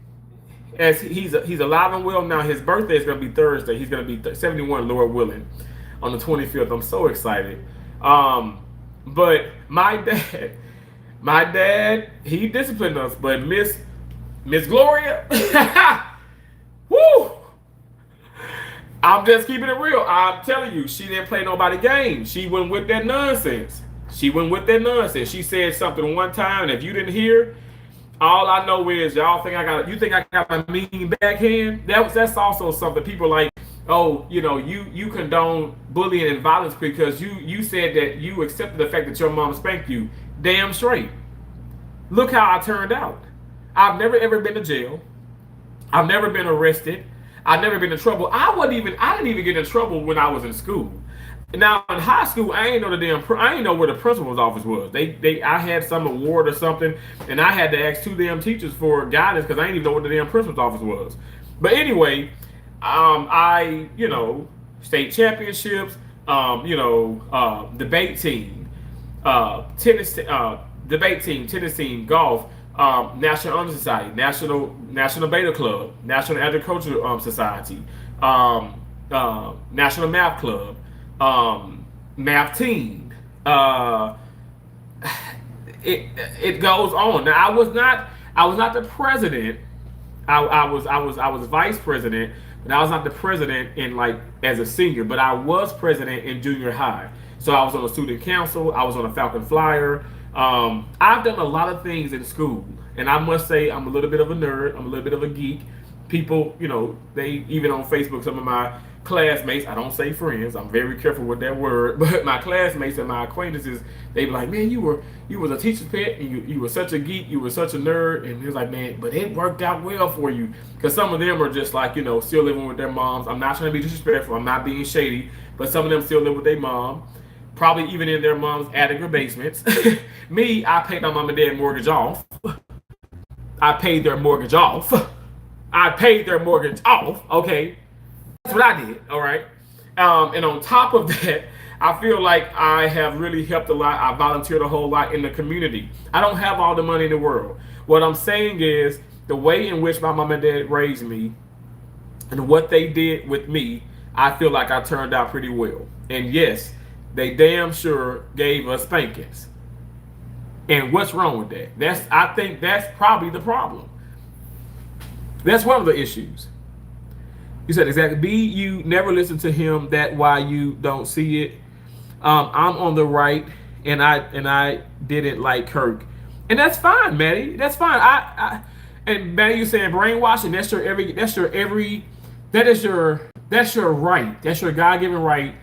as he's alive and well now. His birthday is going to be Thursday. He's going to be 71, Lord willing, on the 25th. I'm so excited. But my dad, he disciplined us. But Miss Gloria, woo! I'm just keeping it real. I'm telling you, she didn't play nobody game. She went with that nonsense. She said something one time, and if you didn't hear, all I know is you think I got a mean backhand? That's also something people like, oh, you condone bullying and violence because you said that you accepted the fact that your mom spanked you. Damn straight. Look how I turned out. I've never ever been to jail. I've never been arrested. I've never been in trouble. I didn't even get in trouble when I was in school. Now in high school, I ain't know where the principal's office was. I had some award or something, and I had to ask 2 damn teachers for guidance because I didn't even know where the damn principal's office was. But anyway, I state championships, debate team, tennis team, golf, National Honor Society, National Beta Club, National Agricultural Society, National Math Club, math team. It goes on. Now I was not the president. I was vice president, but I was not the president as a senior. But I was president in junior high. So I was on the student council. I was on a Falcon Flyer. I've done a lot of things in school, and I must say I'm a little bit of a nerd. I'm a little bit of a geek. People, they even on Facebook, some of my classmates, I don't say friends, I'm very careful with that word, but my classmates and my acquaintances, they be like, man, you was a teacher's pet, and you were such a geek, you were such a nerd, and he was like, man, but it worked out well for you, because some of them are just like, still living with their moms. I'm not trying to be disrespectful, I'm not being shady, but some of them still live with their mom, probably even in their mom's attic or basements. Me, I paid my mom and dad mortgage off. I paid their mortgage off, okay? That's what I did. All right. And on top of that, I feel like I have really helped a lot. I volunteered a whole lot in the community. I don't have all the money in the world. What I'm saying is the way in which my mom and dad raised me and what they did with me, I feel like I turned out pretty well. And yes, they damn sure gave us spankings. And what's wrong with that? I think that's probably the problem. That's one of the issues. You said exactly. B, you never listen to him. That why you don't see it. I'm on the right, and I didn't like Kirk, and that's fine, Maddie. That's fine. And Maddie, you saying brainwashing? That's your right. That's your God given right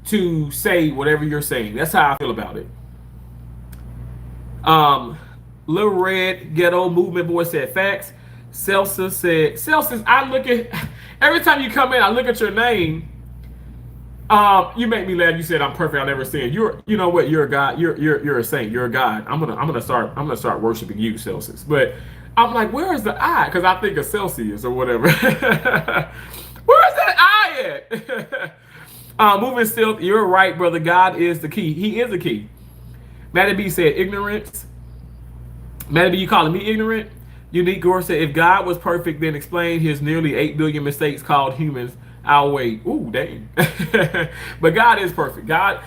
to say whatever you're saying. That's how I feel about it. Um, Little Red Ghetto Movement Boy said facts. Celsius. I look at every time you come in, I look at your name. You make me laugh. You said I'm perfect. I never said you know what? You're a god. You're a saint. You're a god. I'm gonna start worshiping you, Celsius. But I'm like, where is the I? Because I think of Celsius or whatever. Where is that I at? Moving still. You're right, brother. God is the key. He is the key. Matty B said ignorance. Matty B, you calling me ignorant? Unique Gore said, if God was perfect, then explain his nearly 8 billion mistakes called humans. I'll wait. Ooh, dang. But God is perfect. God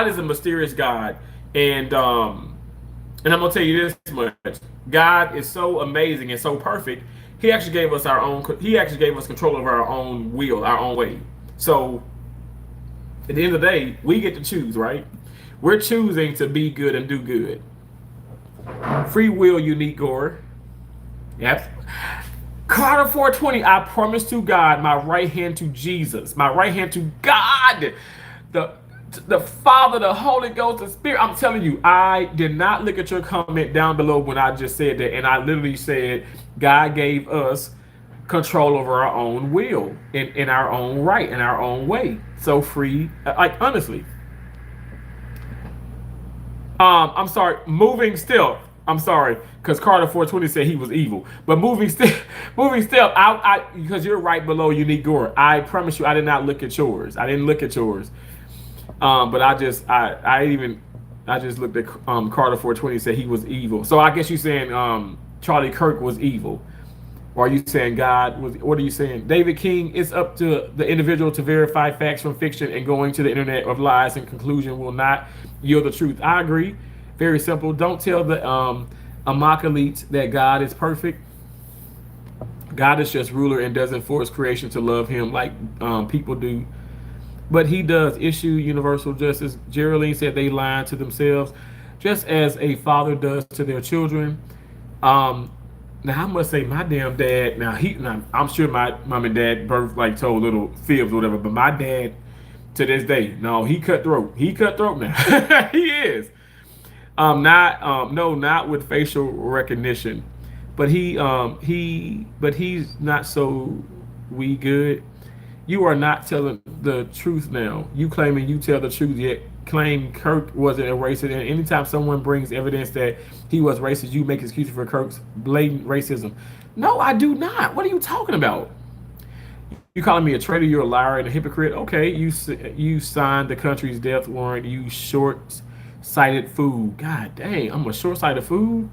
is a mysterious God. And I'm gonna tell you this much. God is so amazing and so perfect. He actually gave us control over our own will, our own way. So at the end of the day, we get to choose, right? We're choosing to be good and do good. Free will, Unique Gore. Yep. Carter 420, I promise to God, my right hand to Jesus, my right hand to God, the Father, the Holy Ghost, the Spirit. I'm telling you, I did not look at your comment down below when I just said that, and I literally said God gave us control over our own will, in our own right, in our own way. So free, like honestly. I'm sorry, moving still. I'm sorry, because Carter 420 said he was evil. But moving still, I because you're right below Unique Gore. I promise you, I did not look at yours. I didn't look at yours. But I just looked at Carter 420 and said he was evil. So I guess you're saying Charlie Kirk was evil. Or are you saying God was, what are you saying? David King, it's up to the individual to verify facts from fiction, and going to the internet of lies and conclusion will not yield the truth. I agree. Very simple. Don't tell the Amakalites that God is perfect. God is just ruler and doesn't force creation to love him like people do. But he does issue universal justice. Geraldine said they lie to themselves, just as a father does to their children. Now I must say, my damn dad. Now I'm sure my mom and dad both like told little fibs or whatever. But my dad, to this day, no, he cutthroat. He cutthroat now. He is. Not with facial recognition, but he's not so we good. You are not telling the truth now. You claiming you tell the truth, yet claim Kirk wasn't a racist. And anytime someone brings evidence that he was racist, you make excuses for Kirk's blatant racism. No, I do not. What are you talking about? You calling me a traitor? You're a liar and a hypocrite. Okay, you signed the country's death warrant. You short-sighted fool. God dang, I'm a short-sighted fool.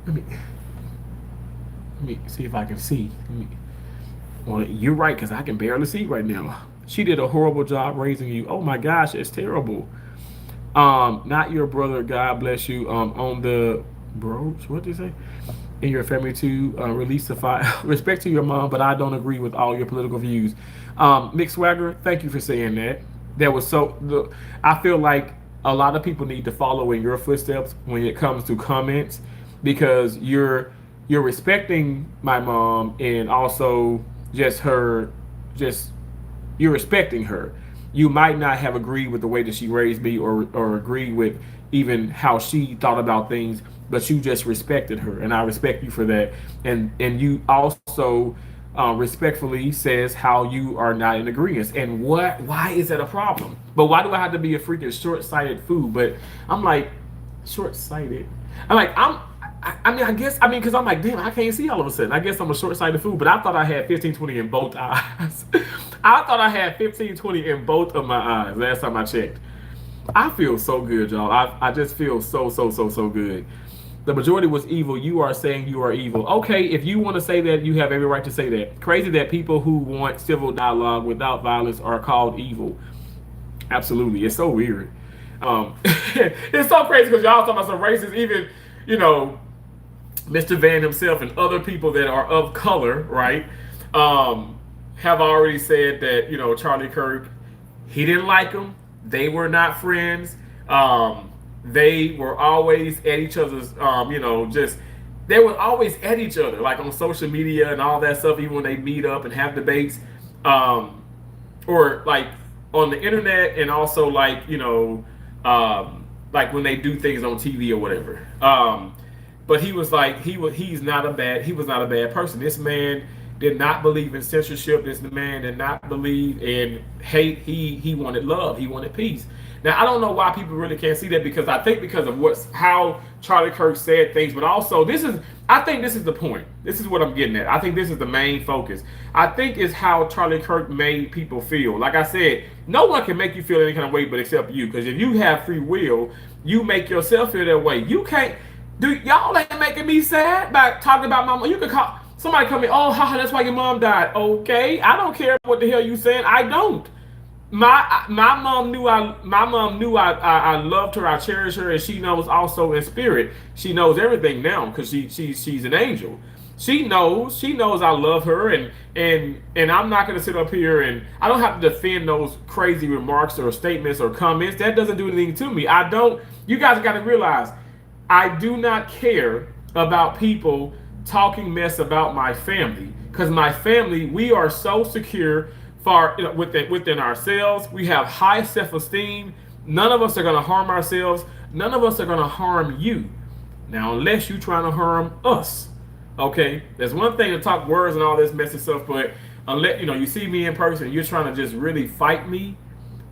Let me see if I can see. Well, you're right, because I can barely see right now. She did a horrible job raising you. Oh my gosh, it's terrible. Not your brother. God bless you. On the bros, what did you say? And your family to release the file. Respect to your mom, but I don't agree with all your political views. Mick Swagger, thank you for saying that. I feel like a lot of people need to follow in your footsteps when it comes to comments, because you're respecting my mom, and also you're respecting her. You might not have agreed with the way that she raised me, or agree with even how she thought about things, but you just respected her, and I respect you for that. And you also respectfully says how you are not in agreement. And why is that a problem? But why do I have to be a freaking short-sighted fool? But I'm like, short-sighted. I'm like, I guess, because I'm like, damn, I can't see all of a sudden. I guess I'm a short-sighted fool, but I thought I had 1520 in both eyes. I thought I had 1520 in both of my eyes last time I checked. I feel so good, y'all. I just feel so good. The majority was evil. You are saying you are evil. Okay, if you want to say that, you have every right to say that. Crazy that people who want civil dialogue without violence are called evil. Absolutely. It's so weird. It's so crazy because y'all talking about some racists, even, you know, Mr. Van himself and other people that are of color, right, have already said that, Charlie Kirk, he didn't like them. They were not friends. They were always at each other's, they were always at each other, like on social media and all that stuff, even when they meet up and have debates, or like on the internet, and also like, like when they do things on TV or whatever. But he was like, he was not a bad person. This man did not believe in censorship. This man did not believe in hate. He wanted love. He wanted peace. Now, I don't know why people really can't see that, because I think because of how Charlie Kirk said things, but also I think this is the point. This is what I'm getting at. I think this is the main focus. I think it's how Charlie Kirk made people feel. Like I said, no one can make you feel any kind of way but except you, because if you have free will, you make yourself feel that way. You can't. Y'all ain't making me sad by talking about my mom. You can call somebody, come in, oh, haha, that's why your mom died. Okay, I don't care what the hell you saying. I don't. My mom knew I loved her, I cherished her, and she knows also in spirit. She knows everything now because she's an angel. She knows I love her, and I'm not gonna sit up here, and I don't have to defend those crazy remarks or statements or comments. That doesn't do anything to me. I don't. You guys got to realize, I do not care about people talking mess about my family, because my family, we are so secure within ourselves. We have high self-esteem. None of us are going to harm ourselves. None of us are going to harm you. Now, unless you're trying to harm us. Okay? There's one thing to talk words and all this messy stuff, but unless you see me in person, you're trying to just really fight me,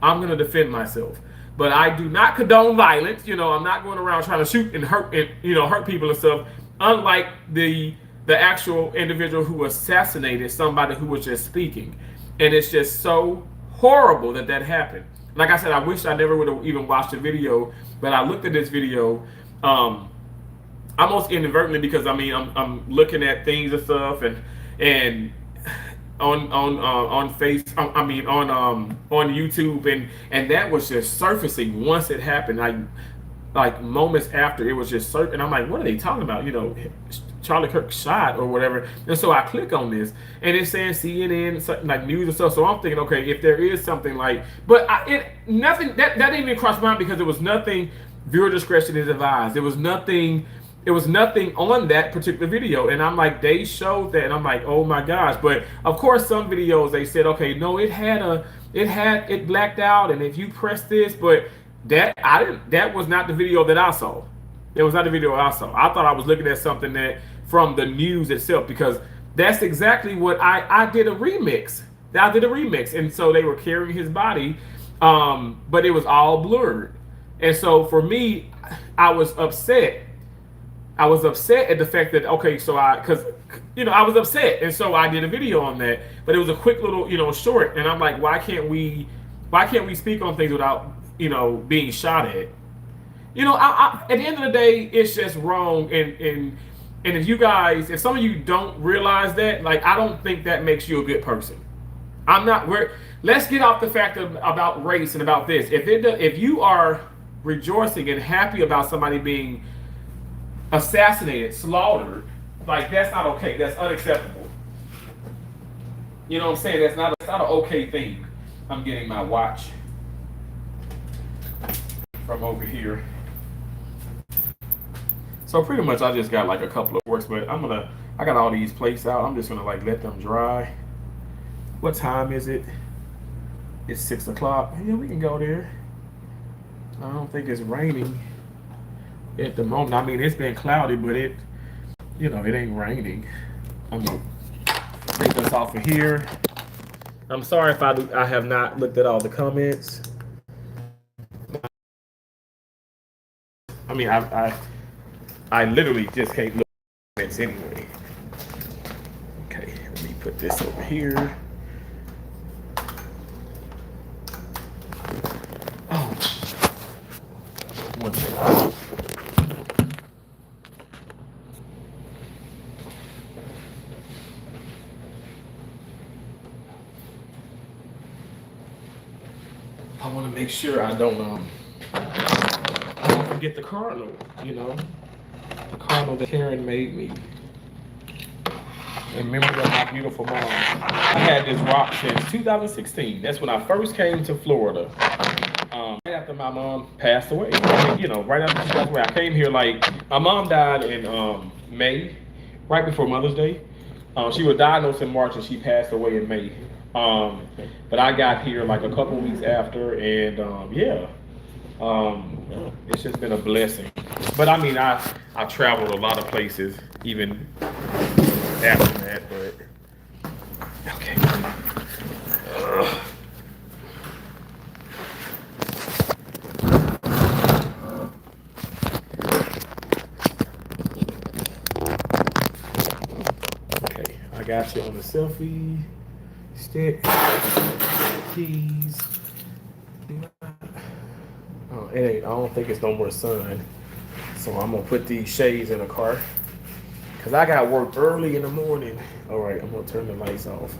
I'm going to defend myself. But I do not condone violence. I'm not going around trying to shoot and hurt people and stuff. Unlike the actual individual who assassinated somebody who was just speaking. And it's just so horrible that happened. Like I said, I wish I never would have even watched the video, but I looked at this video almost inadvertently, because I'm looking at things and stuff, and on YouTube, and that was just surfacing once it happened. Like moments after, it was just surfacing, and I'm like, what are they talking about? Charlie Kirk shot or whatever. And so I click on this, and it's saying CNN, like news and stuff. So I'm thinking, okay, if there is something like, but nothing that didn't even cross my mind, because there was nothing. Viewer discretion is advised. There was nothing. It was nothing on that particular video, and I'm like, they showed that, and I'm like, oh my gosh. But of course, some videos they said, okay, no, it blacked out, and if you press this, but that was not the video that I saw. It was not the video I saw. I thought I was looking at something that from the news itself, because that's exactly what I did a remix. And so they were carrying his body, but it was all blurred. And so for me, I was upset. I was upset at the fact that, okay, so I was upset, and so I did a video on that. But it was a quick little, short, and I'm like, why can't we speak on things without, being shot at? At the end of the day, it's just wrong. And if some of you don't realize that, like, I don't think that makes you a good person. Let's get off the fact about race and about this. If you are rejoicing and happy about somebody being assassinated, slaughtered, like, that's not okay. That's unacceptable. You know what I'm saying? That's not an okay thing. I'm getting my watch from over here. So pretty much I just got like a couple of works, but I got all these plates out. I'm just gonna like let them dry. What time is it? It's 6 o'clock. Yeah, we can go there. I don't think it's raining at the moment. I mean, it's been cloudy, but it ain't raining. I'm gonna take this off of here. I'm sorry if I have not looked at all the comments. I I literally just can't look at comments anyway. Okay, let me put this over here. Oh, one second. I want to make sure I don't forget the cardinal, you know, the cardinal that Karen made me. In memory of my beautiful mom. I had this rock since 2016. That's when I first came to Florida. Right after my mom passed away. I mean, you know, right after she passed away, I came here like my mom died in May, right before Mother's Day. She was diagnosed in March and she passed away in May. But I got here like a couple weeks after, and yeah, it's just been a blessing. But I mean, I traveled a lot of places even after that. But okay. Okay, I got you on the selfie stick, keys. Oh, it ain't. I don't think it's no more sun. So I'm gonna put these shades in the car because I got work early in the morning. All right, I'm gonna turn the lights off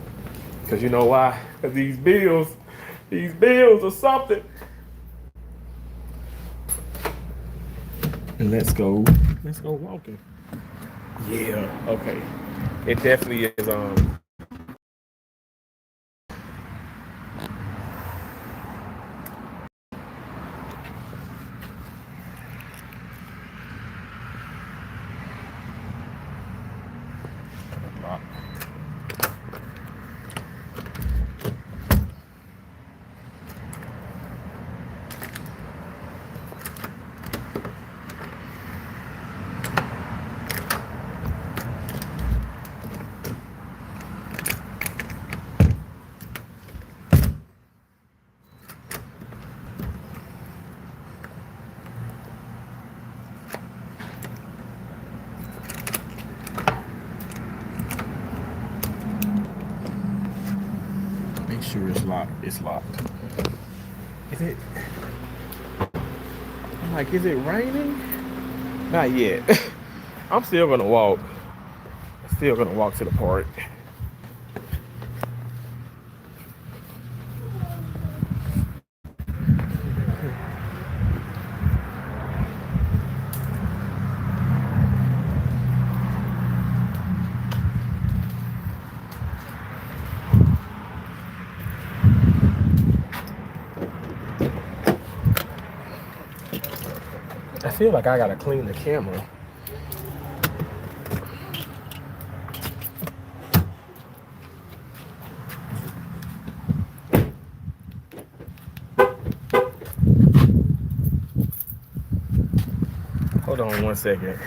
because you know why? Because these bills are something. And let's go walking. Yeah. Okay. It definitely is. Make sure it's locked. It's locked. Is it? I'm like, is it raining? Not yet. I'm still gonna walk. Still gonna walk to the park. I feel like I gotta clean the camera. Hold on 1 second.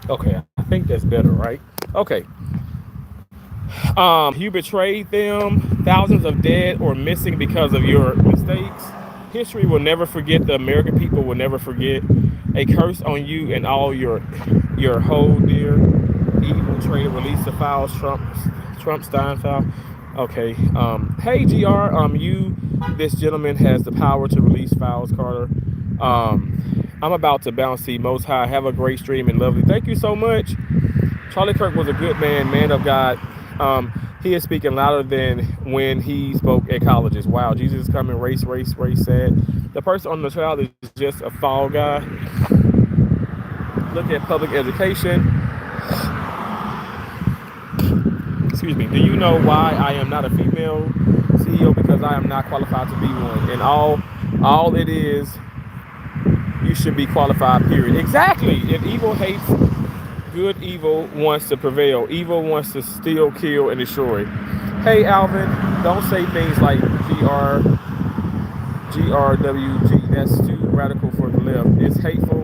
Okay, I think that's better, right? Okay. You betrayed them, thousands of dead or missing because of your mistakes. History will never forget. The American people will never forget. A curse on you and all your whole dear evil traitor. Release the files. Trump Stein file. Okay. Hey GR. This gentleman has the power to release files. Carter. I'm about to bounce. See Most High. Have a great stream and lovely. Thank you so much. Charlie Kirk was a good man of God. He is speaking louder than when he spoke at colleges. Wow, Jesus is coming. Race sad. The person on the trial is just a fall guy. Look at public education. Excuse me. Do you know why I am not a female CEO? Because I am not qualified to be one. And all it is, you should be qualified, period. Exactly. If evil hates good, evil wants to prevail. Evil wants to steal, kill, and destroy. Hey, Alvin, don't say things like GRWG. That's too radical for the left. It's hateful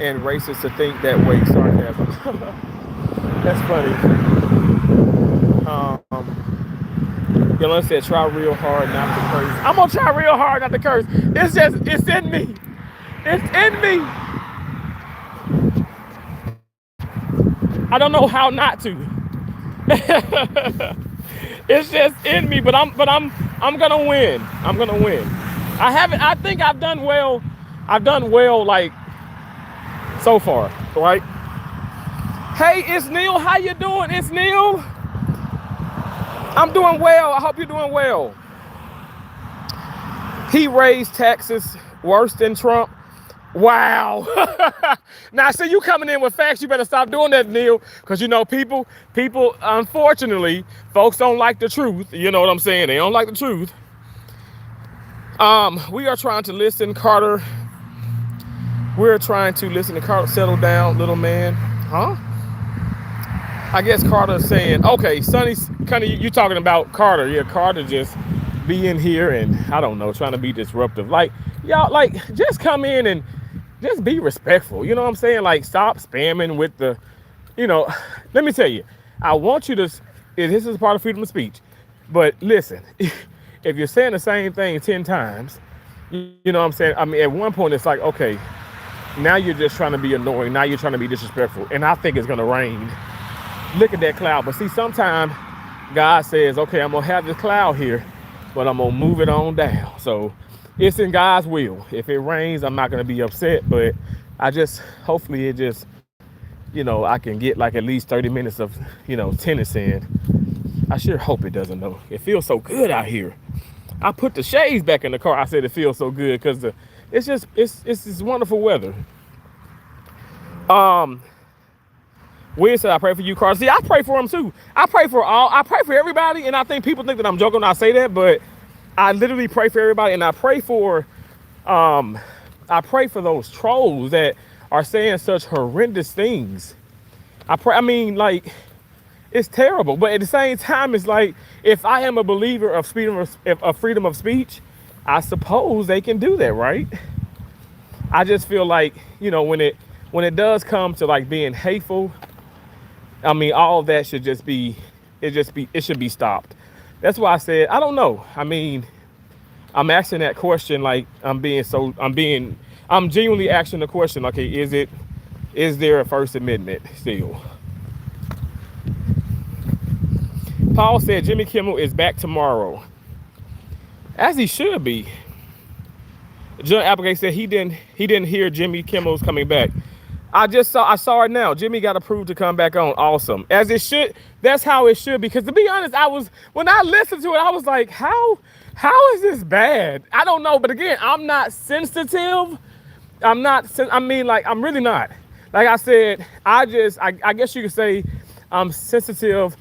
and racist to think that way. Sarcasm. That's funny. Yolanda said, try real hard not to curse. I'm gonna try real hard not to curse. It's in me. It's in me. I don't know how not to. It's just in me, but I'm gonna win. I'm gonna win. I think I've done well. I've done well, like, so far, right? Hey, it's Neil. How you doing? It's Neil. I'm doing well. I hope you're doing well. He raised taxes worse than Trump. Wow. Now, see, you coming in with facts, you better stop doing that, Neil, because, you know, people, unfortunately, folks don't like the truth. You know what I'm saying? They don't like the truth. We are trying to listen, Carter. We're trying to listen to Carter. Settle down, little man. Huh? I guess Carter's saying, okay, Sonny's kind of, you talking about Carter. Yeah, Carter just being here and, I don't know, trying to be disruptive. Like, y'all, like, just come in and just be respectful. You know what I'm saying? Like, stop spamming with the, you know, let me tell you, I want you to, this is part of freedom of speech, but listen, if you're saying the same thing 10 times, you know what I'm saying? I mean, at one point, it's like, okay, now you're just trying to be annoying. Now you're trying to be disrespectful. And I think it's going to rain. Look at that cloud. But see, sometimes God says, okay, I'm going to have this cloud here, but I'm going to move it on down. So it's in God's will. If it rains, I'm not going to be upset. But I just, hopefully it just, you know, I can get like at least 30 minutes of, you know, tennis in. I sure hope it doesn't, though. It feels so good out here. I put the shades back in the car. I said it feels so good because it's this wonderful weather. Weird said, I pray for you, Carl. See, I pray for him too. I pray for everybody, and I think people think that I'm joking when I say that, but I literally pray for everybody, and I pray for those trolls that are saying such horrendous things. I mean, like, it's terrible, but at the same time, it's like, if I am a believer of freedom of speech, I suppose they can do that, right? I just feel like, you know, when it does come to like being hateful, I mean, all of that should just be, it should be stopped. That's why I said, I don't know. I mean, I'm asking that question like I'm genuinely asking the question, okay, is there a First Amendment still? Paul said Jimmy Kimmel is back tomorrow. As he should be. John Applegate said he didn't hear Jimmy Kimmel's coming back. I saw it now. Jimmy got approved to come back on. Awesome. As it should. That's how it should be. Because to be honest, when I listened to it, I was like, how is this bad? I don't know. But again, I'm not sensitive. I'm really not. Like I said, I guess you could say I'm sensitive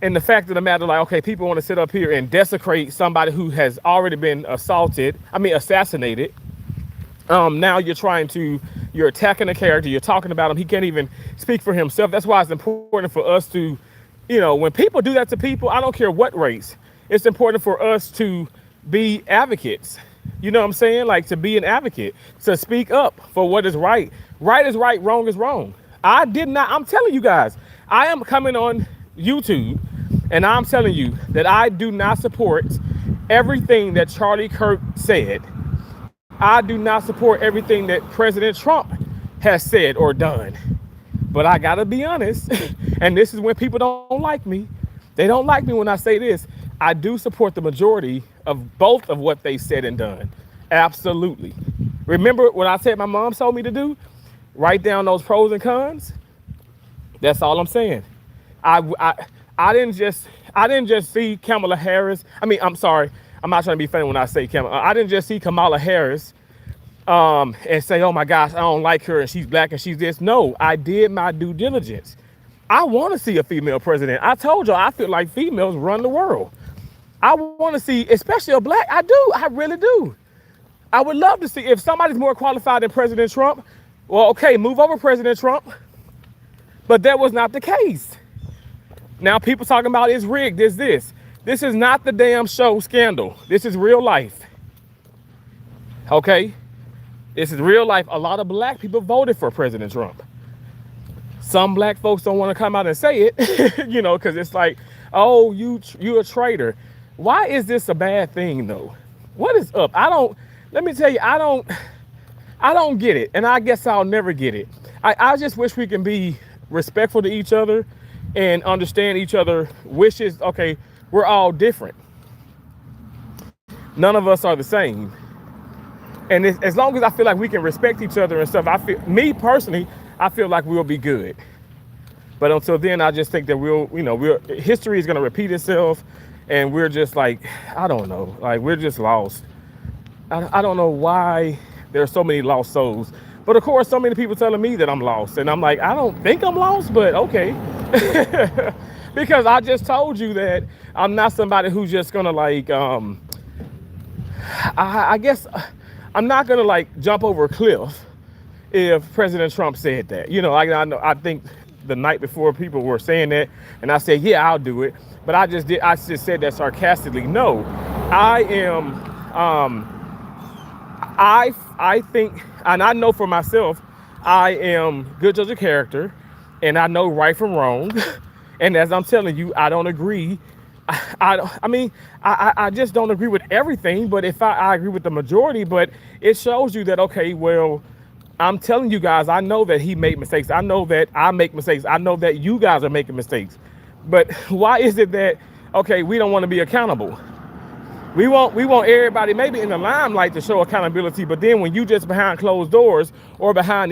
in the fact of the matter, like, okay, people want to sit up here and desecrate somebody who has already been assassinated. Now you're attacking a character, you're talking about him, he can't even speak for himself. That's why it's important for us to, you know, when people do that to people, I don't care what race, it's important for us to be advocates. You know what I'm saying? Like, to be an advocate, to speak up for what is right. Right is right, wrong is wrong. I'm telling you guys, I am coming on YouTube and I'm telling you that I do not support everything that Charlie Kirk said. I do not support everything that President Trump has said or done. But I gotta be honest, and this is when people don't like me. They don't like me when I say this. I do support the majority of both of what they said and done. Absolutely. Remember what I said my mom told me to do? Write down those pros and cons. That's all I'm saying. I didn't just see Kamala Harris. I mean, I'm sorry. I'm not trying to be funny when I say Kamala. I didn't just see Kamala Harris and say, oh my gosh, I don't like her and she's black and she's this. No, I did my due diligence. I want to see a female president. I told y'all I feel like females run the world. I want to see, especially a black. I do. I really do. I would love to see if somebody's more qualified than President Trump. Well, okay, move over President Trump. But that was not the case. Now people talking about it's rigged, this. This is not the damn show Scandal. This is real life. Okay? This is real life. A lot of black people voted for President Trump. Some black folks don't want to come out and say it, you know, because it's like, oh, you a traitor. Why is this a bad thing though? What is up? I don't. Let me tell you, I don't get it, and I guess I'll never get it. I just wish we can be respectful to each other and understand each other wishes. Okay, we're all different. None of us are the same. And as long as I feel like we can respect each other and stuff, I feel, me personally, I feel like we'll be good. But until then, I just think that history is going to repeat itself, and we're just like, I don't know, like we're just lost. I don't know why there are so many lost souls. But of course, so many people telling me that I'm lost, and I'm like, I don't think I'm lost, but okay. Because I just told you that I'm not somebody who's just gonna like, I guess I'm not gonna like jump over a cliff if President Trump said that. I think the night before people were saying that, and I said, yeah, I'll do it. But I just said that sarcastically. No, I am, I think, and I know for myself, I am good judge of character, and I know right from wrong. And as I'm telling you, I don't agree. I just don't agree with everything, but if I agree with the majority, but it shows you that, okay, well, I'm telling you guys, I know that he made mistakes. I know that I make mistakes. I know that you guys are making mistakes. But why is it that, okay, we don't want to be accountable? We want everybody maybe in the limelight to show accountability, but then when you just behind closed doors or behind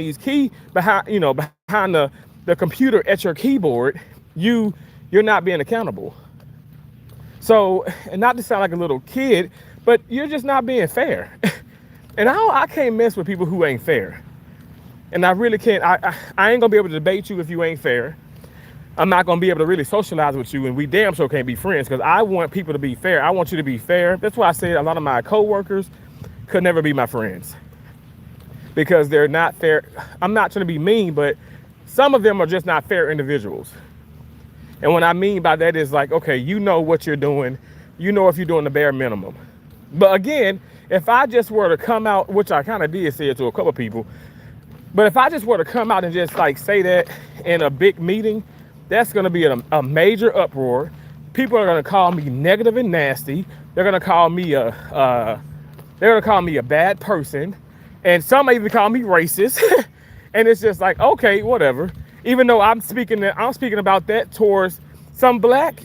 behind the computer at your keyboard, you're not being accountable. So, and not to sound like a little kid, but you're just not being fair. And I can't mess with people who ain't fair. And I really can't. I ain't gonna be able to debate you if you ain't fair. I'm not gonna be able to really socialize with you, and we damn sure can't be friends because I want people to be fair. I want you to be fair. That's why I said a lot of my coworkers could never be my friends because they're not fair. I'm not trying to be mean, but some of them are just not fair individuals. And what I mean by that is like, okay, you know what you're doing. You know if you're doing the bare minimum. But again, if I just were to come out, which I kind of did say it to a couple of people, but if I just were to come out and just like say that in a big meeting, that's going to be a major uproar. People are going to call me negative and nasty. They're going to call me a bad person, and some may even call me racist. And it's just like, okay, whatever. Even though I'm speaking about that towards some black,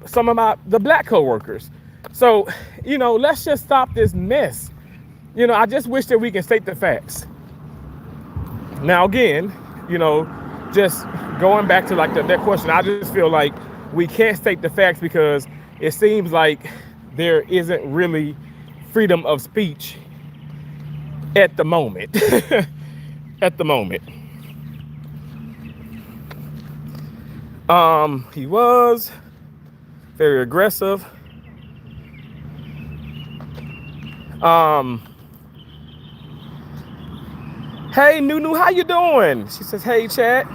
some of the black coworkers. So, let's just stop this mess. I just wish that we can state the facts. Now, again, just going back to like that question, I just feel like we can't state the facts because it seems like there isn't really freedom of speech at the moment. At the moment. He was very aggressive. Hey, Nunu, how you doing? She says, hey, chat.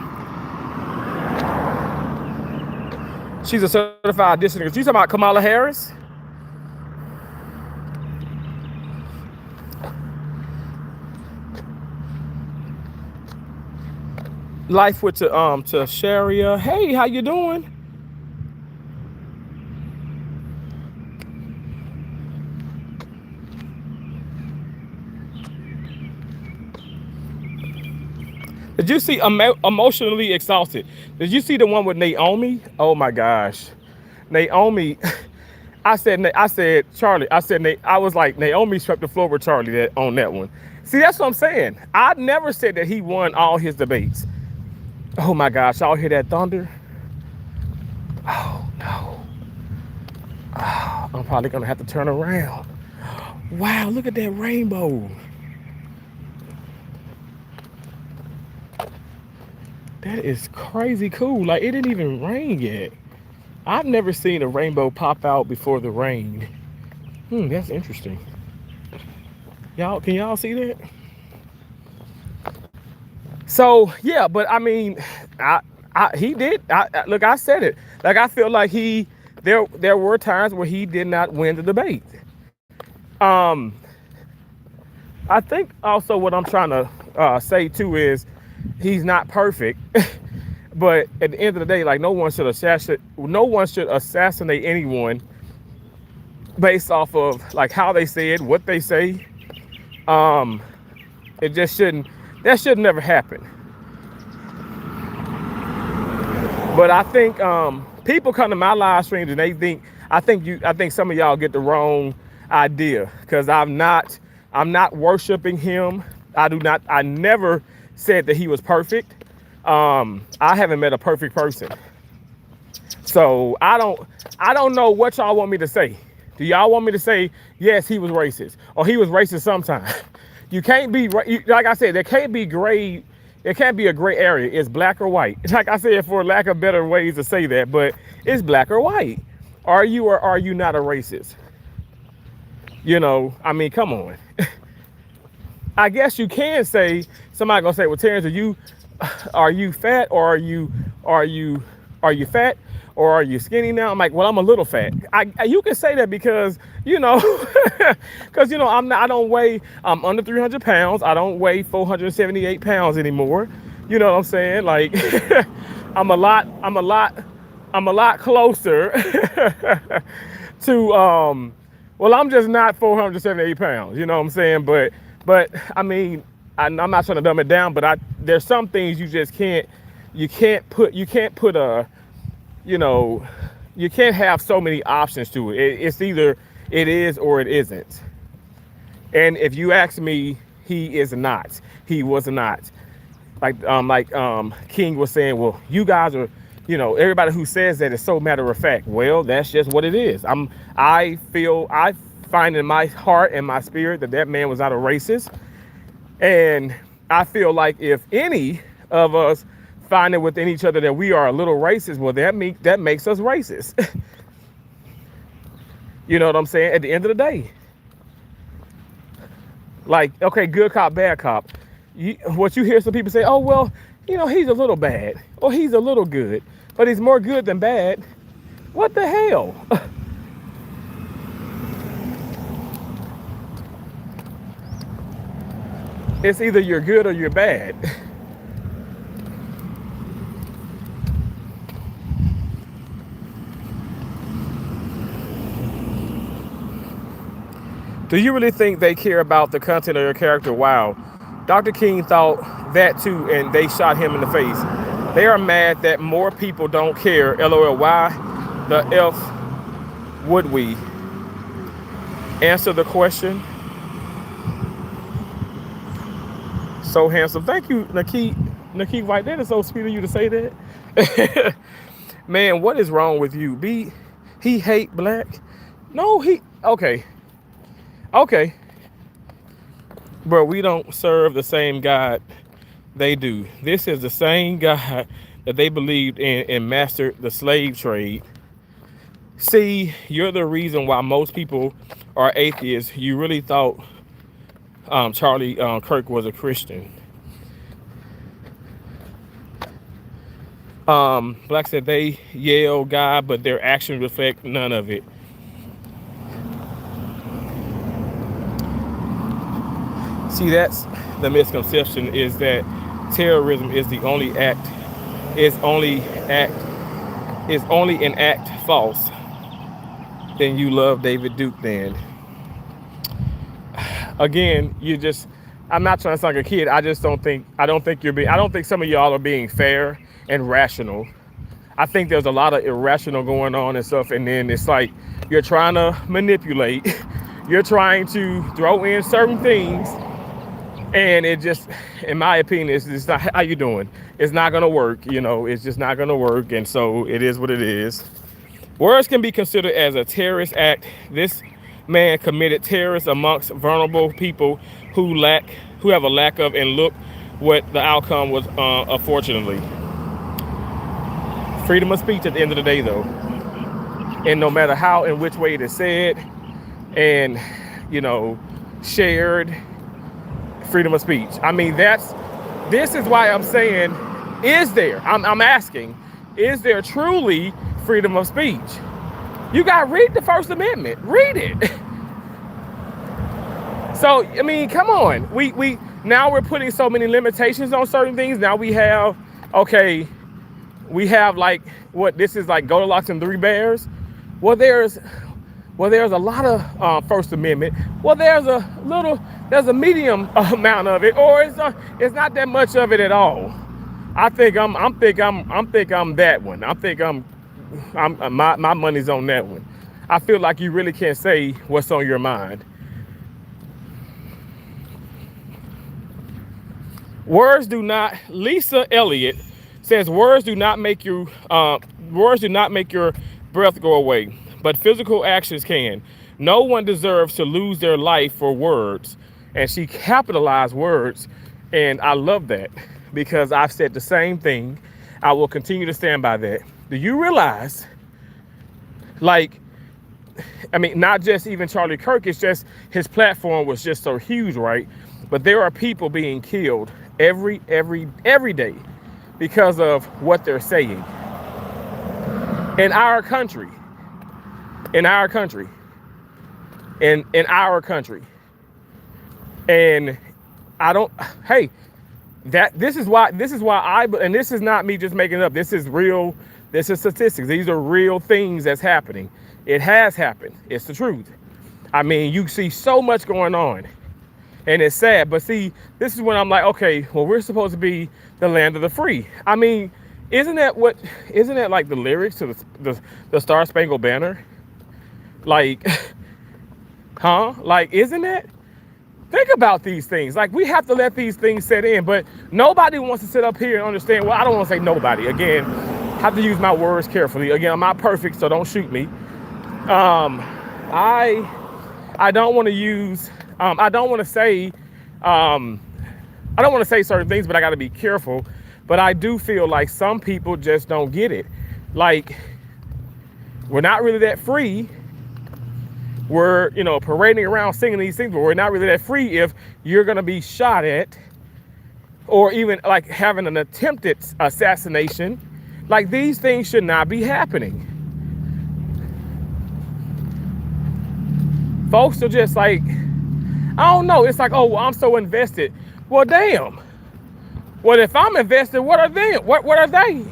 She's a certified dissenter. You talking about Kamala Harris? Life with to Sharia. Hey, how you doing? Did you see Emotionally Exhausted? Did you see the one with Naomi? Oh my gosh, Naomi. I said Charlie. I was like, Naomi swept the floor with Charlie on that one. See, that's what I'm saying. I never said that he won all his debates. Oh my gosh, y'all hear that thunder? Oh no. Oh, I'm probably gonna have to turn around. Wow, look at that rainbow. That is crazy cool. Like, it didn't even rain yet. I've never seen a rainbow pop out before the rain. That's interesting. Can y'all see that? So yeah, but I mean, he did. Look, I said it. Like, I feel like there were times where he did not win the debate. I think also what I'm trying to say too is he's not perfect, but at the end of the day, like, no one should assassinate anyone based off of like how they say it, what they say. Um, it just shouldn't. That should never happen. But I think people come to my live streams and they think I think some of y'all get the wrong idea because I'm not worshiping him. I never said that he was perfect. I haven't met a perfect person. So I don't know what y'all want me to say. Do y'all want me to say yes, he was racist, or he was racist sometime? You can't be like I said. There can't be gray. There can't be a gray area. It's black or white. Like I said, for lack of better ways to say that, but it's black or white. Are you or are you not a racist? You know, I mean, come on. I guess you can say somebody gonna say, "Well, Terrence, are you fat or are you are you fat or are you skinny now?" I'm like, "Well, I'm a little fat." You can say that because because I don't weigh. I'm under 300 pounds. I don't weigh 478 pounds anymore. You know what I'm saying? Like I'm a lot. I'm a lot closer to well, I'm just not 478 pounds, you know what I'm saying? But I mean, I'm not trying to dumb it down, but there's some things you just can't, you can't put a, you know, you can't have so many options to it. It's either it is or it isn't. And if you ask me, he is not. He was not. Like King was saying, well, you guys are, everybody who says that is so matter of fact. Well, that's just what it is. I find in my heart and my spirit that man was not a racist. And I feel like if any of us find it within each other that we are a little racist, well, that makes us racist. You know what I'm saying? At the end of the day, like, okay, good cop, bad cop. What you hear some people say, oh, well, he's a little bad or he's a little good, but he's more good than bad. What the hell? It's either you're good or you're bad. Do you really think they care about the content of your character? Wow. Dr. King thought that too, and they shot him in the face. They are mad that more people don't care. LOL. Why the F would we? Answer the question. So handsome. Thank you, Nakeem White. That is so sweet of you to say that. Man, what is wrong with you? He hate black? No, okay. Okay. Bro, we don't serve the same God they do. This is the same God that they believed in and mastered the slave trade. See, you're the reason why most people are atheists. You really thought Charlie Kirk was a Christian. Black said they yell God, but their actions reflect none of it. See, that's the misconception, is that terrorism is the only act, is only an act false. Then you love David Duke then. Again, I'm not trying to sound like a kid. I don't think some of y'all are being fair and rational. I think there's a lot of irrational going on and stuff, and then it's like you're trying to manipulate. You're trying to throw in certain things. And it just, in my opinion, it's just not, how you doing? It's not gonna work, it's just not gonna work. And so it is what it is. Words can be considered as a terrorist act. This man committed terrorists amongst vulnerable people who have a lack of, and look what the outcome was, unfortunately. Freedom of speech at the end of the day, though. And no matter how and which way it is said and, shared, freedom of speech. I mean, this is why I'm saying, I'm asking, is there truly freedom of speech? You got to read the First Amendment. Read it. So, I mean, come on. Now we're putting so many limitations on certain things. Now we have like, what, this is like Goldilocks and Three Bears? Well, Well, there's a lot of First Amendment. Well, there's a medium amount of it, or it's not that much of it at all. I think I'm that one. My money's on that one. I feel like you really can't say what's on your mind. Words do not. Lisa Elliott says words do not make your breath go away, but physical actions can. No one deserves to lose their life for words, and she capitalized words, and I love that because I've said the same thing. I will continue to stand by that. Do you realize, like, I mean, not just even Charlie Kirk, it's just his platform was just so huge, right? But there are people being killed every day because of what they're saying in our country, in our country, in our country. And I don't, hey, this is why and this is not me just making it up. This is real. This is statistics. These are real things that's happening. It has happened. It's the truth. I mean, you see so much going on, and it's sad. But see, this is when I'm like, okay, well, we're supposed to be the land of the free. I mean, isn't that like the lyrics to the Star Spangled Banner? Like, huh? Like, isn't it? Think about these things. Like, we have to let these things set in, but nobody wants to sit up here and understand. Well, I don't want to say nobody. Again, have to use my words carefully. Again, I'm not perfect, so don't shoot me. I don't want to use. I don't want to say. I don't want to say certain things, but I got to be careful. But I do feel like some people just don't get it. Like, we're not really that free. We're, parading around singing these things, but we're not really that free if you're going to be shot at, or even like having an attempted assassination. Like, these things should not be happening. Folks are just like, I don't know. It's like, oh, well, I'm so invested. Well, damn. Well, if I'm invested, what are they? What are they?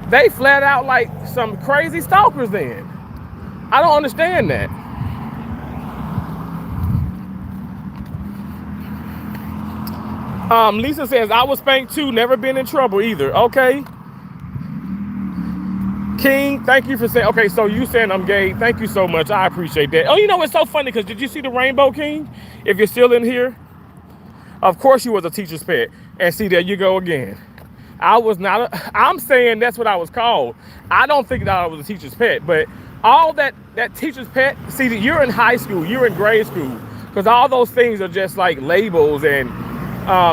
They flat out like some crazy stalkers then. I don't understand that. Lisa says, I was spanked too, never been in trouble either. Okay. King, thank you for saying, okay, so you saying I'm gay. Thank you so much. I appreciate that. Oh, it's so funny because did you see the Rainbow King? If you're still in here, of course you was a teacher's pet. And see, there you go again. I was not, I'm saying that's what I was called. I don't think that I was a teacher's pet, but all that teacher's pet, see, you're in high school, you're in grade school, because all those things are just like labels and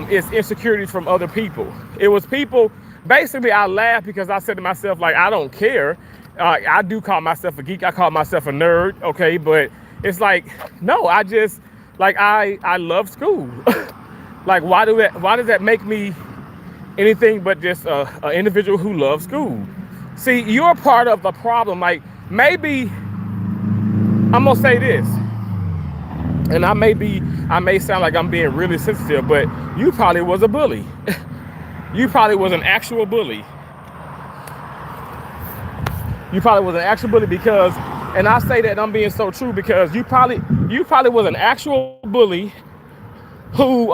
it's insecurities from other people. It was people, basically I laughed because I said to myself, like, I don't care. I do call myself a geek. I call myself a nerd. Okay. But it's like, no, I just, like, I love school. Like, why does that make me anything but just an individual who loves school? See, you're part of the problem. Like, maybe I'm gonna say this, and I may sound like I'm being really sensitive, but you probably was a bully. You probably was an actual bully. You probably was an actual bully because, and I say that I'm being so true because you probably was an actual bully who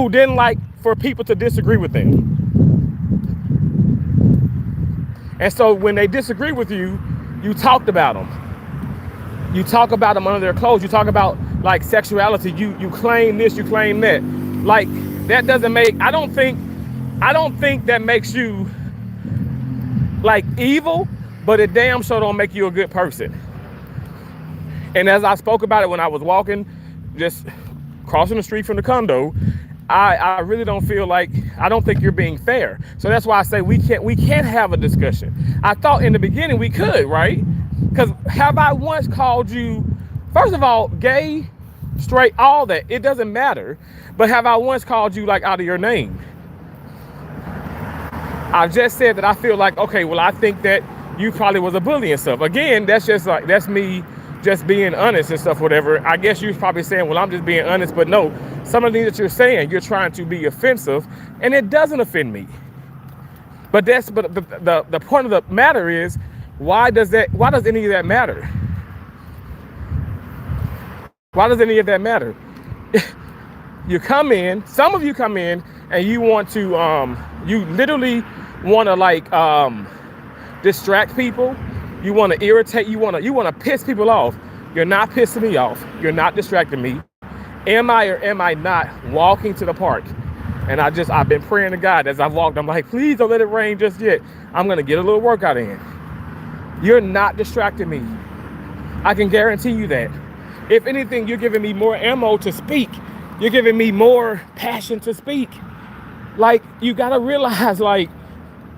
didn't like for people to disagree with them. And so when they disagree with you, you talked about them. You talk about them under their clothes. You talk about like sexuality. You claim this, you claim that. Like, that doesn't make, I don't think that makes you like evil, but it damn sure don't make you a good person. And as I spoke about it when I was walking, just crossing the street from the condo, I really don't feel like, I don't think you're being fair. So that's why I say we can't have a discussion. I thought in the beginning we could, right? Because have I once called you, first of all, gay, straight, all that, it doesn't matter. But have I once called you like out of your name? I just said that I feel like, okay, well, I think that you probably was a bully and stuff. Again, that's just like, that's me just being honest and stuff, whatever. I guess you're probably saying, well, I'm just being honest, but no, some of the things that you're saying, you're trying to be offensive, and it doesn't offend me. But the point of the matter is, Why does any of that matter? Why does any of that matter? You come in, some of you come in and you want to, you literally want to like distract people. You want to irritate, you want to piss people off. You're not pissing me off. You're not distracting me. Am I or am I not walking to the park? And I've been praying to God as I've walked. I'm like, please don't let it rain just yet. I'm going to get a little workout in. You're not distracting me. I can guarantee you that. If anything, you're giving me more ammo to speak. You're giving me more passion to speak. Like, you got to realize, like,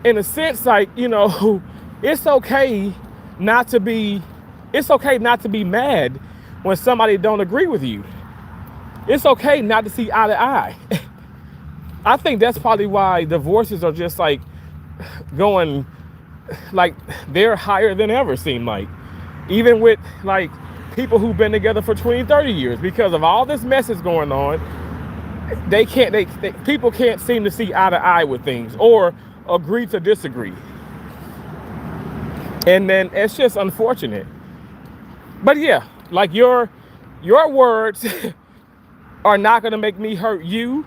in a sense, like, you know, it's okay not to be mad when somebody don't agree with you. It's okay not to see eye to eye. I think that's probably why divorces are just like going, like they're higher than ever, seem like. Even with like people who've been together for 20, 30 years, because of all this mess that's going on, people can't seem to see eye to eye with things or agree to disagree. And then it's just unfortunate. But yeah, like your words are not gonna make me hurt you,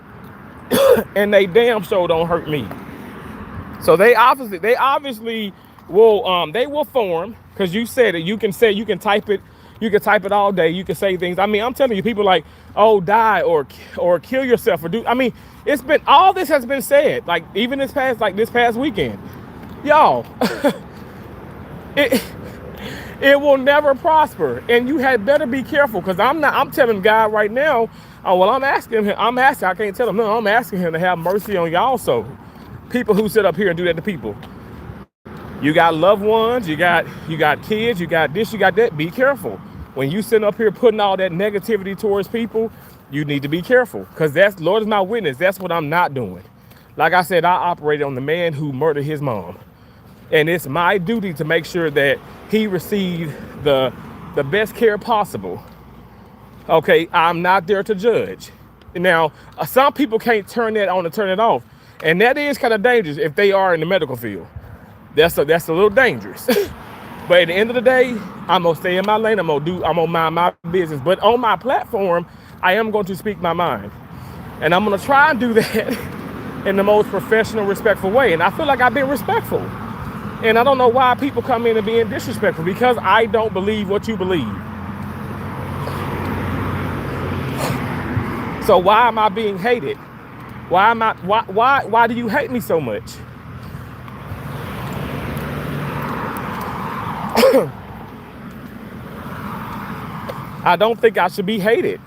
and they damn sure don't hurt me. So they obviously will they will form, because you said it. You can type it all day. You can say things. I mean, I'm telling you, people like, oh, die or kill yourself or do. I mean, it's been, all this has been said. Like even this past weekend, y'all. It will never prosper, and you had better be careful, because I'm telling God right now. Oh well, I'm asking. I can't tell him no. I'm asking him to have mercy on y'all. So, people who sit up here and do that to people. You got loved ones. You got kids. You got this. You got that. Be careful when you sit up here putting all that negativity towards people. You need to be careful, because that's, Lord is my witness. That's what I'm not doing. Like I said, I operated on the man who murdered his mom. And it's my duty to make sure that he received the best care possible. Okay, I'm not there to judge. Now, some people can't turn that on and turn it off. And that is kind of dangerous if they are in the medical field. That's a little dangerous. But at the end of the day, I'm gonna stay in my lane. I'm gonna mind my business. But on my platform, I am going to speak my mind. And I'm gonna try and do that in the most professional, respectful way. And I feel like I've been respectful. And I don't know why people come in and being disrespectful, because I don't believe what you believe. So why am I being hated? Why do you hate me so much? I don't think I should be hated.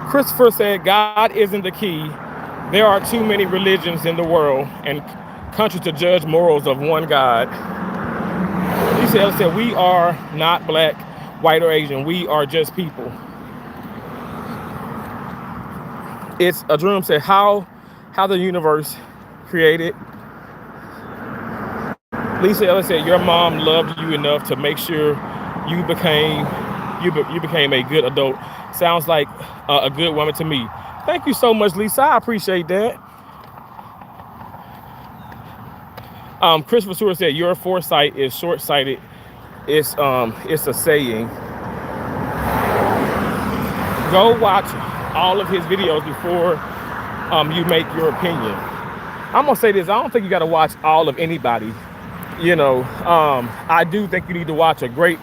Christopher said, God isn't the key. There are too many religions in the world and countries to judge morals of one God. He said, we are not black, white, or Asian. We are just people. It's a dream. Said, how the universe created. Lisa Ellis said, your mom loved you enough to make sure you became a good adult. Sounds like a good woman to me. Thank you so much, Lisa. I appreciate that. Christopher Stewart said, your foresight is short-sighted. It's a saying. Go watch all of his videos before you make your opinion. I'm gonna say this. I don't think you got to watch all of anybody. You know, I do think you need to watch a great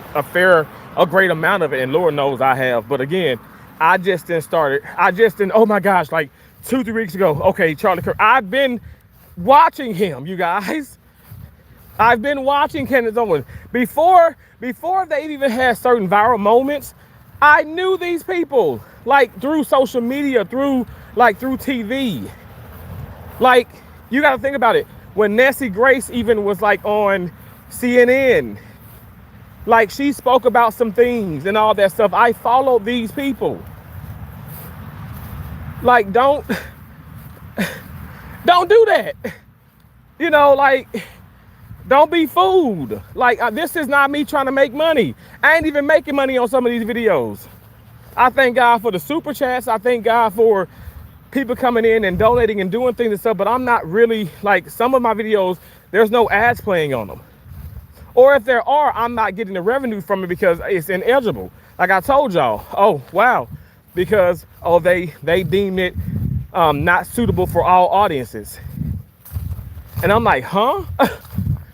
amount of it, and Lord knows I have. But again, I just didn't, oh my gosh, like 2-3 weeks ago, okay, Charlie Kirk. I've been watching him, you guys. I've been watching Candace Owens. Before they even had certain viral moments, I knew these people, like through social media, through TV. Like, you got to think about it. When Nancy Grace even was like on CNN, like she spoke about some things and all that stuff. I followed these people. Like, don't, Don't do that. You know, like, don't be fooled. Like, this is not me trying to make money. I ain't even making money on some of these videos. I thank God for the super chats. I thank God for people coming in and donating and doing things and stuff, but I'm not really, like, some of my videos, there's no ads playing on them. Or if there are, I'm not getting the revenue from it because it's ineligible. Like I told y'all, oh, wow, because, oh, they deem it not suitable for all audiences. And I'm like, huh?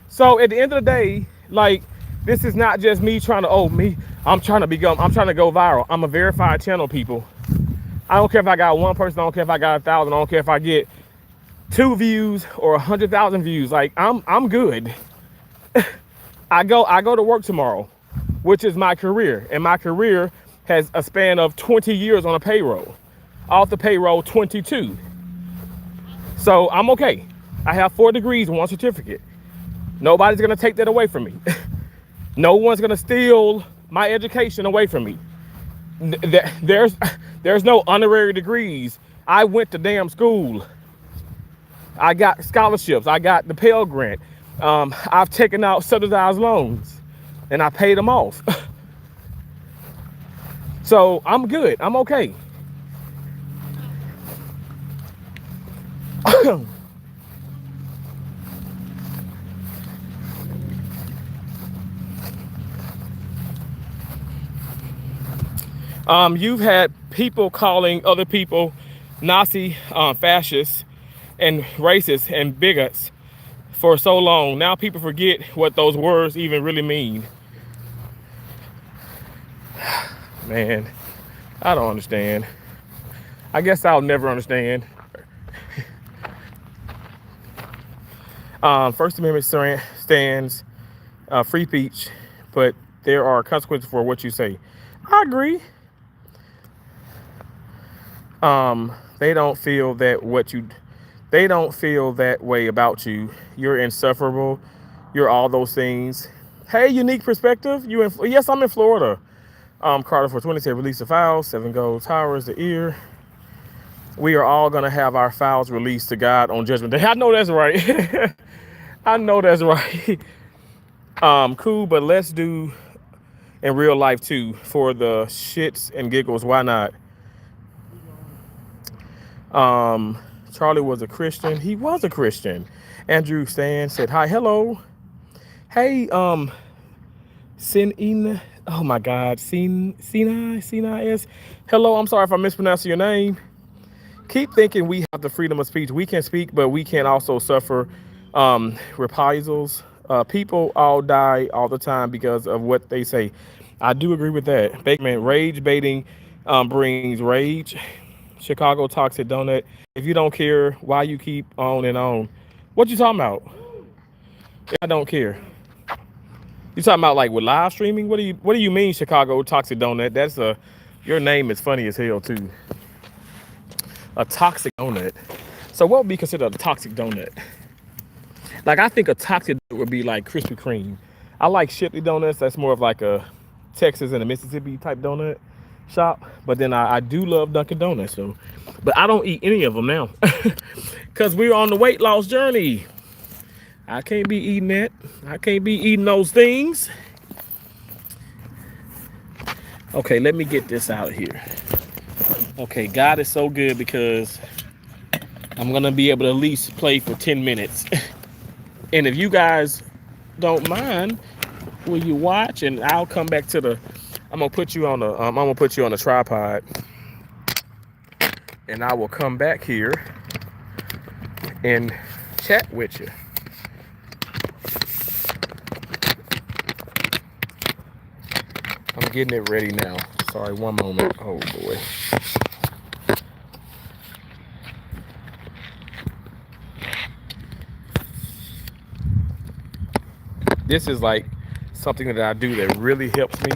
So at the end of the day, like, this is not just me trying to, I'm trying to go viral. I'm a verified channel, people. I don't care if I got one person, I don't care if I got 1,000, I don't care if I get 2 views or 100,000 views. Like, I'm good. I go to work tomorrow, which is my career. And my career has a span of 20 years on a payroll. Off the payroll, 22. So I'm okay. I have 4 degrees and 1 certificate. Nobody's gonna take that away from me. No one's gonna steal my education away from me. There's no honorary degrees. I went to damn school. I got scholarships. I got the Pell Grant. I've taken out subsidized loans and I paid them off. So I'm good. I'm okay. You've had people calling other people Nazi, fascists, and racists and bigots for so long. Now people forget what those words even really mean. Man, I don't understand. I guess I'll never understand. First Amendment stands free speech, but there are consequences for what you say. I agree. They don't feel that way about you. You're insufferable. You're all those things. Hey, unique perspective. Yes, I'm in Florida. Carter 420 said, release the files. 7 gold towers, the ear. We are all gonna have our files released to God on Judgment Day. I know that's right. I know that's right. Cool, but let's do in real life too for the shits and giggles. Why not? Charlie was a Christian. He was a Christian. Andrew Stan said, hi, hello. Hey, Sinina. Oh my God, Sinai S. Hello, I'm sorry if I'm mispronouncing your name. Keep thinking we have the freedom of speech. We can speak, but we can also suffer reprisals. People all die all the time because of what they say. I do agree with that. Bateman, rage baiting brings rage. Chicago toxic donut. If you don't care, why you keep on and on? What you talking about? I don't care. You talking about like with live streaming? What do you mean, Chicago toxic donut? That's your name is funny as hell too. A toxic donut. So what would be considered a toxic donut? Like, I think a toxic donut would be like Krispy Kreme. I like Shipley donuts. That's more of like a Texas and a Mississippi type donut shop. But then I do love Dunkin' Donuts. So, but I don't eat any of them now because we're on the weight loss journey. I can't be eating that. I can't be eating those things. Okay, let me get this out here. Okay, God is so good because I'm gonna be able to at least play for 10 minutes. And if you guys don't mind, will you watch? And I'll come back to I'm gonna put you on a tripod, and I will come back here and chat with you. I'm getting it ready now. Sorry, one moment. Oh boy. This is like something that I do that really helps me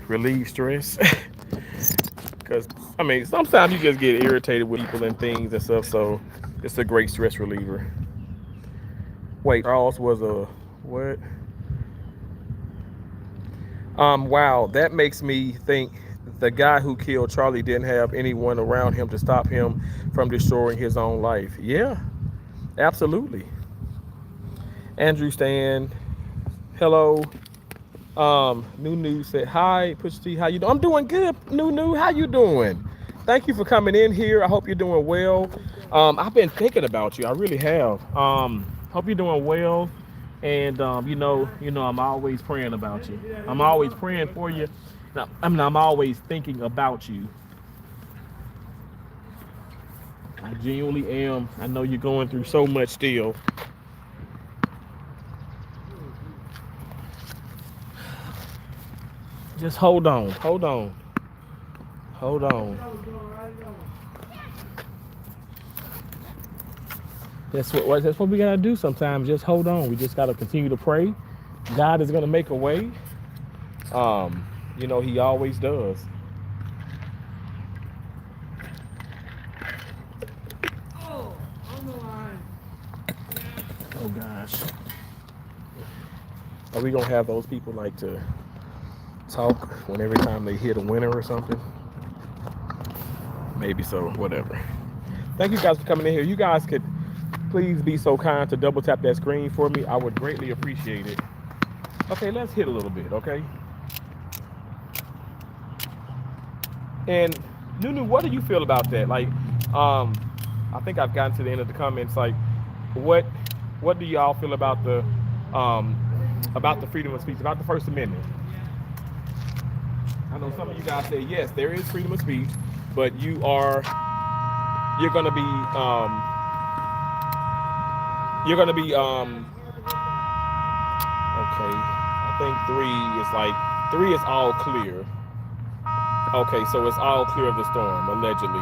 relieve stress. Because, I mean, sometimes you just get irritated with people and things and stuff, so it's a great stress reliever. Wait, Charles was a what? Wow, that makes me think The guy who killed Charlie didn't have anyone around him to stop him from destroying his own life. Yeah, absolutely. Andrew Stan, hello. Nunu said hi. Push T, how you doing? I'm doing good. Nunu, how you doing? Thank you for coming in here. I hope you're doing well. I've been thinking about you. I really have. Hope you're doing well. And I'm always praying about you. I'm always praying for you. I'm always thinking about you. I genuinely am. I know you're going through so much still. Just hold on. Hold on. Hold on. That's what we gotta do sometimes. Just hold on. We just gotta continue to pray. God is gonna make a way. He always does. Oh gosh. Are we gonna have those people like to talk when every time they hit a winner or something? Maybe so, whatever. Thank you guys for coming in here. You guys could please be so kind to double tap that screen for me. I would greatly appreciate it. Okay, let's hit a little bit, okay? And Nunu, what do you feel about that? Like, I think I've gotten to the end of the comments. Like, what do y'all feel about the freedom of speech, about the First Amendment? I know some of you guys say yes, there is freedom of speech, but you're gonna be okay. I think three is all clear. Okay, so it's all clear of the storm, allegedly.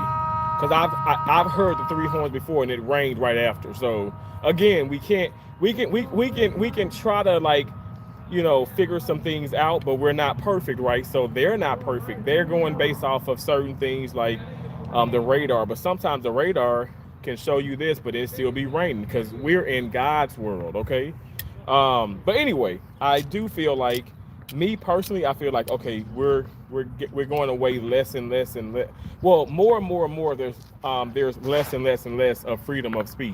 Because I've heard the three horns before and it rained right after. So again, we can try to figure some things out, but we're not perfect, right? So they're not perfect. They're going based off of certain things like the radar, but sometimes the radar can show you this, but it still be raining because we're in God's world, okay? But anyway, I do feel like, me personally, I feel like, okay, we're going away less and less and less. Well, more and more and more. There's less and less and less of freedom of speech.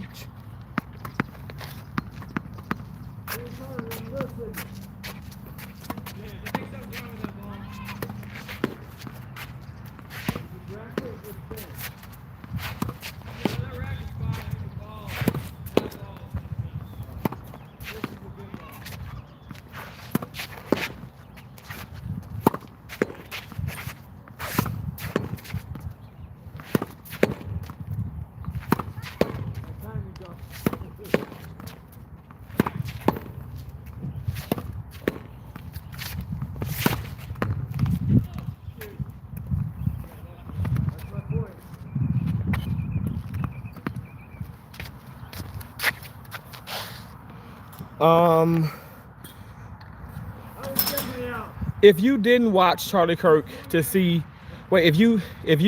If you didn't watch Charlie Kirk to see, if you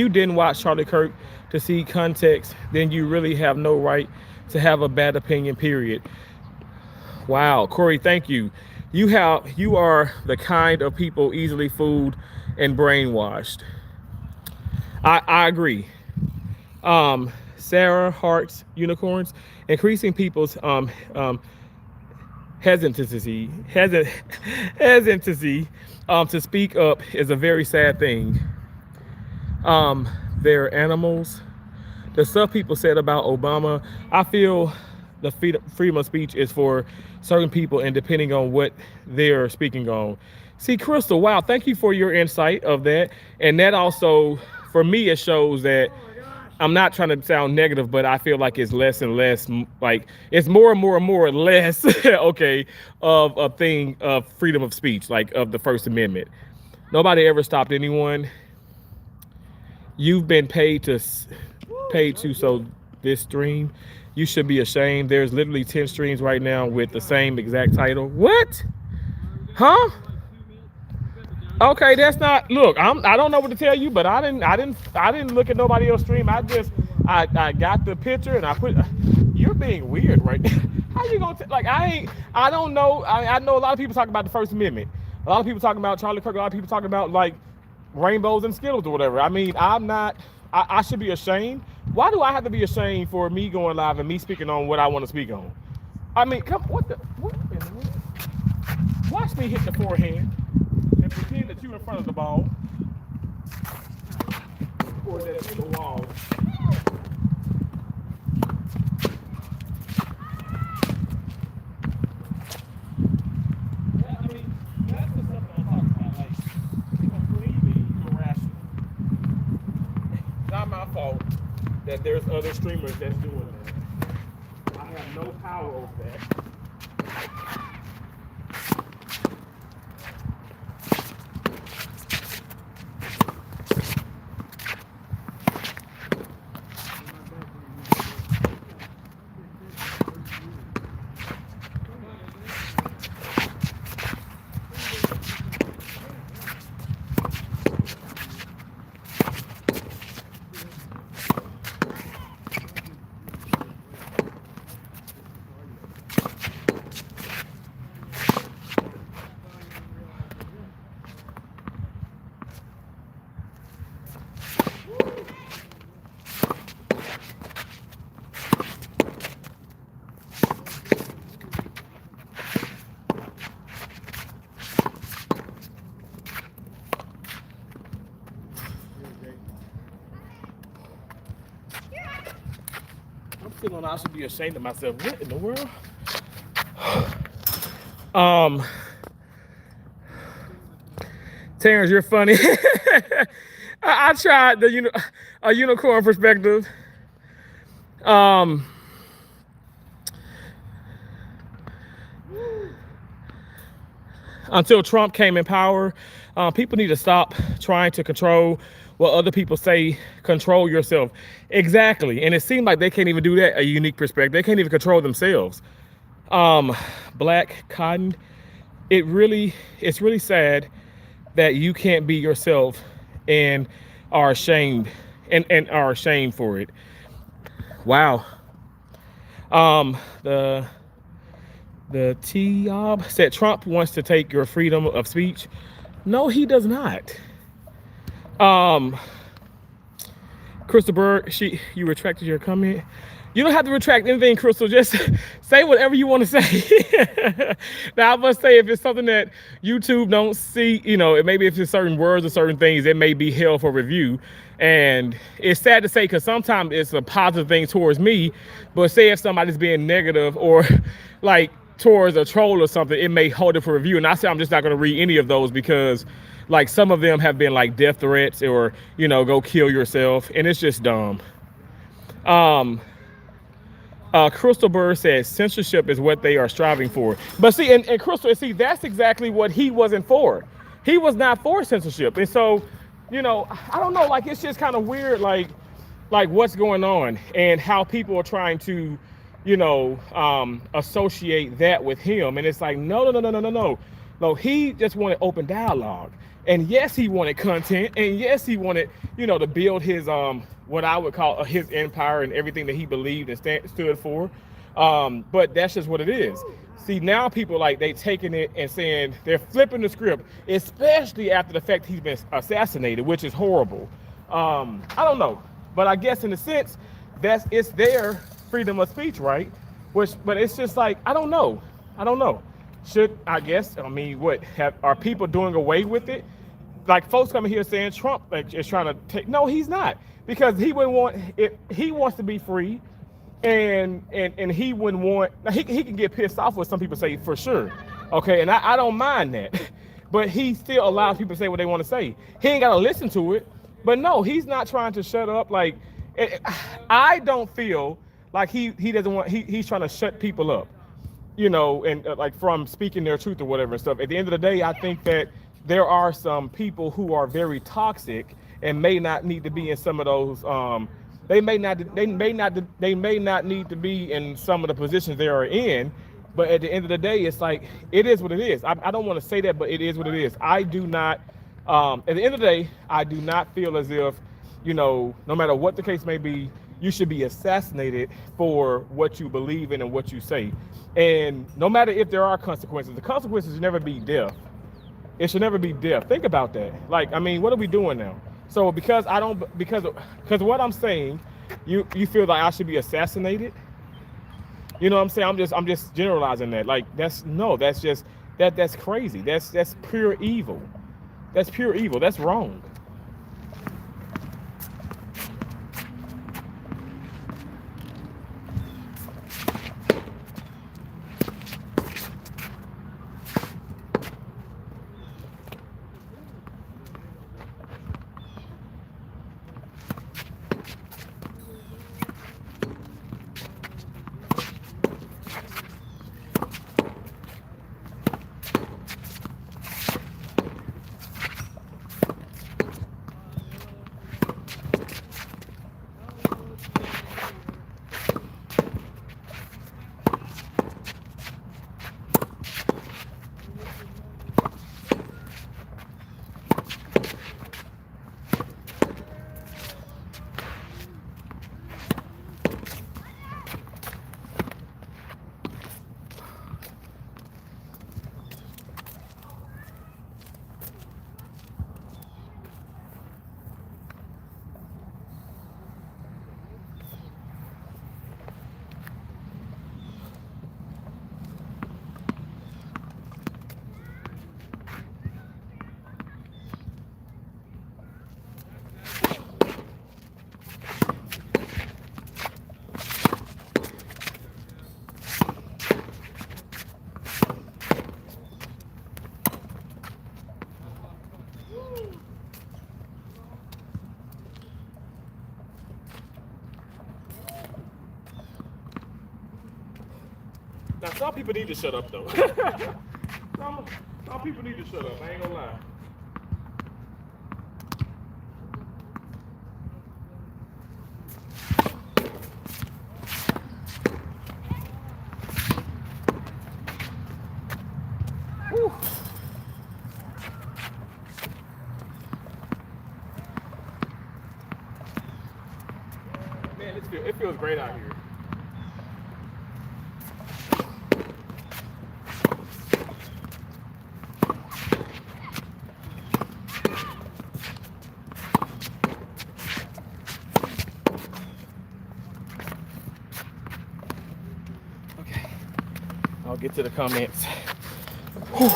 didn't watch Charlie Kirk to see context, then you really have no right to have a bad opinion, period. Wow, Corey, thank you. You are the kind of people easily fooled and brainwashed. I agree. Sarah Hart's Unicorns, increasing people's hesitancy to speak up is a very sad thing. They're animals. The stuff people said about Obama, I feel the freedom of speech is for certain people and depending on what they're speaking on. See, Crystal, wow, thank you for your insight of that. And that also, for me, it shows that I'm not trying to sound negative, but I feel like it's less and less, like it's more and more and more less, okay, of a thing of freedom of speech, like of the First Amendment. Nobody ever stopped anyone. You've been paid to so this stream, you should be ashamed. There's literally 10 streams right now with the same exact title. What? Huh? Okay, that's not. Look, I don't know what to tell you, but I didn't look at nobody else's stream. I got the picture and I put. You're being weird, right? How you gonna I don't know. I know a lot of people talking about the First Amendment. A lot of people talking about Charlie Kirk. A lot of people talking about rainbows and Skittles or whatever. I mean, I'm not. I should be ashamed. Why do I have to be ashamed for me going live and me speaking on what I want to speak on? I mean, come what the what in the world? Watch me hit the forehand and pretend that you're in front of the ball or that you're the wall. I mean, that's the stuff that I'm talking about. Like, completely irrational. It's not my fault that there's other streamers that's doing that. I have no power over that. Feeling I should be ashamed of myself. What in the world? Terrence, you're funny. I tried the a unicorn perspective. Until Trump came in power, people need to stop trying to control what other people say. Control yourself. Exactly. And it seemed like they can't even do that, a unique perspective. They can't even control themselves. Black Cotton, it's really sad that you can't be yourself and are ashamed and are ashamed for it. Wow. The T-Yob said Trump wants to take your freedom of speech. No, he does not. Crystal Berg, you retracted your comment. You don't have to retract anything, Crystal. Just say whatever you want to say. Now, I must say, if it's something that YouTube don't see, maybe if it's certain words or certain things, it may be held for review. And it's sad to say, because sometimes it's a positive thing towards me, but say if somebody's being negative or like towards a troll or something, it may hold it for review. And I say I'm just not going to read any of those because like some of them have been like death threats or, go kill yourself. And it's just dumb. Crystal Bird says censorship is what they are striving for. But see, and Crystal, that's exactly what he wasn't for. He was not for censorship. And so, I don't know, like, it's just kind of weird, like what's going on and how people are trying to, associate that with him. And it's like, no. No, he just wanted open dialogue. And yes, he wanted content. And yes, he wanted, to build his, what I would call his empire and everything that he believed and stood for. But that's just what it is. See, now people they taking it and saying they're flipping the script, especially after the fact he's been assassinated, which is horrible. I don't know, but I guess in a sense it's their freedom of speech, right? But it's just like, I don't know. Are people doing away with it? Like folks coming here saying Trump is trying to take, no, he's not, because he wouldn't want it. He wants to be free. And he wouldn't want, he can get pissed off with some people say for sure. Okay. And I don't mind that, but he still allows people to say what they want to say. He ain't got to listen to it, but no, he's not trying to shut up. Like, I don't feel like he doesn't want, he's trying to shut people up, and like from speaking their truth or whatever and stuff. At the end of the day, I think that there are some people who are very toxic and may not need to be in some of those, they may not need to be in some of the positions they are in, but at the end of the day, it's like, it is what it is. I don't want to say that, but it is what it is. I do not, at the end of the day, I do not feel as if, no matter what the case may be, you should be assassinated for what you believe in and what you say. And no matter if there are consequences, the consequences never be death. It should never be death. Think about that. Like, I mean, what are we doing now? So because I don't because of what I'm saying, you feel like I should be assassinated. You know what I'm saying? I'm just generalizing that. Like that's no, that's just that's crazy. That's pure evil. That's pure evil. That's wrong. Now some people need to shut up though. some, some people need to shut up. I ain't gonna lie. Whew. Man, it feels great out here. Okay, I'll get to the comments. Whew.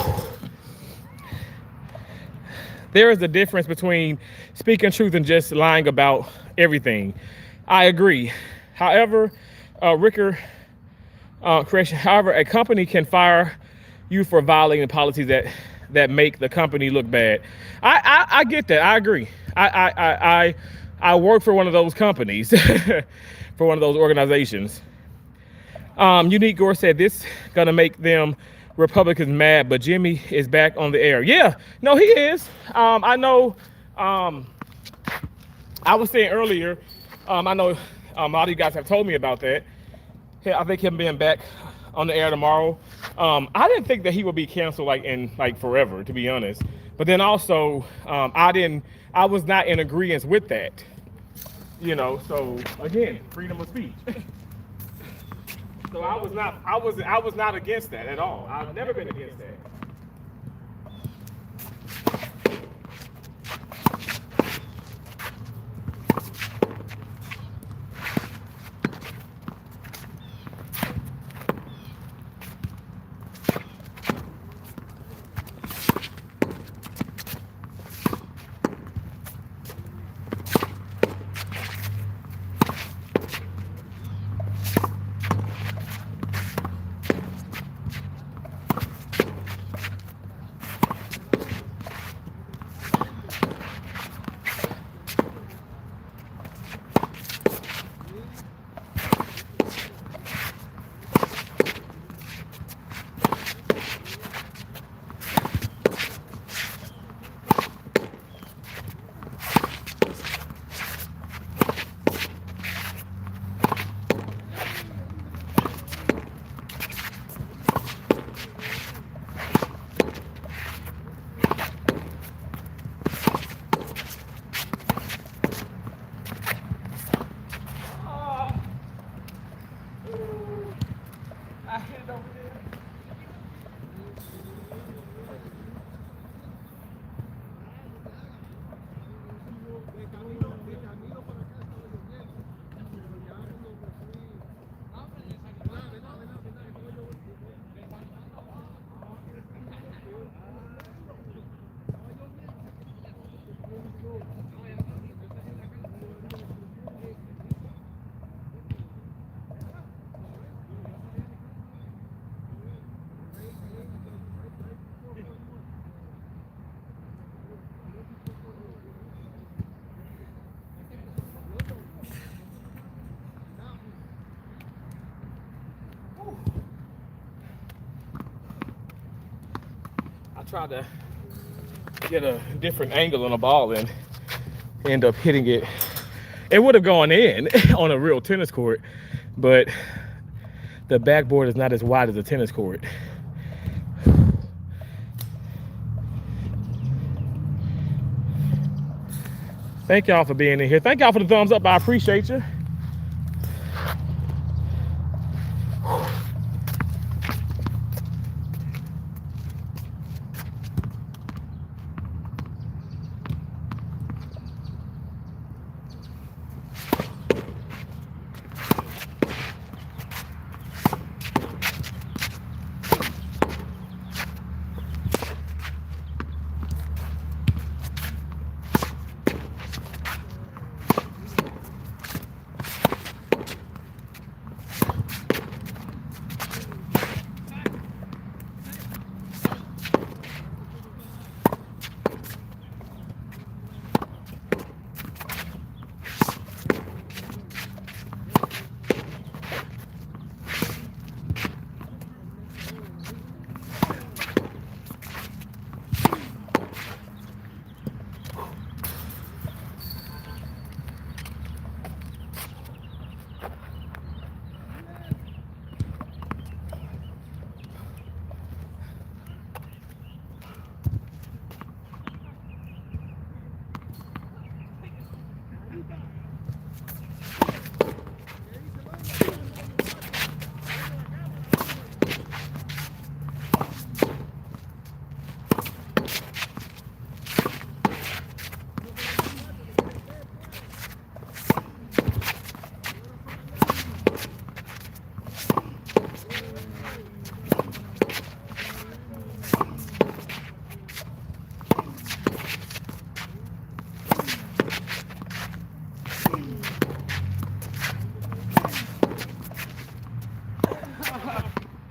There is a difference between speaking truth and just lying about everything. I agree. However, Ricker, correction. However, a company can fire you for violating policies that make the company look bad. I get that. I agree. I work for one of those companies, for one of those organizations. Unique Gore said this gonna make them Republicans mad, but Jimmy is back on the air. Yeah, no, he is. I know. I was saying earlier. I know a lot of you guys have told me about that. I think him being back on the air tomorrow. I didn't think that he would be canceled like forever, to be honest. But then also, I was not in agreement with that. You know, so again, freedom of speech. So I was not against that at all. I've never been against that. tried to get a different angle on the ball and end up hitting it. It would have gone in on a real tennis court, but the backboard is not as wide as a tennis court. Thank y'all for being in here. Thank y'all for the thumbs up. I appreciate you.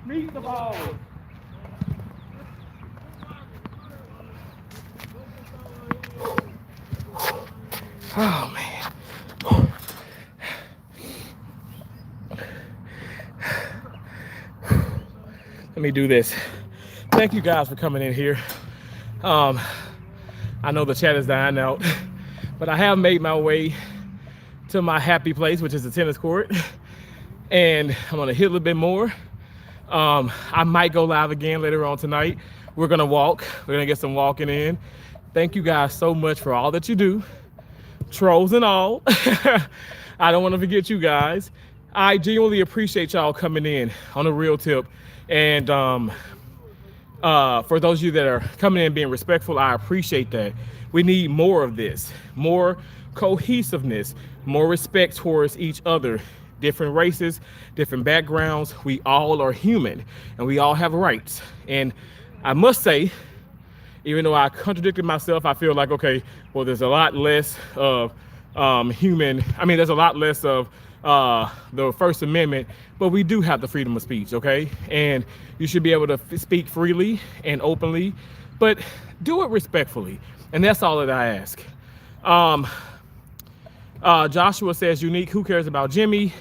Meet the ball. Oh man. Let me do this. Thank you guys for coming in here. I know the chat is dying out, but I have made my way to my happy place, which is the tennis court. And I'm gonna hit a little bit more. I might go live again later on tonight. We're gonna walk. We're gonna get some walking in. Thank you guys so much for all that you do, trolls and all. I don't want to forget you guys. I genuinely appreciate y'all coming in on a real tip. And for those of you that are coming in being respectful, I appreciate that. We need more of this, more cohesiveness, more respect towards each other. Different races, different backgrounds. We all are human and we all have rights. And I must say, even though I contradicted myself, I feel like, okay, well, there's a lot less of there's a lot less of the First Amendment, but we do have the freedom of speech, okay? And you should be able to speak freely and openly, but do it respectfully. And that's all that I ask. Joshua says, Unique, who cares about Jimmy?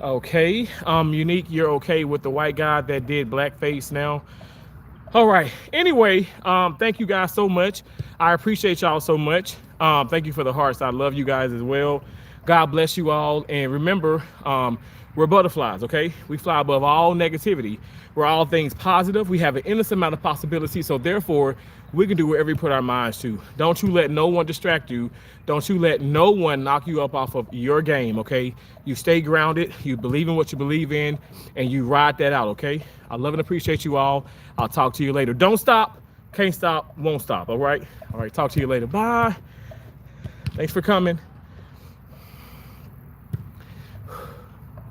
Okay. Unique, you're okay with the white guy that did blackface now. All right. Anyway, thank you guys so much. I appreciate y'all so much. Thank you for the hearts. I love you guys as well. God bless you all. And remember, we're butterflies, okay? We fly above all negativity. We're all things positive. We have an endless amount of possibilities. So therefore, we can do whatever we put our minds to. Don't you let no one distract you. Don't you let no one knock you up off of your game, okay? You stay grounded, you believe in what you believe in, and you ride that out, okay? I love and appreciate you all. I'll talk to you later. Don't stop, can't stop, won't stop, all right? All right, talk to you later. Bye. Thanks for coming.